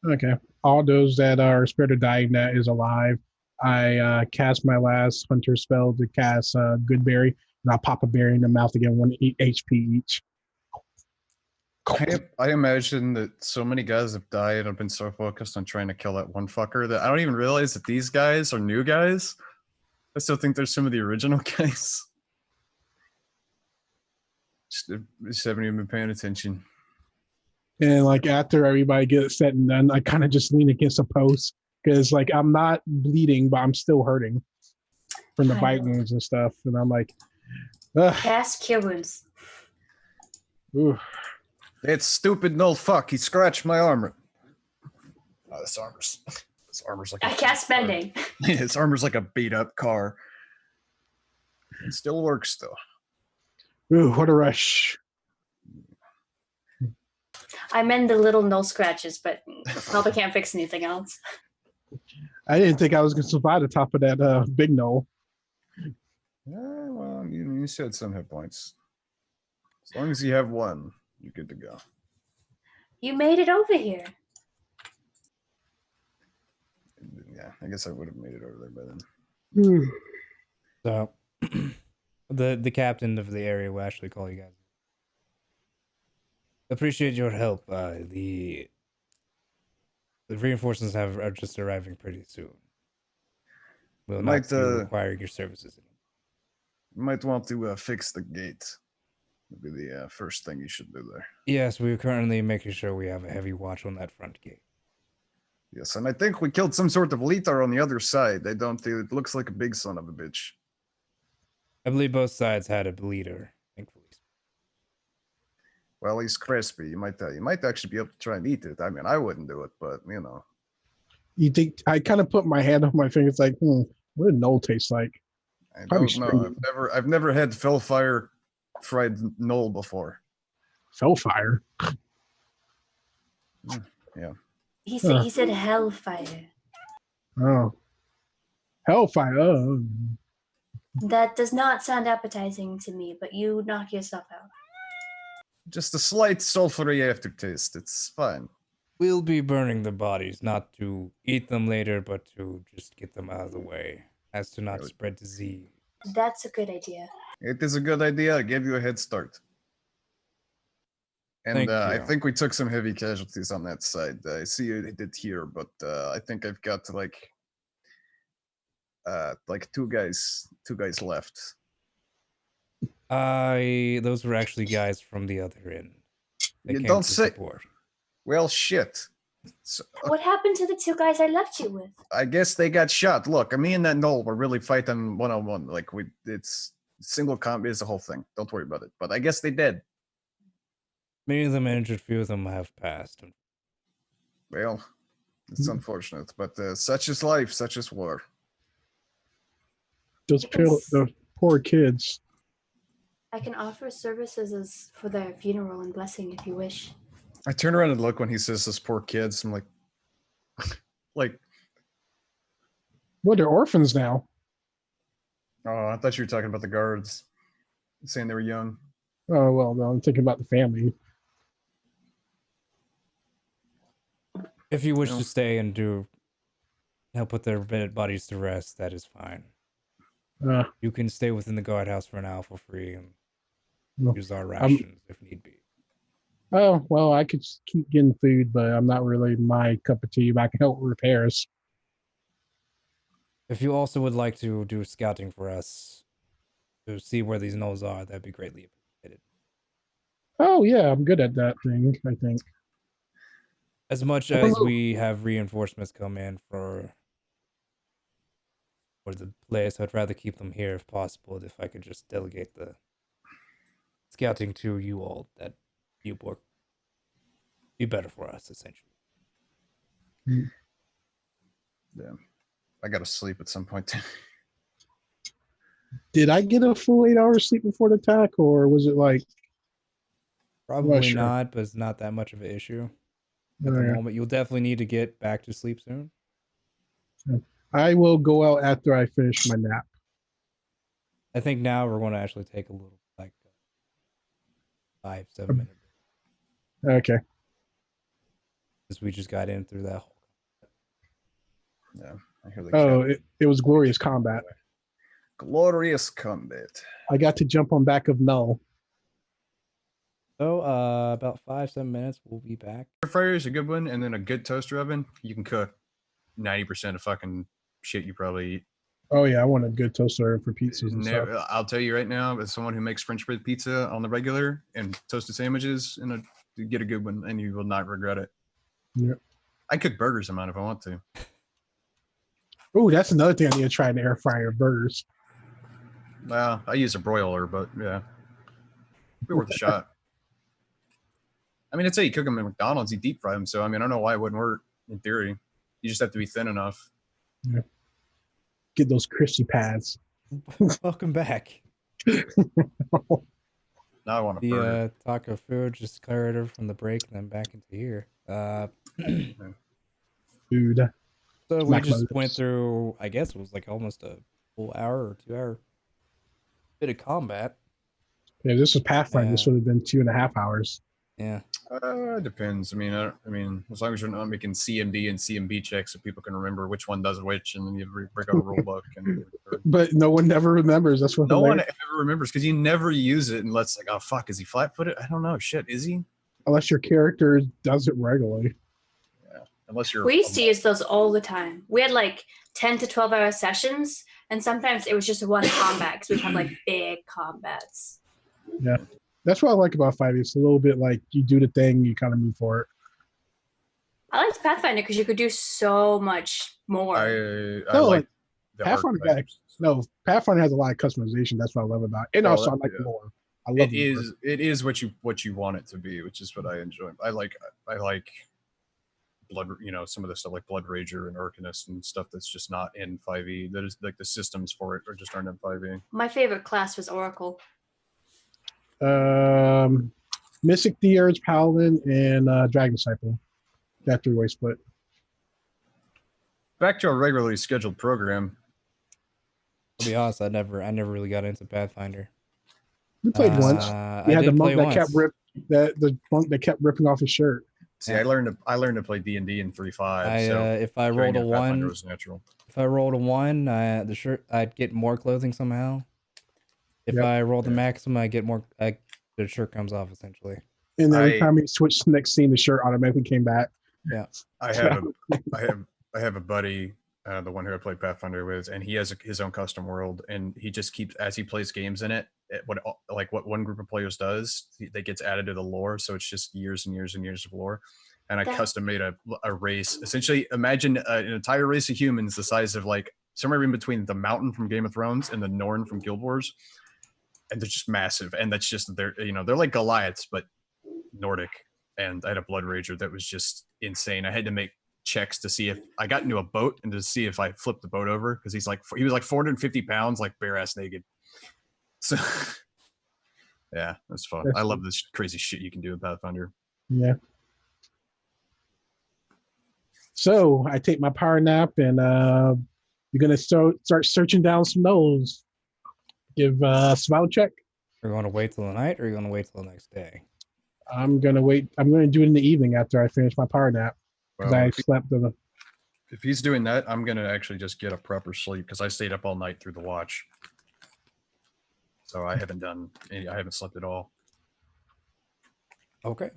Okay. All those that are spirit of dying that is alive, I cast my last hunter spell to cast Good Berry, and I'll pop a berry in the mouth again, 1 HP each. I imagine that so many guys have died. I've been so focused on trying to kill that one fucker that I don't even realize that these guys are new guys. I still think there's some of the original guys. Just haven't even been paying attention. And like after everybody gets set and done, I kind of just lean against a post because like I'm not bleeding, but I'm still hurting from the bite wounds and stuff. And I'm like, ugh. Cast Cure Wounds. Ooh. That stupid null fuck. He scratched my armor. Oh, this armor's like I cast Bending. His armor's like a beat up car. It still works though. Ooh, what a rush. I mend the little null scratches, but probably can't fix anything else. I didn't think I was going to survive the top of that big knoll. Well, you You said some hit points. As long as you have one, you're good to go. You made it over here. Yeah, I guess I would have made it over there by then. Hmm. So the captain of the area will actually call you guys. Appreciate your help. The reinforcements are just arriving pretty soon. Will not Might be requiring your services anymore. might want to fix the gate. Would be the first thing you should do there. Yes, we're currently making sure we have a heavy watch on that front gate. Yes, and I think we killed some sort of litar on the other side. It looks like a big son of a bitch. I believe both sides had a bleeder, thankfully. Well, he's crispy. You might actually be able to try and eat it. I mean, I wouldn't do it, but you know. You think I kind of put my hand on my finger? It's like, what did Knoll taste like? I Probably don't know. stringy. I've never had Fellfire fried knoll before. Fellfire. Yeah. He said hellfire. Oh, Hellfire. Oh. That does not sound appetizing to me, but you knock yourself out. Just a slight sulfury aftertaste. It's fine. We'll be burning the bodies, not to eat them later, but to just get them out of the way, as to not Really? spread disease. That's a good idea. It is a good idea. I gave you a head start. And Thank I you. think we took some heavy casualties on that side. I see you did here, but I think I've got like two guys left. Those were actually guys from the other end. They You came don't to say. support. Well, shit. So, What happened to the two guys I left you with? I guess they got shot. Look, me and that Knoll were really fighting 1-on-1. Like it's single combat is the whole thing. Don't worry about it. But I guess they did. Many of them injured, few of them have passed. Well, it's unfortunate, but such is life, such is war. Those poor kids. I can offer services for their funeral and blessing if you wish. I turn around and look when he says "those poor kids." I'm like, like, Well, they're orphans now. oh, I thought you were talking about the guards, saying they were young. Oh well, no, I'm thinking about the family. If you wish No. to stay and help put their dead bodies to rest, that is fine. Uh, You can stay within the guardhouse for now for free and No, use our rations if need be. oh well, I could just keep getting food, but I'm not really my cup of tea. But I can help with repairs. If you also would like to do scouting for us to see where these knolls are, that'd be greatly appreciated. Oh yeah, I'm good at that thing. I think. As much Oh, as look. we have reinforcements come in for the place, I'd rather keep them here if possible. If I could just delegate the scouting to you all, that you work be better for us, essentially. Yeah, I gotta sleep at some point. Did I get a full 8 hours sleep before the attack, or was it like? Probably sure. not, but it's not that much of an issue at the Okay. moment. You'll definitely need to get back to sleep soon. I will go out after I finish my nap. I think now we're going to actually take a little, like, 5-7 minute break, Okay. because we just got in through that whole. Yeah, I hear the Oh, it was glorious combat. glorious combat. I got to jump on back of Null. So, about 5-7 minutes, we'll be back. Air fryer is a good one, and then a good toaster oven. You can cook 90% of fucking shit you probably eat. Oh yeah, I want a good toaster for pizzas and stuff. I'll tell you right now, as someone who makes French bread pizza on the regular and toasted sandwiches, you get a good one, and you will not regret it. Yeah. I cook burgers, if I want to. Oh, that's another thing I need to try in the air fryer: burgers. Well, I use a broiler, but yeah, be worth a shot. I mean, it's how you cook them at McDonald's. You deep fry them, so I mean, I don't know why it wouldn't work. In theory, you just have to be thin enough. Yeah. Get those crispy pads. Welcome back. Now I want a The burger. taco food just cleared over from the break and then back into here. Food. So we Smack my just went lips. through, I guess it was like almost a full hour or 2 hour Bit of combat. Yeah, if this was Pathfinder, this would have been 2.5 hours. Yeah. Depends. I mean, as long as you're not making CMD and CMB checks, so people can remember which one does which, and then you break out a rule book. But no one never remembers. That's what no one ever remembers because you never use it unless like, oh fuck, is he flat-footed? I don't know. Shit, is he? Unless your character does it regularly. Yeah, unless you're. We used to use those all the time. We had like 10 to 12-hour sessions, and sometimes it was just one combat because we'd have like big combats. Yeah. That's what I like about 5e. It's a little bit like you do the thing, you kind of move for it. I liked Pathfinder because you could do so much more. I like the Pathfinder. Pathfinder has a lot of customization. That's what I love about it. And also, I like the lore. I love it is what you want it to be, which is what I enjoy. I like blood, some of the stuff like Blood Rager and Arcanist and stuff that's just not in 5e. That is like the systems for it just aren't in 5e. My favorite class was Oracle. Mystic Theurge, Paladin, and Dragon Disciple. That 3-way split. Back to our regularly scheduled program. I'll be honest, I never really got into Pathfinder. We played once. We had the monk that kept the monk that kept ripping off his shirt. See, I learned to play D&D in 3.5. So if I rolled a 1, was natural. If I rolled a 1, the shirt I'd get more clothing somehow. If I rolled the maximum, I get more. The shirt comes off essentially. And then every time he switched to the next scene, the shirt automatically came back. Yeah, I have a buddy, the one who I played Pathfinder with, and he has his own custom world, and he just keeps as he plays games in it. What one group of players does, that gets added to the lore, so it's just years and years and years of lore. And I custom made a race. Essentially, imagine an entire race of humans the size of like somewhere in between the Mountain from Game of Thrones and the Norn from Guild Wars, and they're just massive. And that's just they're like Goliaths but Nordic. And I had a Blood Rager that was just insane. I had to make checks to see if I got into a boat and to see if I flipped the boat over because he was like 450 pounds, like bare ass naked. So yeah, that's fun. I love this crazy shit you can do with Pathfinder. Yeah. So I take my power nap, and you're gonna start searching down some nodes. Give survival check. Are you going to wait till the night, or are you going to wait till the next day? I'm gonna wait. I'm gonna do it in the evening after I finish my power nap because I slept. If he's doing that, I'm gonna actually just get a proper sleep because I stayed up all night through the watch. So I haven't slept at all. Okay.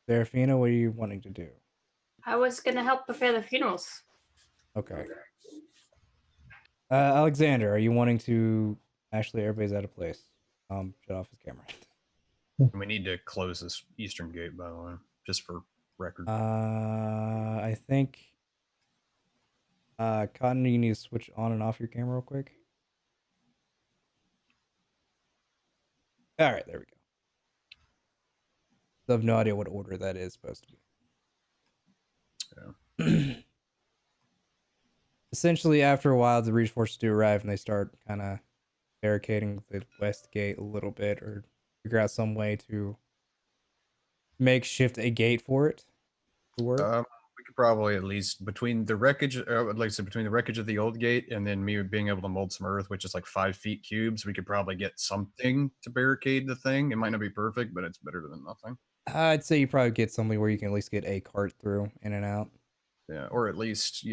Serafina, what are you wanting to do? I was gonna help prepare the funerals. Okay. Alexander, are you wanting to? Actually, everybody's out of place. Shut off his camera. We need to close this eastern gate, by the way, just for record. I think. Cotton, you need to switch on and off your camera real quick. All right, there we go. I have no idea what order that is supposed to be. Yeah. Essentially, after a while, the Reach forces do arrive, and they start kind of barricading the west gate a little bit, or figure out some way to makeshift a gate for it to work. We could probably at least between the wreckage, between the wreckage of the old gate and then me being able to mold some earth, which is like 5 feet cubes, we could probably get something to barricade the thing. It might not be perfect, but it's better than nothing. I'd say you probably get something where you can at least get a cart through in and out. Yeah, or at least,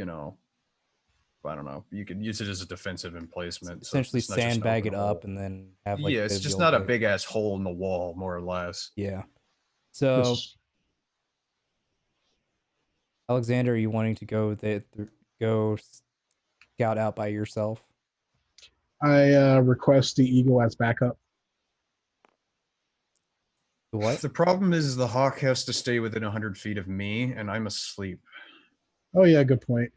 I don't know. You could use it as a defensive emplacement. Essentially sandbag it up and then have like... Yeah, it's just not a big ass hole in the wall, more or less. Yeah. So, Alexander, are you wanting to go scout out by yourself? I request the eagle as backup. What? The problem is the hawk has to stay within 100 feet of me, and I'm asleep. Oh yeah, good point.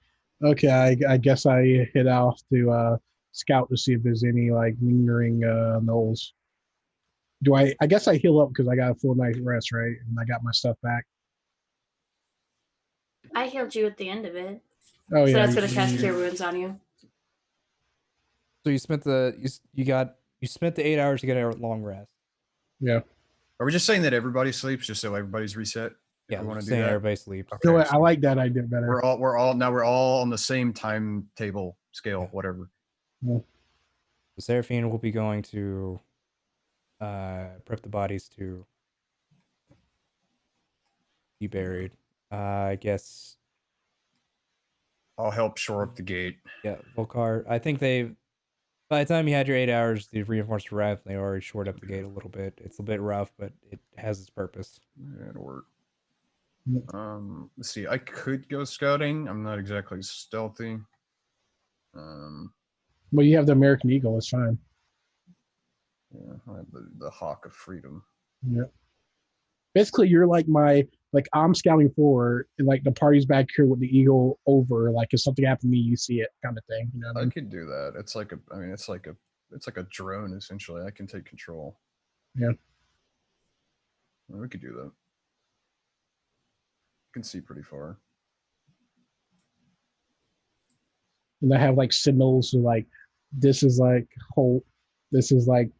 Okay, I guess I head off to scout to see if there's any like lingering gnolls. I guess I heal up because I got a full night's rest, right? And I got my stuff back. I healed you at the end of it. Oh yeah. So that's gonna cast Cure Wounds on you. So you spent you spent the 8 hours to get a long rest. Yeah. Are we just saying that everybody sleeps just so everybody's reset? Yeah, we want to do saying that. Everybody sleeps. Okay, I like that idea better. We're all on the same timetable. scale, Yeah. whatever. The Seraphine will be going to prep the bodies to be buried. I guess. I'll help shore up the gate. Yeah, Volcar. I think they. By the time you had your 8 hours, the reinforcements arrived. They already shored up the gate a little bit. It's a bit rough, but it has its purpose. Yeah, it'll work. Yeah. Let's see. I could go scouting. I'm not exactly stealthy. Well, you have the American Eagle. It's fine. Yeah, I have the Hawk of Freedom. Yeah. Basically, you're like I'm scouting forward, and like the party's back here with the Eagle over. Like if something happened to me, you see it, kind of thing. You know what I I mean? could do that. It's like it's like a drone essentially. I can take control. Yeah. Well, we could do that. You can see pretty far. And I have like signals to like, this is like hope, this is like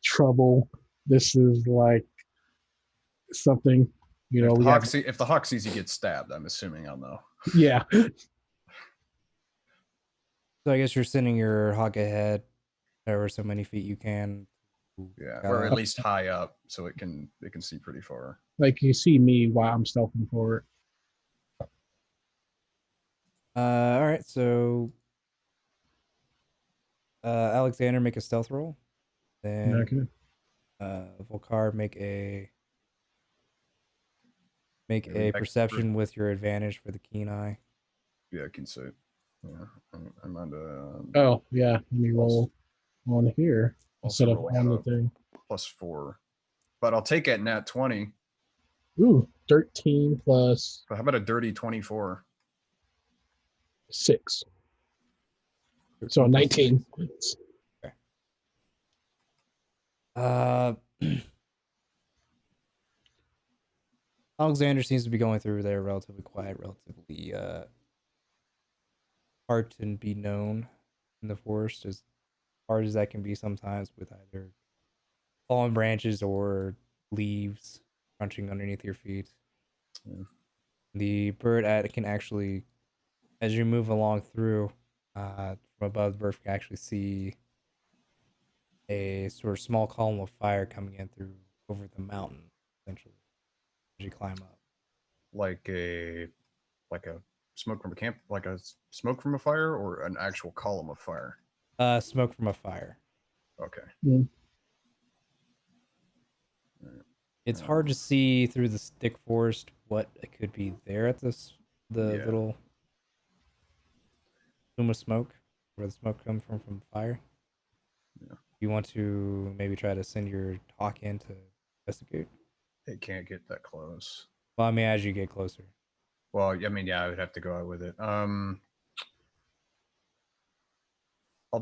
trouble, this is like something. You know, If the Hawk sees you get stabbed, I'm assuming I'll know. Yeah. So I guess you're sending your hawk ahead, however so many feet you can. Yeah, or at least high up so it can see pretty far. Like you see me while I'm stealthing forward. All right, so Alexander, make a stealth roll. Then Okay. Volcar, make a Yeah, perception with your advantage for the keen eye. Yeah, I can see it. Yeah, I'm on Oh yeah. Let me roll on here also instead of rolling on the up thing. +4. But I'll take it nat 20. Ooh, 13 plus But how about a dirty 24? 6. So 19. Okay. Alexander seems to be going through there relatively quiet, relatively hard to be known in the forest, as hard as that can be sometimes with either fallen branches or leaves crunching underneath your feet. Yeah. The bird can actually, as you move along through, from above the bird can actually see a sort of small column of fire coming in through over the mountain, essentially, as you climb up. Like a smoke from a camp, like a smoke from a fire, or an actual column of fire. Smoke from a fire. Okay. Mm. It's hard to see through the thick forest what could be there at the Yeah. little plume of smoke, where the smoke comes from the fire. Yeah. You want to maybe try to send your hawk in to investigate? It can't get that close. Well, I mean, as you get closer. Well, I mean, yeah, I would have to go out with it. I'll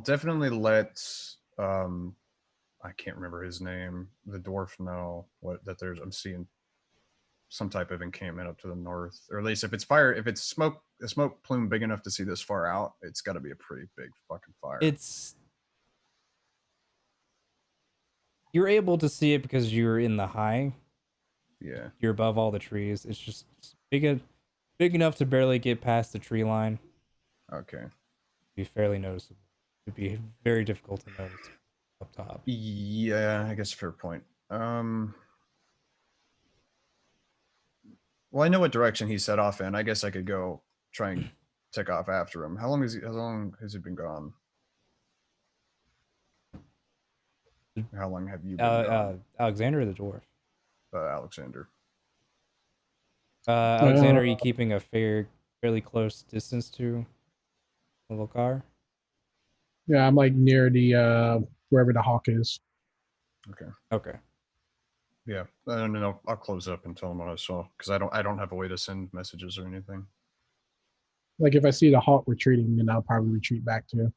definitely let I can't remember his name, the dwarf know I'm seeing some type of encampment up to the north, or at least if it's fire, if it's a smoke plume big enough to see this far out, it's got to be a pretty big fucking fire. You're able to see it because you're in the high. Yeah. You're above all the trees. It's just big enough to barely get past the tree line. Okay. Be fairly noticeable. It'd be very difficult to notice up top. Yeah, I guess fair point. Well, I know what direction he set off in. I guess I could go try and take off after him. How long has he been gone? How long have you been gone? Alexander or the dwarf? Alexander. Alexander, are you keeping a fairly close distance to the Volcar? Yeah, I'm like near the wherever the hawk is. Okay. Yeah, I don't know. I'll close up and tell him what I saw, because I don't have a way to send messages or anything. Like if I see the hawk retreating, then I'll probably retreat back too.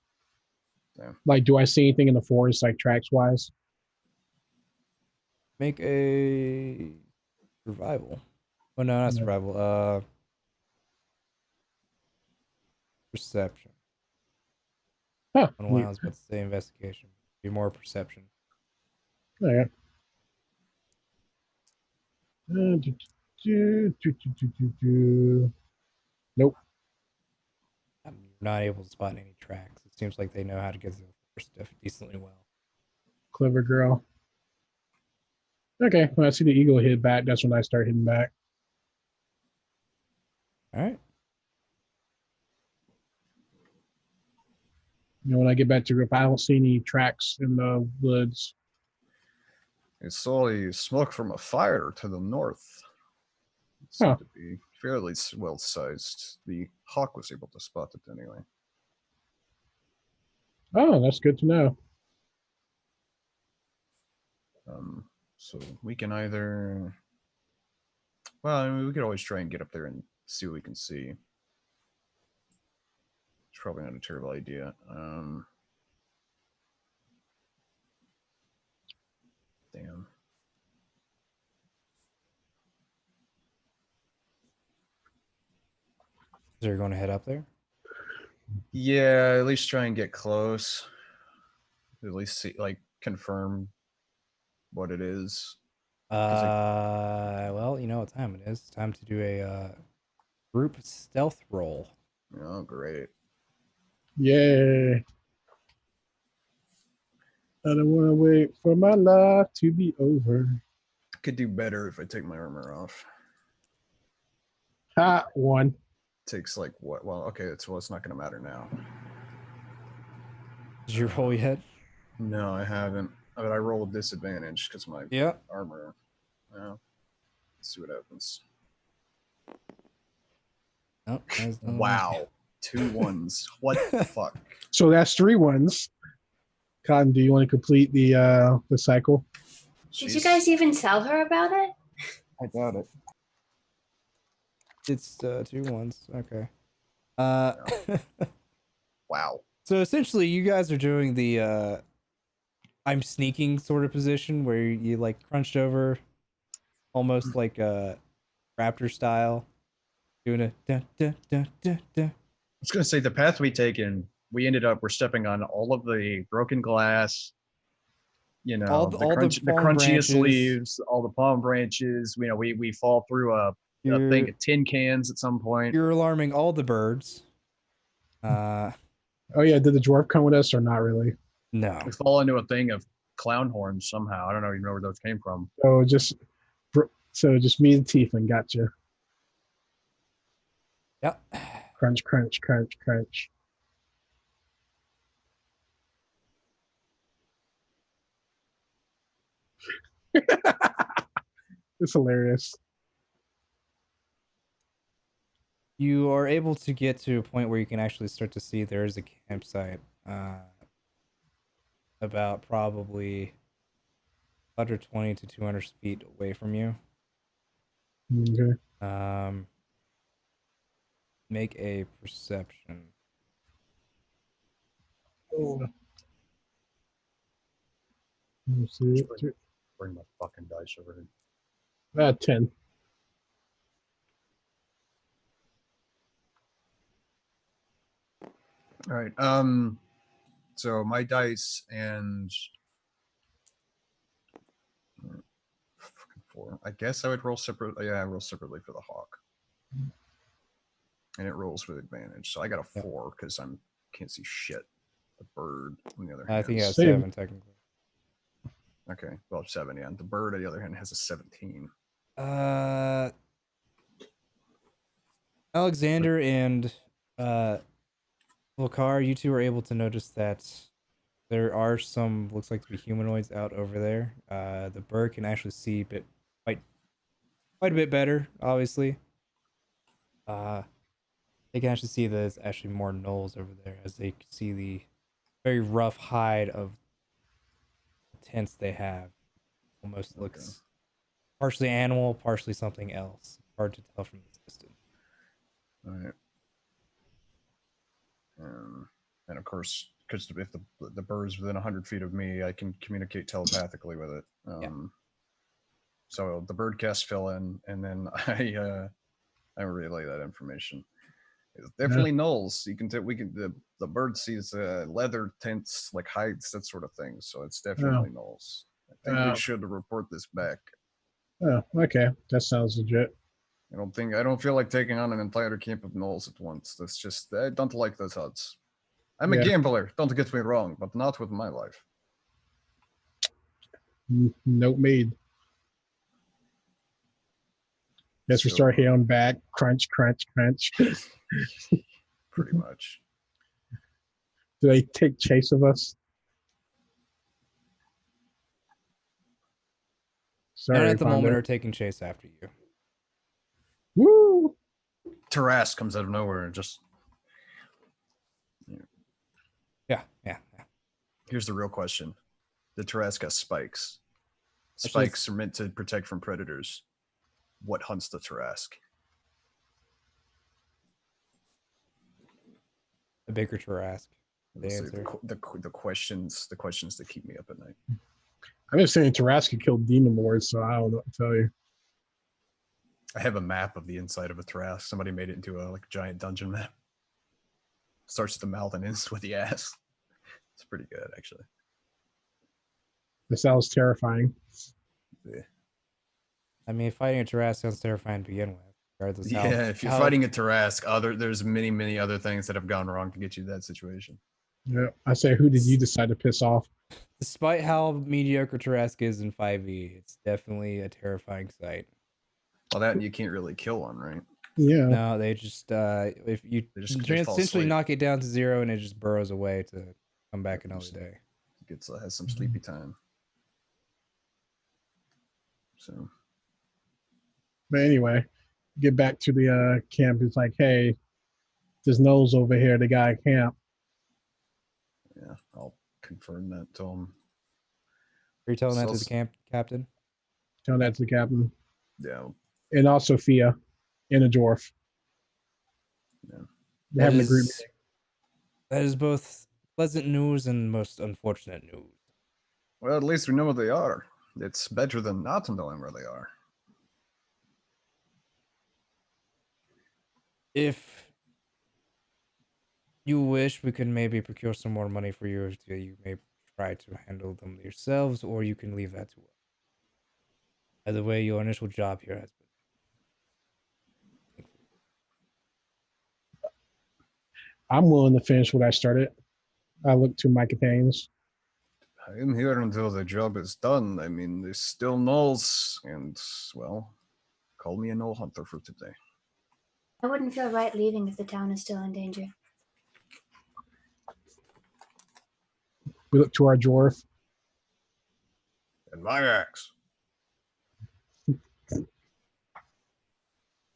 Yeah. Like, do I see anything in the forest, like tracks wise? Make a survival. Oh no, not survival. Perception. Huh. I don't know why I was about to say investigation. Be more perception. Oh, yeah. Nope. not able to spot any tracks. It seems like they know how to get through the forest decently well. Clever girl. Okay, when I see the eagle hit back, that's when I start hitting back. All right. When I get back to the group, I don't see any tracks in the woods. It's slowly smoke from a fire to the north. It Huh. seemed to be fairly well sized. The hawk was able to spot it anyway. Oh, that's good to know. So we can either, well, I mean, we could always try and get up there and see what we can see. It's probably not a terrible idea. Damn. So you're going to head up there? Yeah, at least try and get close. At least see, like, confirm what it is. Well, you know what time it is. It's time to do a group stealth roll. Oh, great. Yay. I don't want to wait for my life to be over. Could do better if I take my armor off. Ha, one. Takes like what? Well, okay, it's not going to matter now. Did you roll yet? No, I haven't. But I rolled disadvantage because my armor. Well, let's see what happens. Oh, Wow. 2 1s. What the fuck? So that's 3 1s. Cotton, do you want to complete the cycle? Did you guys even tell her about it? I doubt it. It's 2 1s. Okay. Wow. So essentially, you guys are doing the I'm sneaking sort of position where you like crunched over, almost like a raptor style, doing a da da da da da. I was gonna say the path we taken, we're stepping on all of the broken glass, you know, All the palm crunchiest branches. leaves, all the palm branches. You know, we fall through a thing of tin cans at some point. You're alarming all the birds. Oh yeah, did the dwarf come with us or not really? No. We fall into a thing of clown horns somehow. I don't even know where those came from. So just me and Tiefling, gotcha. Yep. Crunch, crunch, crunch, crunch. It's hilarious. You are able to get to a point where you can actually start to see there is a campsite about probably 120 to 200 feet away from you. Okay. Make a perception. Oh. Let's see. Bring my fucking dice over here. 10. All right. So my dice and fucking 4. I guess I would roll separate. Yeah, I roll separately for the hawk, and it rolls with advantage. So I got a 4 because I can't see shit. The bird, on the other hand, I think it has Same. 7 technically. Okay, well 7. Yeah, the bird on the other hand has a 17. Alexander and Volkar, you two are able to notice that there are some looks like to be humanoids out over there. The bird can actually see quite a bit better, obviously. They can actually see there's actually more gnolls over there as they see the very rough hide of the tents they have. Almost looks partially animal, partially something else. Hard to tell from this distance. All right. And of course, because if the bird's within 100 feet of me, I can communicate telepathically with it. So the bird cast fill in, and then I relay that information. It's definitely gnolls. You can the bird sees leather tents, like hides, that sort of thing. So it's definitely gnolls. I think we should report this back. Oh, okay. That sounds legit. I don't feel like taking on an entire camp of gnolls at once. That's just, I don't like those odds. I'm a Yeah. gambler, don't get me wrong, but not with my life. Note made. Guess we So, start healing back. Crunch, crunch, crunch. pretty much. Do they take chase of us? None Sorry, at the moment Pondo. are taking chase after you. Woo! Tarrasque comes out of nowhere and just. Yeah, yeah, yeah. Here's the real question: the Tarrasque has spikes. Actually, Spikes are meant to protect from predators. What hunts the Tarrasque? A bigger Tarrasque. The Honestly, answer. the questions that keep me up at night. I'm just saying Tarrasque killed demon lords, so I don't know what to tell you. I have a map of the inside of a Tarrasque. Somebody made it into a like giant dungeon map. Starts at the mouth and ends with the ass. It's pretty good, actually. This sounds terrifying. Yeah, I mean, fighting a Tarrasque sounds terrifying to begin with. Regardless how, if you're fighting a Tarrasque, there's many other things that have gone wrong to get you to that situation. Yeah, I say, who did you decide to piss off? Despite how mediocre Tarrasque is in 5e, it's definitely a terrifying sight. Well, that you can't really kill one, right? Yeah. No, they just if you They fall essentially asleep. knock it down to 0 and it just burrows away to come back another day. Has some sleepy time. So But anyway, get back to the camp. It's like, hey, there's nose over here. The guy at camp. yeah, I'll confirm that to him. Are you telling that to the So- camp captain? Tell that to the captain. Yeah, And also Fia and a dwarf. Yeah. They're having a group is, that is both pleasant news and most unfortunate news. well, at least we know where they are. It's better than not knowing where they are. If you wish, we could maybe procure some more money for you. So you may try to handle them yourselves, or you can leave that to us. Either way, your initial job here has been. I'm willing to finish what I started. I look to my companions. I am here until the job is done. I mean, there's still gnolls, and, well, call me a gnoll hunter for today. I wouldn't feel right leaving if the town is still in danger. We look to our dwarf. And my axe.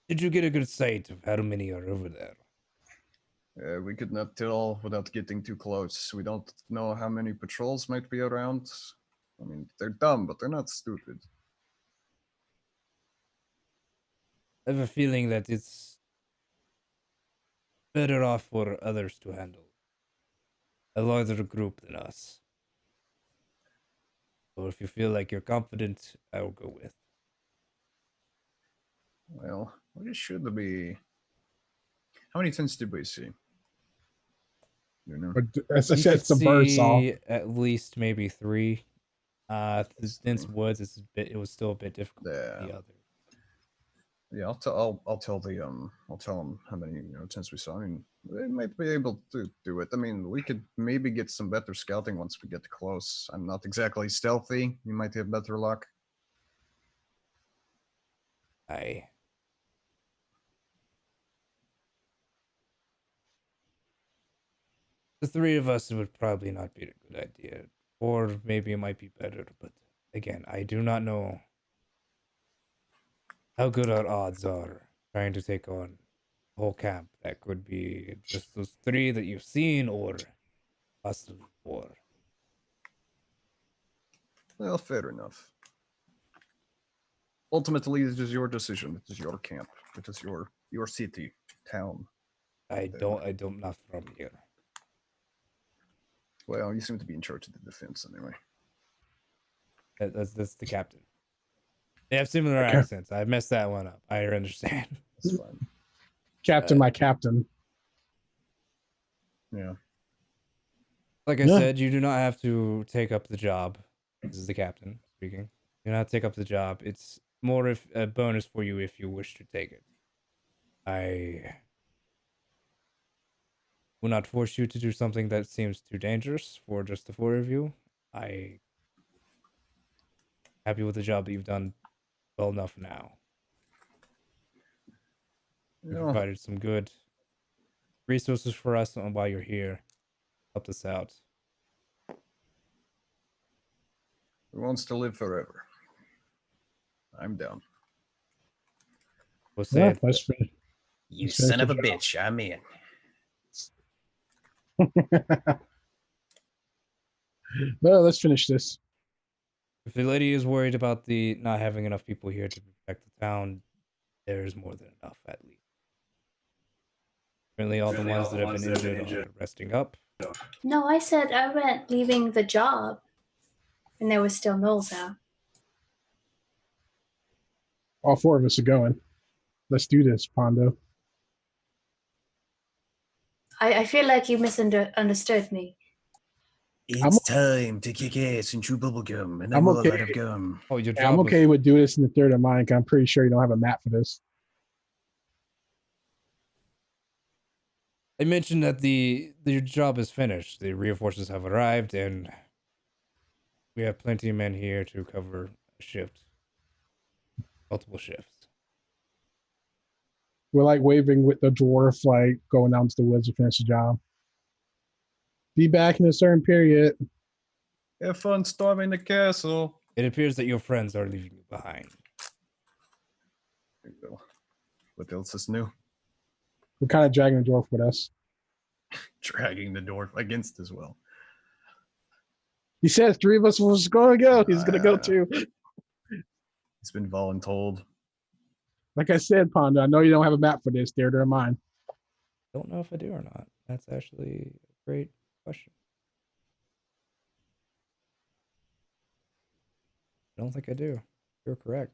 Did you get a good sight of how many are over there? We could not tell without getting too close. We don't know how many patrols might be around. I mean, they're dumb, but they're not stupid. I have a feeling that it's better off for others to handle. A larger group than us. So if you feel like you're confident, I will go with. Well, we should be. How many tents did we see? You know? But as I You said, could it's a bird saw. see at least maybe 3. The That's dense three. woods it was still a bit difficult Yeah. than the other. Yeah, I'll tell them how many tents we saw. I mean, they might be able to do it. I mean, we could maybe get some better scouting once we get close. I'm not exactly stealthy. You might have better luck. The 3 of us would probably not be a good idea. Or maybe it might be better, but again, I do not know how good our odds are trying to take on a whole camp. That could be just those 3 that you've seen, or possibly 4. Well, fair enough. Ultimately, it is your decision. It is your camp. It is your city, town. I'm not from here. Well, you seem to be in charge of the defense anyway. That's the captain. They have similar Okay. accents. I messed that one up. I understand. That's fine. Captain, my captain. Yeah. Like I Yeah. said, you do not have to take up the job. This is the captain speaking. You do not take up the job. It's more if a bonus for you if you wish to take it. I will not force you to do something that seems too dangerous for just the four of you. I happy with the job that you've done well enough now. You You know, provided some good resources for us while you're here. Helped us out. who wants to live forever? I'm down. We'll say Yeah, it. let's finish. You Let's finish son of the a bitch, I'm in. Well, let's finish this. If the lady is worried about the not having enough people here to protect the town, there is more than enough at least. Currently, all the ones that have been injured are resting up. No, I said I meant leaving the job, and there was still Knowles out. All four of us are going. Let's do this, Pondo. I feel like you misunderstood me. It's time to kick ass and chew bubblegum, and I'm I'm okay. all out of gum. Oh, your Yeah, job I'm was okay with doing this in the third of mine. 'Cause I'm pretty sure you don't have a map for this. I mentioned that your job is finished. The reinforcements have arrived, and we have plenty of men here to cover a shift, multiple shifts. We're like waving with the dwarf, like going out into the woods to finish the job. Be back in a certain period. Have fun storming the castle. It appears that your friends are leaving you behind. There you go. What else is new? We're kind of dragging the dwarf with us. Dragging the dwarf against as well. He said three of us was going to go. He's going to go too. He's been voluntold. Like I said, Pondo, I know you don't have a map for this. They're mine. Don't know if I do or not. That's actually a great question. I don't think I do. You're correct.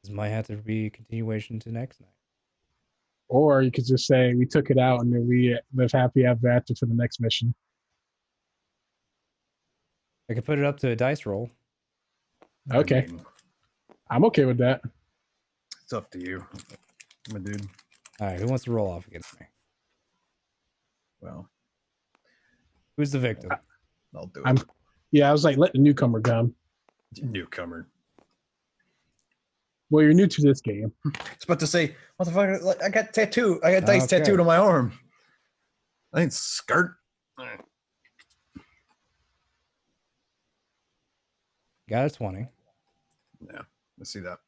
This might have to be a continuation to next night. Or you could just say we took it out and then we live happy ever after for the next mission. I could put it up to a dice roll. Okay. I mean, I'm okay with that. it's up to you, my dude. All right, who wants to roll off against me? Well, Who's the victim? I'll do it. Yeah, I was like, let the newcomer come. Newcomer. Well, you're new to this game. It's about to say, motherfucker, like, I got tattoo. I got dice Okay. tattooed on my arm. I ain't skirt. Got a 20. Yeah, let's see that.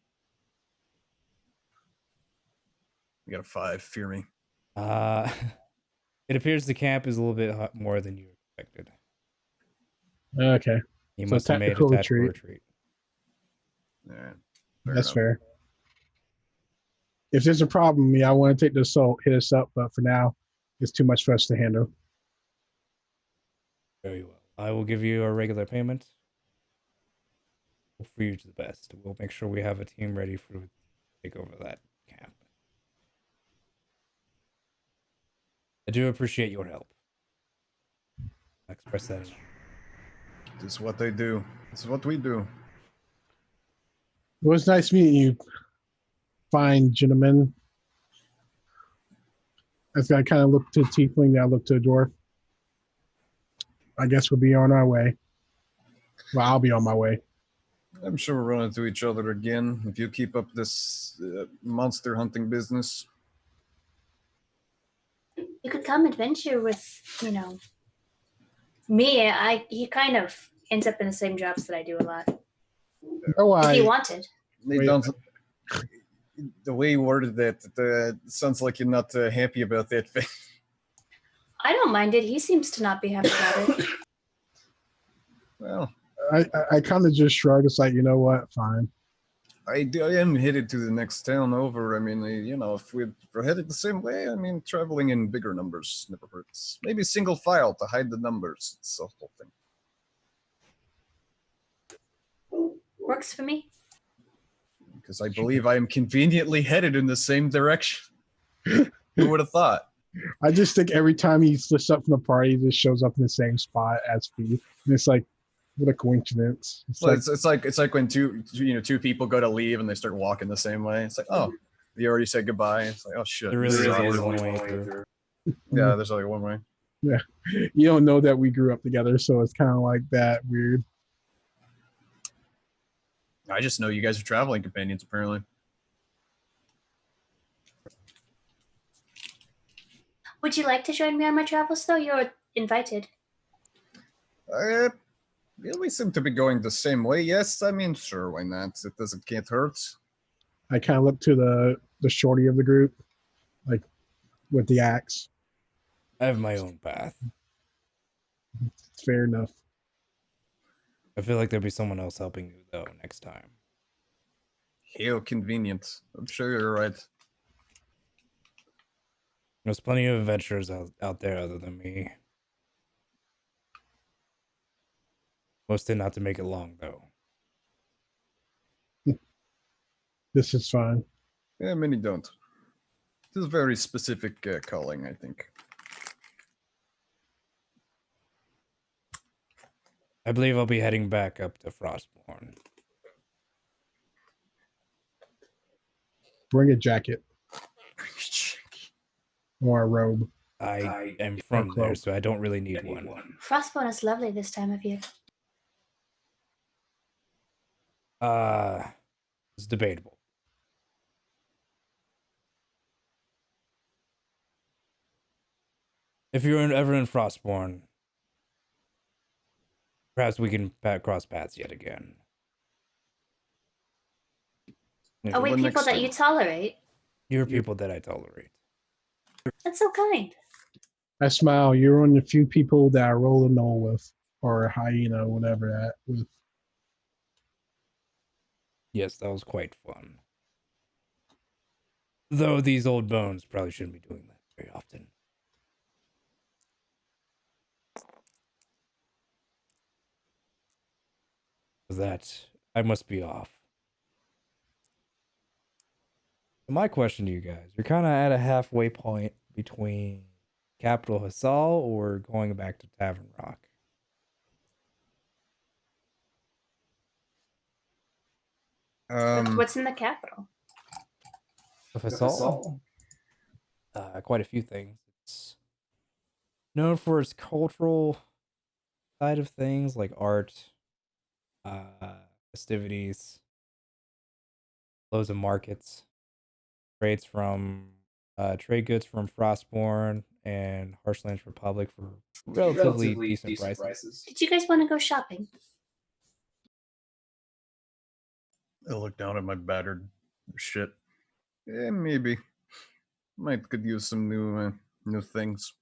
You got a 5. Fear me. It appears the camp is a little bit more than you expected. Okay. You So must have made a tactical tactical retreat. retreat. Yeah, That's enough. fair. If there's a problem, I want to take the assault, hit us up, but for now, it's too much for us to handle. Very well. I will give you a regular payment. We'll free you to the best. We'll make sure we have a team ready for to take over that camp. I do appreciate your help. I express that. This is what they do. This is what we do. It was nice meeting you, fine gentlemen. As I kind of look to Tiefling, I look to a dwarf. I guess we'll be on our way. Well, I'll be on my way. I'm sure we'll run into each other again if you keep up this monster hunting business. You could come adventure with, me. He kind of ends up in the same jobs that I do a lot. Oh, If you wanted. They Wait. don't. The way you worded that sounds like you're not happy about that thing. I don't mind it. He seems to not be happy about it. Well, I kind of just shrug. It's like, you know what? Fine. I am headed to the next town over. I mean, if we're headed the same way, I mean, traveling in bigger numbers never hurts. Maybe single file to hide the numbers. It's the whole thing. Works for me. Because I believe I am conveniently headed in the same direction. Who would have thought? I just think every time he slips up from the party, he just shows up in the same spot as me. And it's like, What a coincidence. It's Well, like it's like when two people go to leave and they start walking the same way. It's like, oh, you already said goodbye. It's like, oh shit. There really this is only awkward. one way through. Yeah, there's only one way. you don't know that we grew up together, so it's kind of like that weird. I just know you guys are traveling companions, apparently. Would you like to join me on my travels, though? You're invited. We seem to be going the same way. Yes, I mean, sure, why not? Can't hurt. I kind of look to the shorty of the group, like with the axe. I have my own path. It's fair enough. I feel like there'll be someone else helping you though next time. How convenient. I'm sure you're right. There's plenty of adventurers out there other than me. Most tend not to make it long though. This is fine. Yeah, many don't. This is a very specific calling, I think. I believe I'll be heading back up to Frostborn. Bring a jacket or a robe. I am from there, so I don't really need one. Frostborn is lovely this time of year. It's debatable. If you're ever in Frostborn, perhaps we can cross paths yet again. If Are we the people next that time. you tolerate? You're people that I tolerate. That's so kind. I smile. You're one of the few people that I roll a knoll with, or a hyena, whatever that with. Yes, that was quite fun. Though these old bones probably shouldn't be doing that very often. That I must be off. My question to you guys: you're kind of at a halfway point between Capital Hassal or going back to Tavern Rock. What's in the capital? Of Hassal, quite a few things. It's known for its cultural side of things, like art, festivities, loads of markets, trade goods from Frostborn and Harshlands Republic for relatively decent prices. Did you guys want to go shopping? I look down at my battered shit. Yeah, maybe. Could use some new things.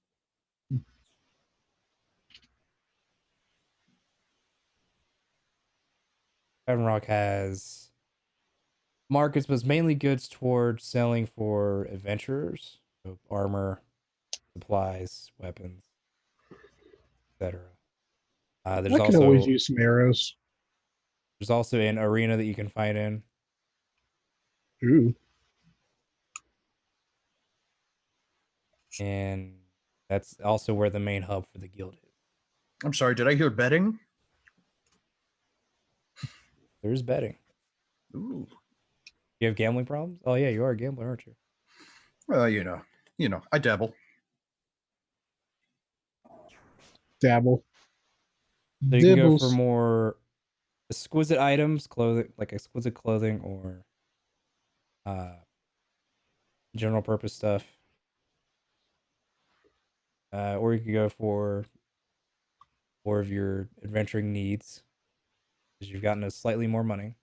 Tavern Rock has markets, but it's mainly goods towards selling for adventurers, so armor, supplies, weapons, etc. There's I can always also use some arrows. there's also an arena that you can fight in. Ooh, And that's also where the main hub for the guild is. I'm sorry, did I hear betting? There's betting. Ooh. You have gambling problems? Oh yeah, you are a gambler, aren't you? Well, I dabble. dabble. So you can go for Dibbles. more exquisite items, clothing, like exquisite clothing, or general purpose stuff. Or you could go for more of your adventuring needs, because you've gotten a slightly more money.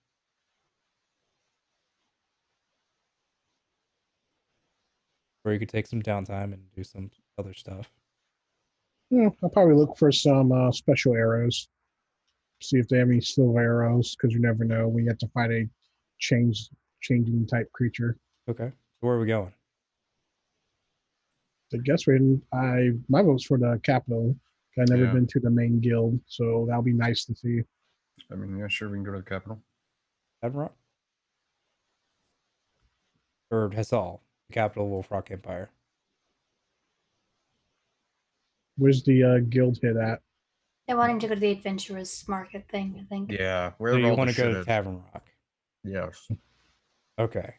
Or you could take some downtime and do some other stuff. I'll probably look for some special arrows. See if they have any silver arrows, because you never know when you have to fight a changing type creature. Okay. So where are we going? I guess my vote's for the capital. I've never Yeah. been to the main guild, so that'll be nice to see. I mean, yeah, sure, we can go to the capital. Tavern Rock? Or Hassal, the capital of Wolf Rock Empire. Where's the guild hit at? They want him to go to the adventurers market thing, I think. Yeah, So wherever you all want the to go shit to is. Tavern Rock? Yes. Okay.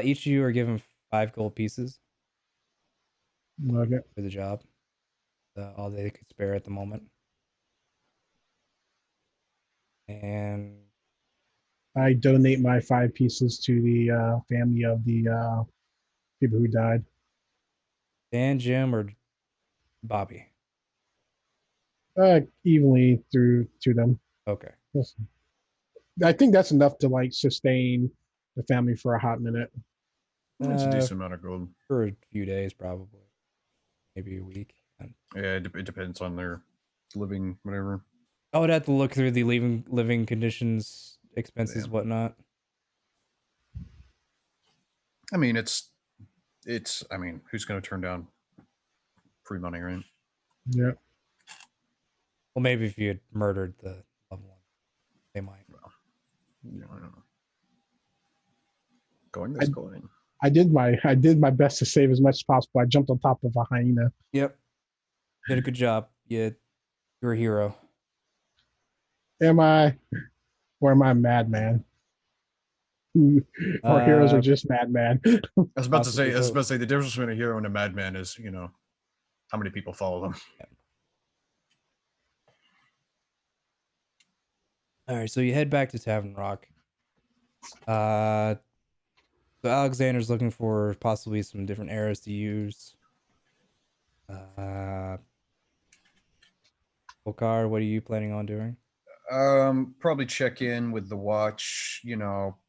Each of you are given 5 gold pieces Okay. for the job. All they could spare at the moment. And I donate my 5 pieces to the family of the people who died. Dan, Jim, or Bobby? Evenly through to them. Okay. Yes. I think that's enough to like sustain the family for a hot minute. It's a decent amount of gold. For a few days, probably. Maybe a week. Yeah, it depends on their living, whatever. I would have to look through the living conditions, expenses, Yeah. whatnot. I mean, it's. I mean, who's going to turn down free money, right? Yeah. Well, maybe if you had murdered the loved one, they might. Well, I don't know. Going. I did my best to save as much as possible. I jumped on top of a hyena. Yep. Did a good job. You're a hero. Am I, or am I a madman? Or heroes are just madman. I was about to Possibly say the difference between a hero and a madman is, how many people follow them. All right, so you head back to Tavern Rock. So Alexander's looking for possibly some different arrows to use. Volkar, what are you planning on doing? Probably check in with the watch,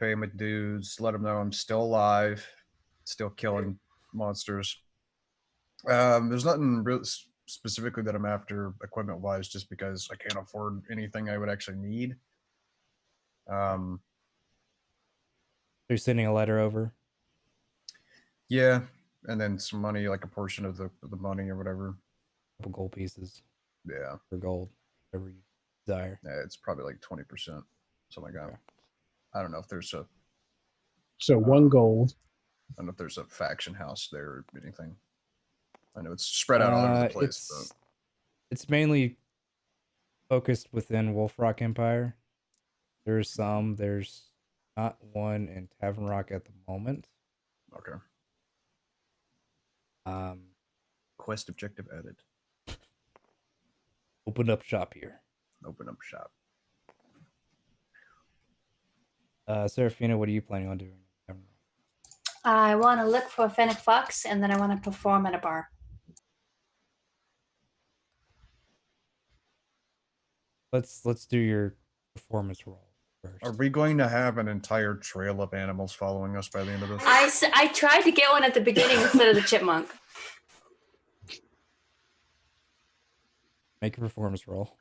pay my dues, let them know I'm still alive, still killing monsters. There's nothing real specifically that I'm after equipment wise, just because I can't afford anything I would actually need. You're sending a letter over. Yeah, and then some money, like a portion of the money or whatever. A couple gold pieces. Yeah, for gold, whatever you desire. Yeah, it's probably like 20%, something like that. Okay. I don't know if there's a. So 1 gold. I don't know if there's a faction house there or anything. I know it's spread out all over the place. It's mainly focused within Wolf Rock Empire. There's not one in Tavern Rock at the moment. Okay. Quest objective added. Open up shop here. Open up shop. Serafina, what are you planning on doing? I want to look for a fennec fox, and then I want to perform at a bar. Let's do your performance roll first. Are we going to have an entire trail of animals following us by the end of this? I tried to get one at the beginning instead of the chipmunk. Make a performance roll.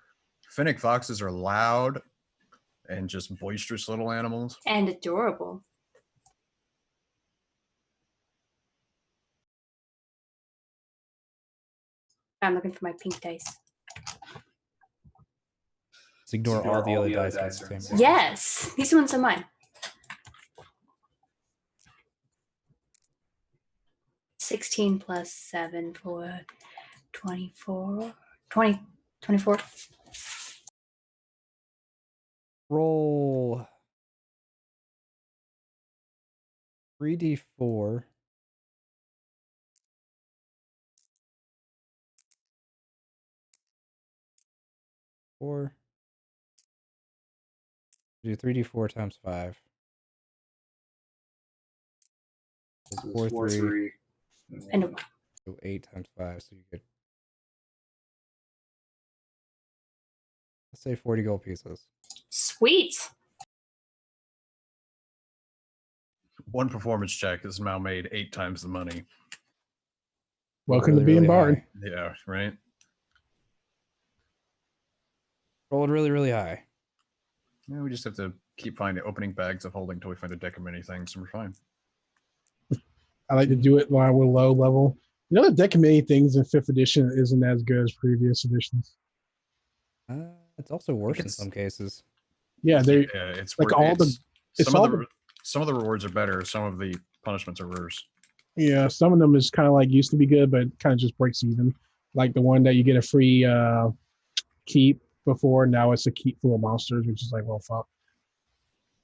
Fennec foxes are loud and just boisterous little animals. And adorable. I'm looking for my pink dice. Just ignore all the other dice. At the same time. Yes, these ones are mine. 16 plus 7 for 24. 24. Roll 3d4. Do 3d4 times 5. So 4, 3. And a 1. So 8 times 5. So you get, let's say 40 gold pieces. Sweet. One performance check has now made 8 times the money. Welcome Really, to being really Bard. high. Yeah, right? Rolled really, really high. Yeah, we just have to keep finding opening bags of holding until we find a deck of many things, and we're fine. I like to do it while we're low level. The deck of many things in 5th edition isn't as good as previous editions. It's also worse in some cases. Yeah, It's like worth, all the. It's some all of the the, some of the rewards are better. Some of the punishments are worse. yeah, some of them is kind of like used to be good, but kind of just breaks even. like the one that you get a free keep before. Now it's a keep full of monsters, which is like, well, fuck.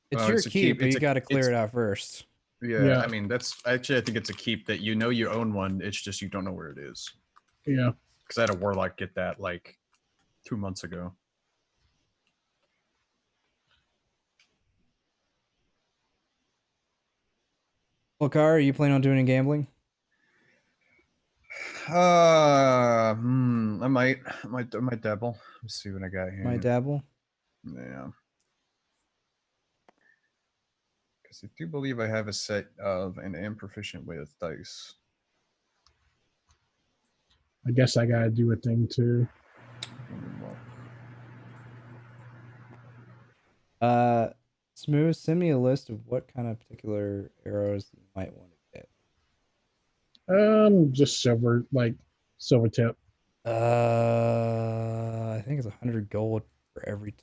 It's Oh, your it's a keep, keep. but It's you a- got to clear it's- it out first. Yeah, Yeah. I mean that's actually I think it's a keep that you know you own one. It's just you don't know where it is. Yeah. Because I had a warlock get that like 2 months ago. Well, Car, are you planning on doing any gambling? I might dabble. Let's see what I got here. Might dabble. Yeah. Because I do believe I have a set of and am proficient with dice. I guess I gotta do a thing too. Smooth, send me a list of what kind of particular arrows you might want to get. Just silver, like silver tip. I think it's 100 gold for every.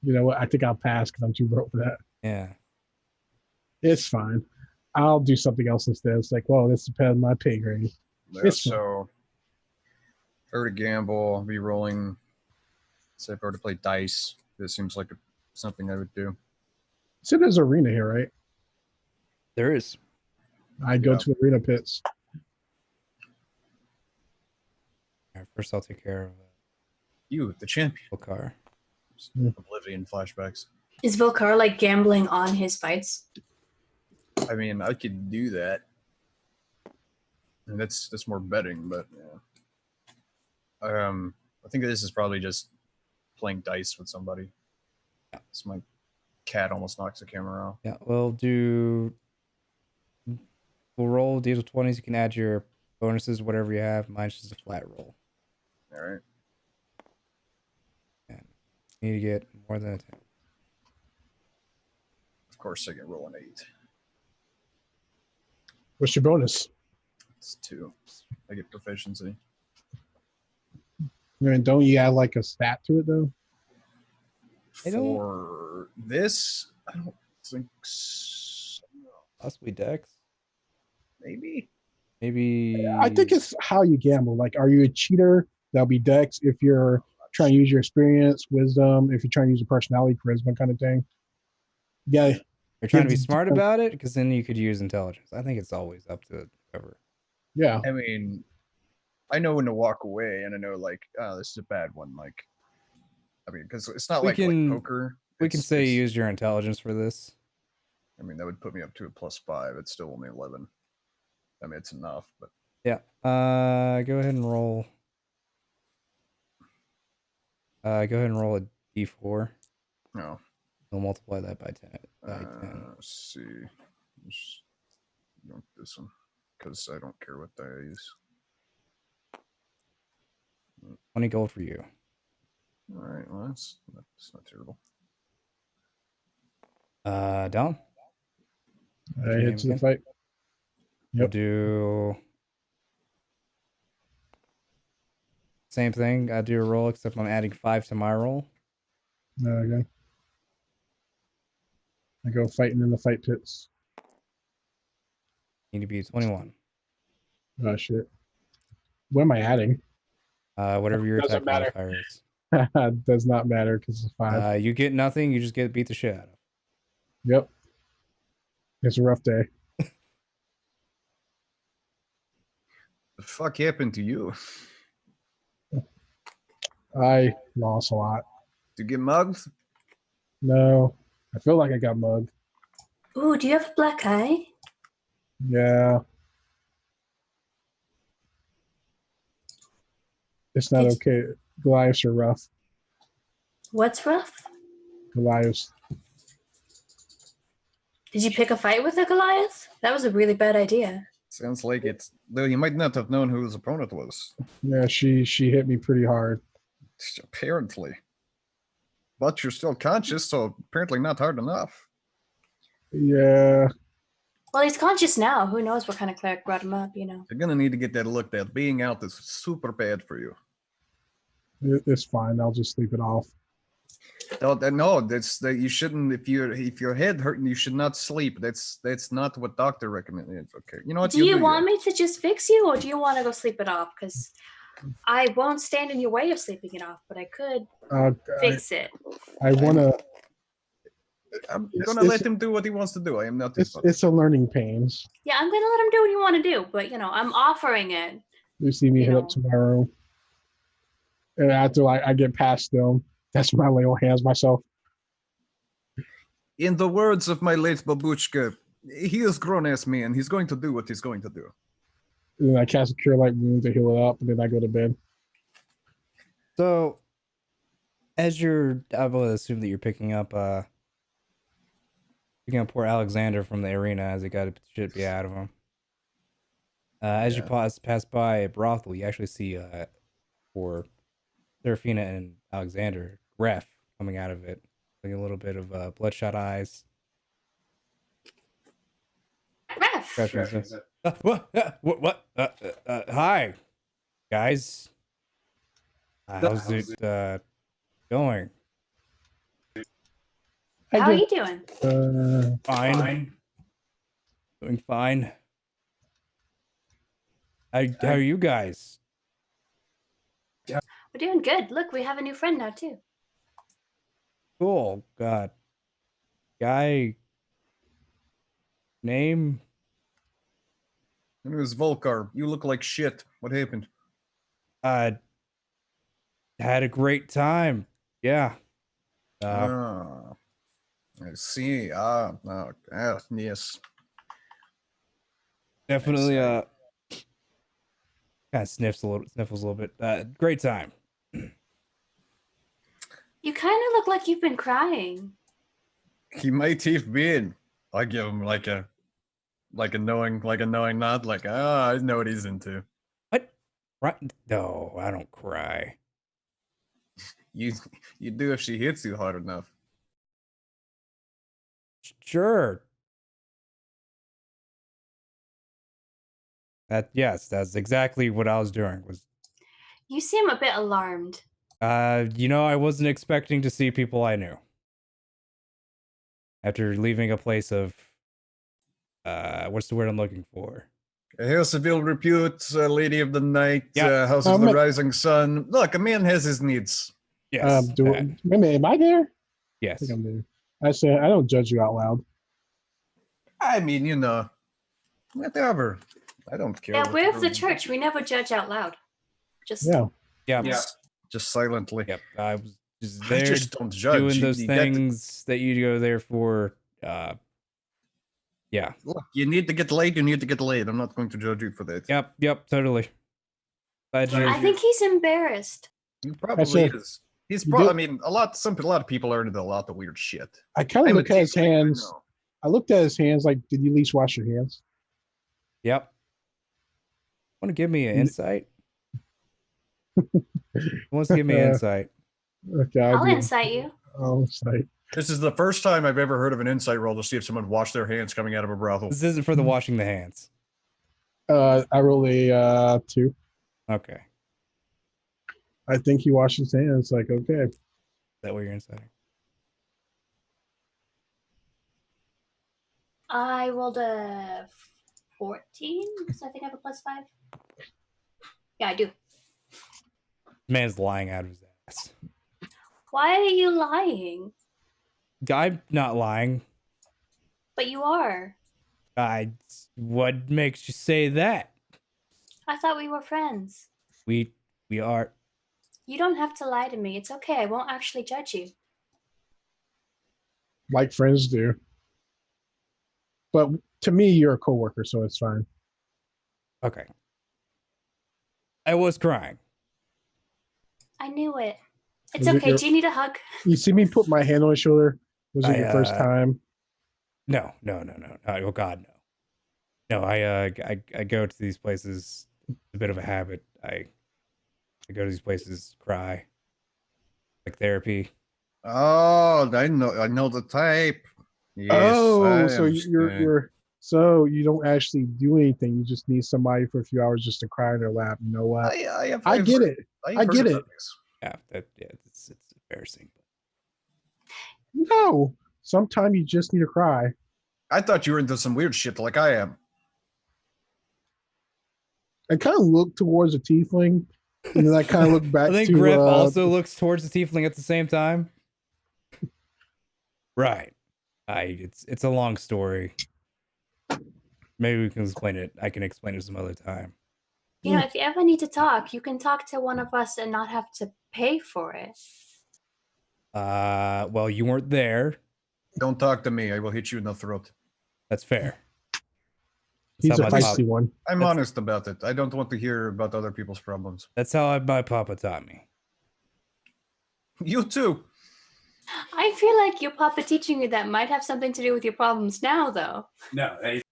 You know what? I think I'll pass because I'm too broke for that. Yeah. It's fine. I'll do something else instead. It's like, well, this depends on my pay grade. Yeah, It's fine. so if I were to gamble, I'd be rolling. Say if I were to play dice, this seems like something I would do. So there's arena here, right? There is. I go Yeah. to arena pits. All right, first, I'll take care of You, the champion. Car. Oblivion flashbacks. Is Volcar like gambling on his fights? I mean, I could do that. And that's more betting, but yeah. I think this is probably just playing dice with somebody. Yeah. So my cat almost knocks the camera off. Yeah, we'll roll deals with 20s. You can add your bonuses, whatever you have. Mine's just a flat roll. All right. And you need to get more than a 10. Of course, I can roll an 8. What's your bonus? It's 2. I get proficiency. I mean, don't you add like a stat to it though? I don't- For this, I don't think so. Possibly Dex. Maybe. Maybe. I think it's how you gamble. Like, are you a cheater? That'll be Dex. If you're trying to use your experience, wisdom, if you're trying to use your personality, charisma kind of thing. Yeah. You're trying to be Yeah, smart about it, because then you could use intelligence. I think it's always up to whoever. Yeah. I mean, I know when to walk away, and I know like, oh, this is a bad one. Like, I mean, because it's not We like can- poker. We can It's- say it's- use your intelligence for this. I mean, that would put me up to a +5. It's still only 11. I mean, it's enough, but Yeah. Go ahead and roll. Go ahead and roll a d4. no. We'll multiply that by 10. By 10. Let's see. Just go with this one because I don't care what die I use. 20 gold for you. All right. Well, that's not terrible. Dom. I hit to the fight. We'll Yep. do same thing. I do a roll, except I'm adding 5 to my roll. There we go. I go fighting in the fight pits. Need to be 21. Oh shit. What am I adding? Whatever your Doesn't attack matter. modifier is. Does not matter because it's 5. You get nothing. You just get beat the shit out of. Yep. It's a rough day. The fuck happened to you? I lost a lot. Did you get mugged? No. I feel like I got mugged. Ooh, do you have a black eye? Yeah. It's not It's- okay. Goliaths are rough. What's rough? Goliaths. Did you pick a fight with a Goliath? That was a really bad idea. Sounds like it's. Though you might not have known who his opponent was. Yeah, she hit me pretty hard. Apparently. But you're still conscious, so apparently not hard enough. Yeah. Well, he's conscious now. Who knows what kind of cleric brought him up, you know? You're gonna need to get that looked at. Being out is super bad for you. It's fine. I'll just sleep it off. No, that's that you shouldn't. If your head hurting, you should not sleep. That's not what doctor recommended. Okay, you know what? Do you want me to just fix you, or do you want to go sleep it off? Because I won't stand in your way of sleeping it off, but I could fix it. I want to. I'm gonna let him do what he wants to do. I am not his It's a learning pains. Yeah, I'm gonna let him do what you want to do, but I'm offering it. You see me hit up tomorrow, and after I get past them, that's when I lay on hands myself. In the words of my late babushka, he is grown-ass man. He's going to do what he's going to do. And then I cast a Cure Light Wound to heal it up, and then I go to bed. So, I will assume that you're picking up poor Alexander from the arena as he got the shit beat out of him. As you pass by a brothel, you actually see for Serafina and Alexander, Gref coming out of it, like a little bit of bloodshot eyes. Gref. What? Hi, guys. How's it going? How are you doing? Fine. Doing fine. How are you guys? We're doing good. Look, we have a new friend now too. Cool. God. Guy. Name? It was Volkar. You look like shit. What happened? Had a great time. Yeah. I see. Yes. Definitely. Kind of sniffles a little bit. Great time. You kind of look like you've been crying. He might have been. I give him like a knowing nod. Like, I know what he's into. What? Right? No, I don't cry. You do if she hits you hard enough. Sure. That's exactly what I was doing. You seem a bit alarmed. I wasn't expecting to see people I knew. After leaving a place of what's the word I'm looking for? A house of ill repute, lady of the night, Yeah. house of the rising sun. Look, a man has his needs. Yes. Am I there? Yes. I think I'm there. I said I don't judge you out loud. I mean, whatever. I don't care. Yeah, we're the church. We never judge out loud. Just Yeah. Just silently. Yep. I was just there I just don't judge. doing those things that you go there for. Yeah. Look, you need to get laid. You need to get laid. I'm not going to judge you for that. Yep. Totally. I think he's embarrassed. He probably is. He's probably. I mean, a lot of people are into a lot of weird shit. I kind of look at his hands. I looked at his hands. Like, did you at least wash your hands? Yep. Want to give me an insight? Who wants to give me an insight? Okay, I'll insight you. Oh, insight. This is the first time I've ever heard of an insight roll to see if someone washed their hands coming out of a brothel. This isn't for the washing the hands. I rolled a 2. Okay. I think he washed his hands. Like, okay. Is that what you're inciting? I rolled a 14 because I think I have a +5. Yeah, I do. Man's lying out of his ass. Why are you lying? I'm not lying. But you are. What makes you say that? I thought we were friends. We are. You don't have to lie to me. It's okay. I won't actually judge you. Like friends do. But to me, you're a coworker, so it's fine. Okay. I was crying. I knew it. It's okay. Do you need a hug? You see me put my hand on his shoulder? Was it your first time? No. Oh God, no. No, I go to these places. It's a bit of a habit. I go to these places, cry, like therapy. Oh, I know the type. Yes, so you don't actually do anything. You just need somebody for a few hours just to cry in their lap. You know what? I get it. I get it. Yeah, it's embarrassing. No. Sometimes you just need to cry. I thought you were into some weird shit like I am. I kind of look towards the tiefling, and then I kind of look back I think to Griff also looks towards the tiefling at the same time. Right. It's a long story. Maybe we can explain it. I can explain it some other time. You know, if you ever need to talk, you can talk to one of us and not have to pay for it. Well, you weren't there. Don't talk to me. I will hit you in the throat. That's fair. He's a how my feisty one. I'm That's- honest about it. I don't want to hear about other people's problems. That's how my papa taught me. You too. I feel like your papa teaching you that might have something to do with your problems now, though. No, that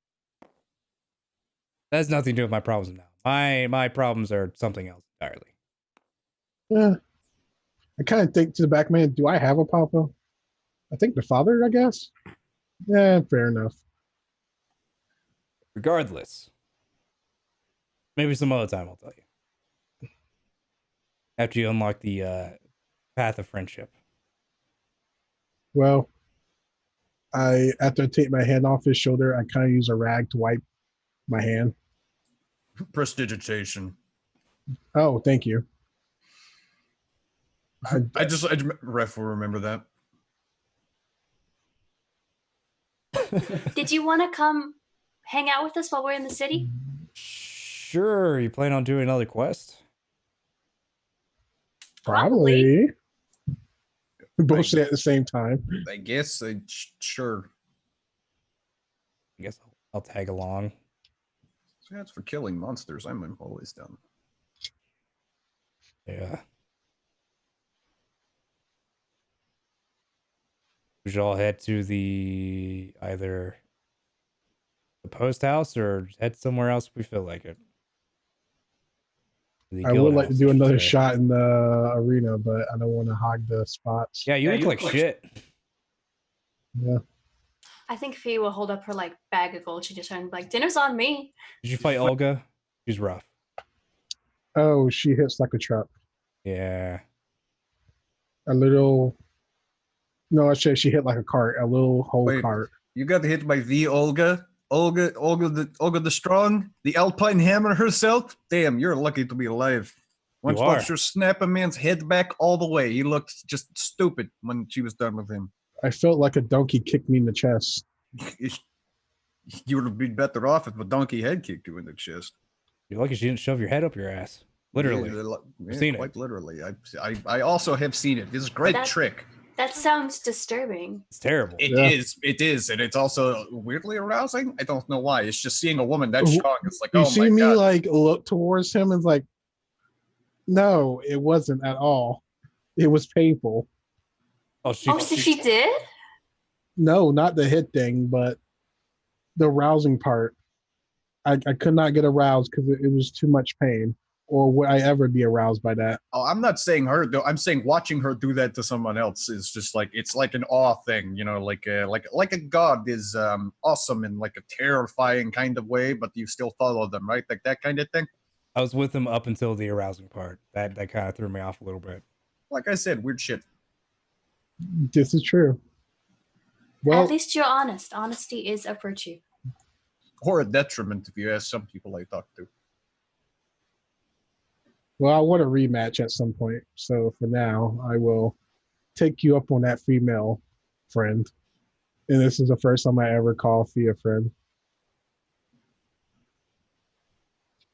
has nothing to do with my problems now. My problems are something else entirely. Yeah. I kind of think to the back, man, do I have a papa? I think the father, I guess. Yeah, fair enough. Regardless, maybe some other time I'll tell you. After you unlock the path of friendship. Well, after I take my hand off his shoulder, I kind of use a rag to wipe my hand. Prestidigitation. Oh, thank you. Ref will remember that. Did you want to come hang out with us while we're in the city? Sure. You plan on doing another quest? Probably. We both say at the same time. I guess. Sure. I guess I'll tag along. So that's for killing monsters. I'm always down. Yeah. We should all head to either the post house or head somewhere else if we feel like it. I would like to do another shot in the arena, but I don't want to hog the spots. Yeah, you look like shit. Yeah. I think Fee will hold up her like bag of gold she just earned, like, dinner's on me. Did you fight Olga? She's rough. Oh, she hits like a truck. Yeah. A little. No, I said she hit like a cart, a little whole Wait. cart. You got hit by the Olga? Olga the Strong? The Alpine Hammer herself? Damn, you're lucky to be alive. Once are. watched her snap a man's head back all the way. He looked just stupid when she was done with him. I felt like a donkey kicked me in the chest. You would have been better off if a donkey head kicked you in the chest. You're lucky she didn't shove your head up your ass. Literally. Yeah, seen it. quite literally. I also have seen it. This is a great trick. That sounds disturbing. It's terrible. It is, and it's also weirdly arousing. I don't know why. It's just seeing a woman that strong. It's like, You oh see my me god. like look towards him and like, no, it wasn't at all. It was painful. Oh, So she did? No, not the hit thing, but the rousing part. I could not get aroused because it was too much pain. Or would I ever be aroused by that? Oh, I'm not saying her though. I'm saying watching her do that to someone else is just like it's like an awe thing, you know, like a god is awesome in like a terrifying kind of way, but you still follow them, right? Like that kind of thing. I was with him up until the arousing part. That kind of threw me off a little bit. Like I said, weird shit. This is true. Well, At least you're honest. Honesty is a virtue. Or a detriment if you ask some people I talk to. well, I want a rematch at some point. So for now, I will take you up on that female friend. And this is the first time I ever call Fee a friend.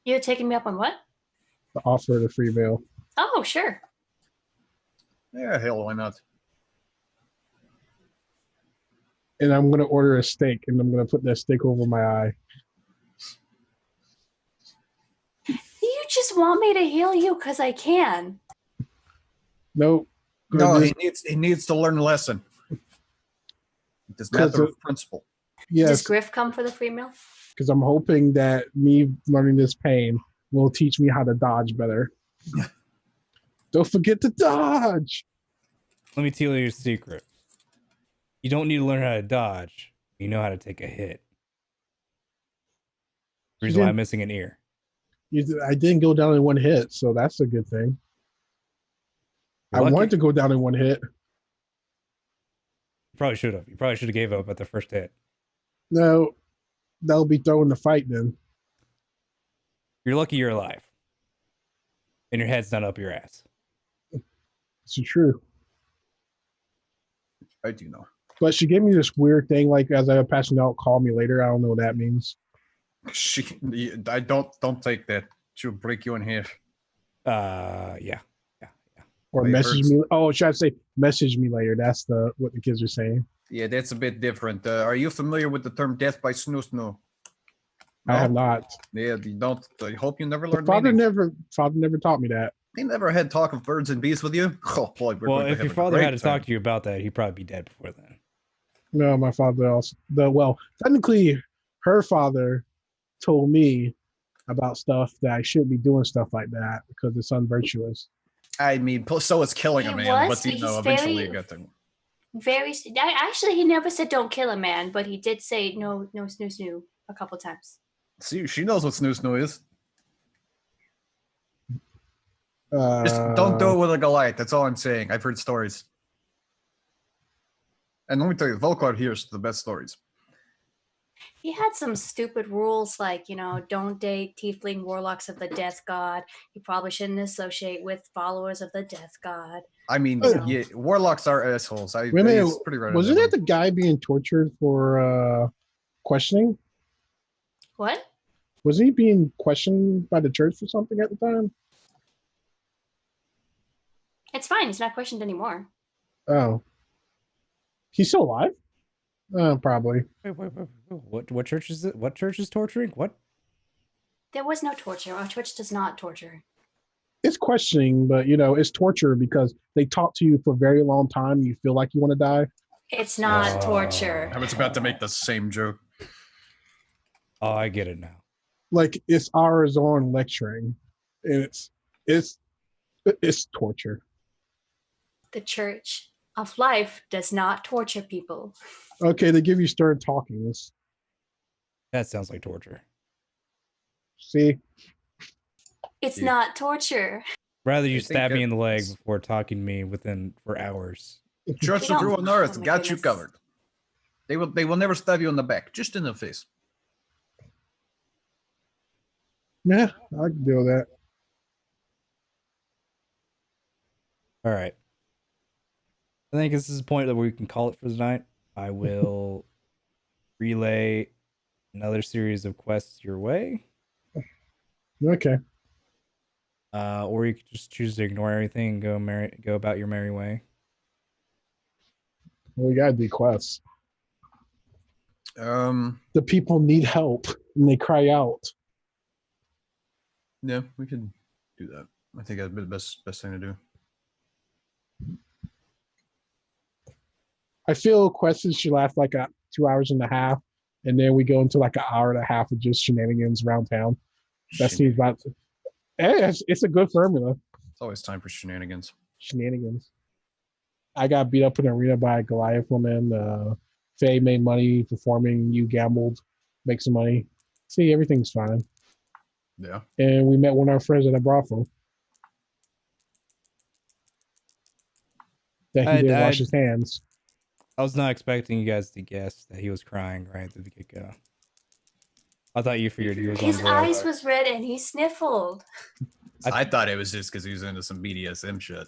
You're taking me up on what? The offer of the free meal. Oh, sure. Yeah, hell, why not? And I'm gonna order a steak, and I'm gonna put that steak over my eye. You just want me to heal you because I can. Nope. No, he needs to learn a lesson. It's a matter of principle. Does Yes, Griff come for the free meal? because I'm hoping that me learning this pain will teach me how to dodge better. Don't forget to dodge. Let me tell you a secret. You don't need to learn how to dodge. You know how to take a hit. Reason why I'm missing an ear. I didn't go down in one hit, so that's a good thing. You're I lucky. wanted to go down in one hit. You probably should have. You probably should have gave up at the first hit. No, they'll be throwing the fight then. You're lucky you're alive. And your head's not up your ass. It's true. I do know. But she gave me this weird thing, like as I was passing out, call me later. I don't know what that means. I don't take that. She'll break you in half. Yeah. Or Wait, message hurts. me. Oh, should I say message me later? That's what the kids are saying. Yeah, that's a bit different. Are you familiar with the term "death by snoo snoo"? I have not. Yeah, you don't. I hope you never learned. Father meaning. never taught me that. They never had talk of birds and bees with you. Oh boy, we're Well, going to if have your a father great had to time. talk to you about that, he'd probably be dead before then. No, my father also. Well, technically, her father told me about stuff that I shouldn't be doing stuff like that because it's unvirtuous. I mean, so it's killing a He man, was, but you but know, he's eventually very- you get to. Actually, he never said don't kill a man, but he did say no snoo a couple times. See, she knows what snoo snoo is. Just don't do it with a Goliath. That's all I'm saying. I've heard stories. And let me tell you, Volklar hears the best stories. He had some stupid rules like, don't date tiefling warlocks of the death god. You probably shouldn't associate with followers of the death god. I mean, Oh. yeah, warlocks are assholes. Wait a minute, it's pretty right. wasn't that the guy being tortured for questioning? What? Was he being questioned by the church for something at the time? It's fine. He's not questioned anymore. Oh, he's still alive? Probably. Wait. What church is it? What church is torturing? What? There was no torture. Our church does not torture. It's questioning, but it's torture because they talk to you for a very long time. And you feel like you want to die. It's not Oh. torture. I was about to make the same joke. Oh, I get it now. Like it's hours on lecturing, and it's torture. The church of life does not torture people. Okay, they give you stern talkings. That sounds like torture. See, It's Yeah. not torture. Rather you I think stab me in the leg it's- before talking to me for hours. Church You of don't- Ruin Earth oh my got you goodness. covered. They will never stab you in the back, just in the face. yeah, I can deal with that. All right. I think this is the point that we can call it for tonight. I will relay another series of quests your way. Okay. Or you could just choose to ignore everything and go about your merry way. Well, we gotta do quests. Yeah, The people need help, and they cry out. we can do that. I think that'd be the best thing to do. I feel quests should last like 2 hours and a half, and then we go into like an hour and a half of just shenanigans around town. That seems about. It's a good formula. It's always time for shenanigans. Shenanigans. I got beat up in an arena by a Goliath woman. Faye made money performing. You gambled, make some money. See, everything's fine. Yeah. And we met one of our friends at a brothel. That he didn't wash his hands. I was not expecting you guys to guess that he was crying right at the get-go. I thought you figured he was on His drugs. eyes was red and he sniffled. I thought it was just because he was into some BDSM shit.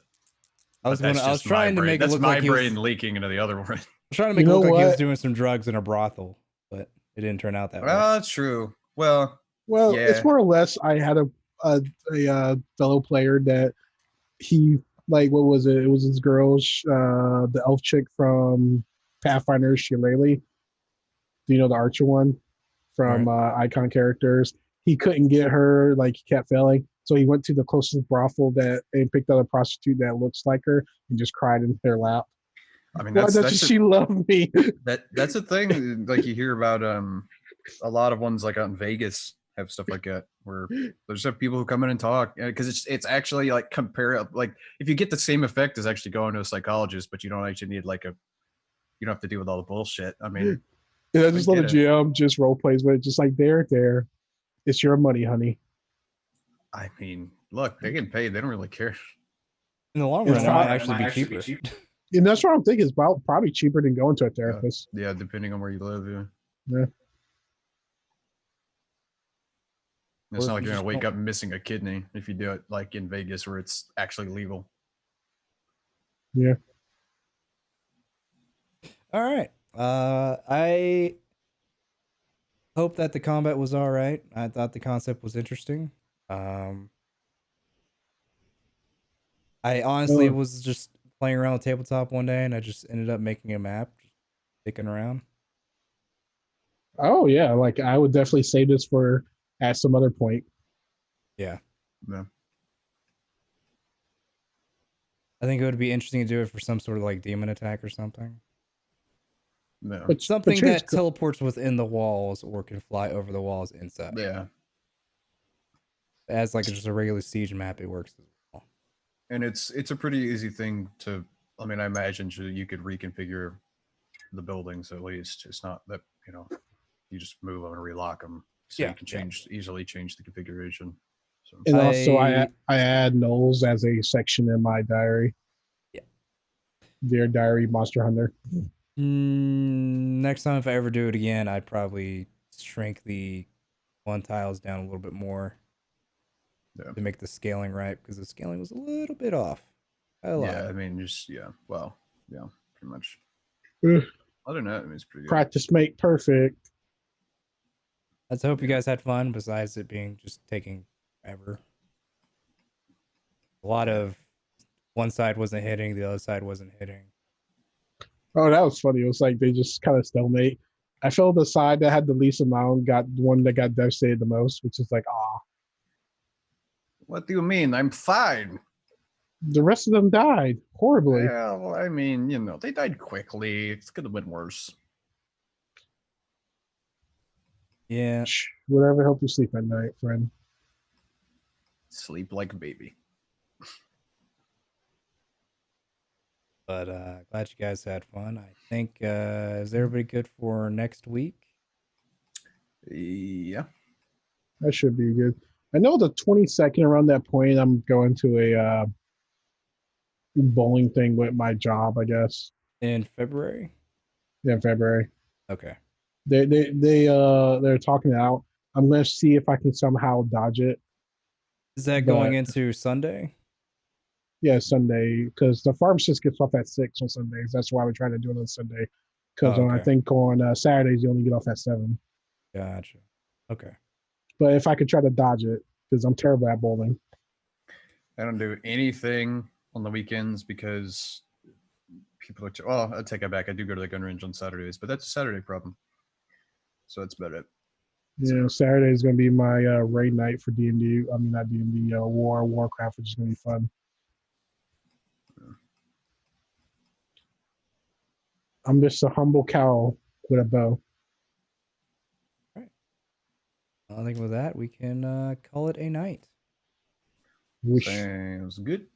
I was But that's just trying my to brain. make it That's look my like he was, brain leaking into the other one. I was trying to make You it know look like he was what? doing some drugs in a brothel, but it didn't turn out that way. That's true. Well, Well, Yeah. it's more or less. I had a fellow player that he like. What was it? It was this girl, the elf chick from Pathfinder, Shillelagh. Do you know the archer one from Icon Characters? He couldn't get her. Like he kept failing, so he went to the closest brothel and picked out a prostitute that looks like her and just cried in their lap. I mean, Why that's doesn't she love me? that's a thing. Like you hear about a lot of ones like out in Vegas have stuff like that where there's some people who come in and talk because it's actually like like if you get the same effect as actually going to a psychologist, but you don't actually need you don't have to deal with all the bullshit. I mean, And I just love the get it. GM just role plays with it, just like there, it's your money, honey. look, they get paid. They don't really care. In the long It's run, it might fine. actually be cheaper. And that's what I'm thinking. It's about probably cheaper than going to a therapist. Yeah, depending on where you live. Yeah. Yeah. It's Or not if like you you're gonna just wake don't- up missing a kidney if you do it like in Vegas where it's actually legal. Yeah. All right. I hope that the combat was all right. I thought the concept was interesting. I honestly Oh, was just playing around with tabletop one day, and I just ended up making a map, just sticking around. oh yeah. Like I would definitely save this for at some other point. Yeah, Yeah. I think it would be interesting to do it for some sort of like demon attack or something. Yeah. But Something here's that teleports within the walls or can fly over the walls inside. Yeah. As like just a regular siege map, it works as well. And it's a pretty easy thing to. I mean, I imagine you could reconfigure the buildings at least. It's not that you just move them and relock them, so you can easily change the configuration. So and also I I add Knowles as a section in my diary. Yeah. Dear Diary Monster Hunter. Next time if I ever do it again, I'd probably shrink the one tiles down a little bit more to make the scaling right because the scaling was a little bit off. yeah, I mean, well, yeah, pretty much. Ugh. Other than that, I mean, it's pretty good. Practice make perfect. I just hope you guys had fun. Besides it being just taking forever, a lot of one side wasn't hitting, the other side wasn't hitting. Oh, that was funny. It was like they just kind of stalemate. I felt the side that had the least amount got one that got devastated the most, which is like, What do you mean? I'm fine. the rest of them died horribly. Yeah, well, I mean, they died quickly. It could have been worse. Yeah, Whatever help you sleep at night, friend. Sleep like a baby. but glad you guys had fun. I think is everybody good for next week? Yeah. That should be good. I know the 22nd around that point, I'm going to a bowling thing with my job, I guess. In February? Yeah, in February. Okay. They're talking it out. I'm gonna see if I can somehow dodge it. Is that going into Sunday? Yeah, Sunday, because the pharmacist gets off at 6 on Sundays. That's why we're trying to do it on Sunday. Because I think on Saturdays you only get off at 7. Gotcha. Okay. But if I could try to dodge it, because I'm terrible at bowling. I don't do anything on the weekends because people are well, I'll take it back. I do go to the gun range on Saturdays, but that's a Saturday problem. So that's about it. Yeah, Saturday is going to be my raid night for D&D. I mean, not D&D, Warcraft, which is going to be fun. I'm just a humble cow with a bow. All right. I think with that, we can call it a night. Whoosh. Sounds good.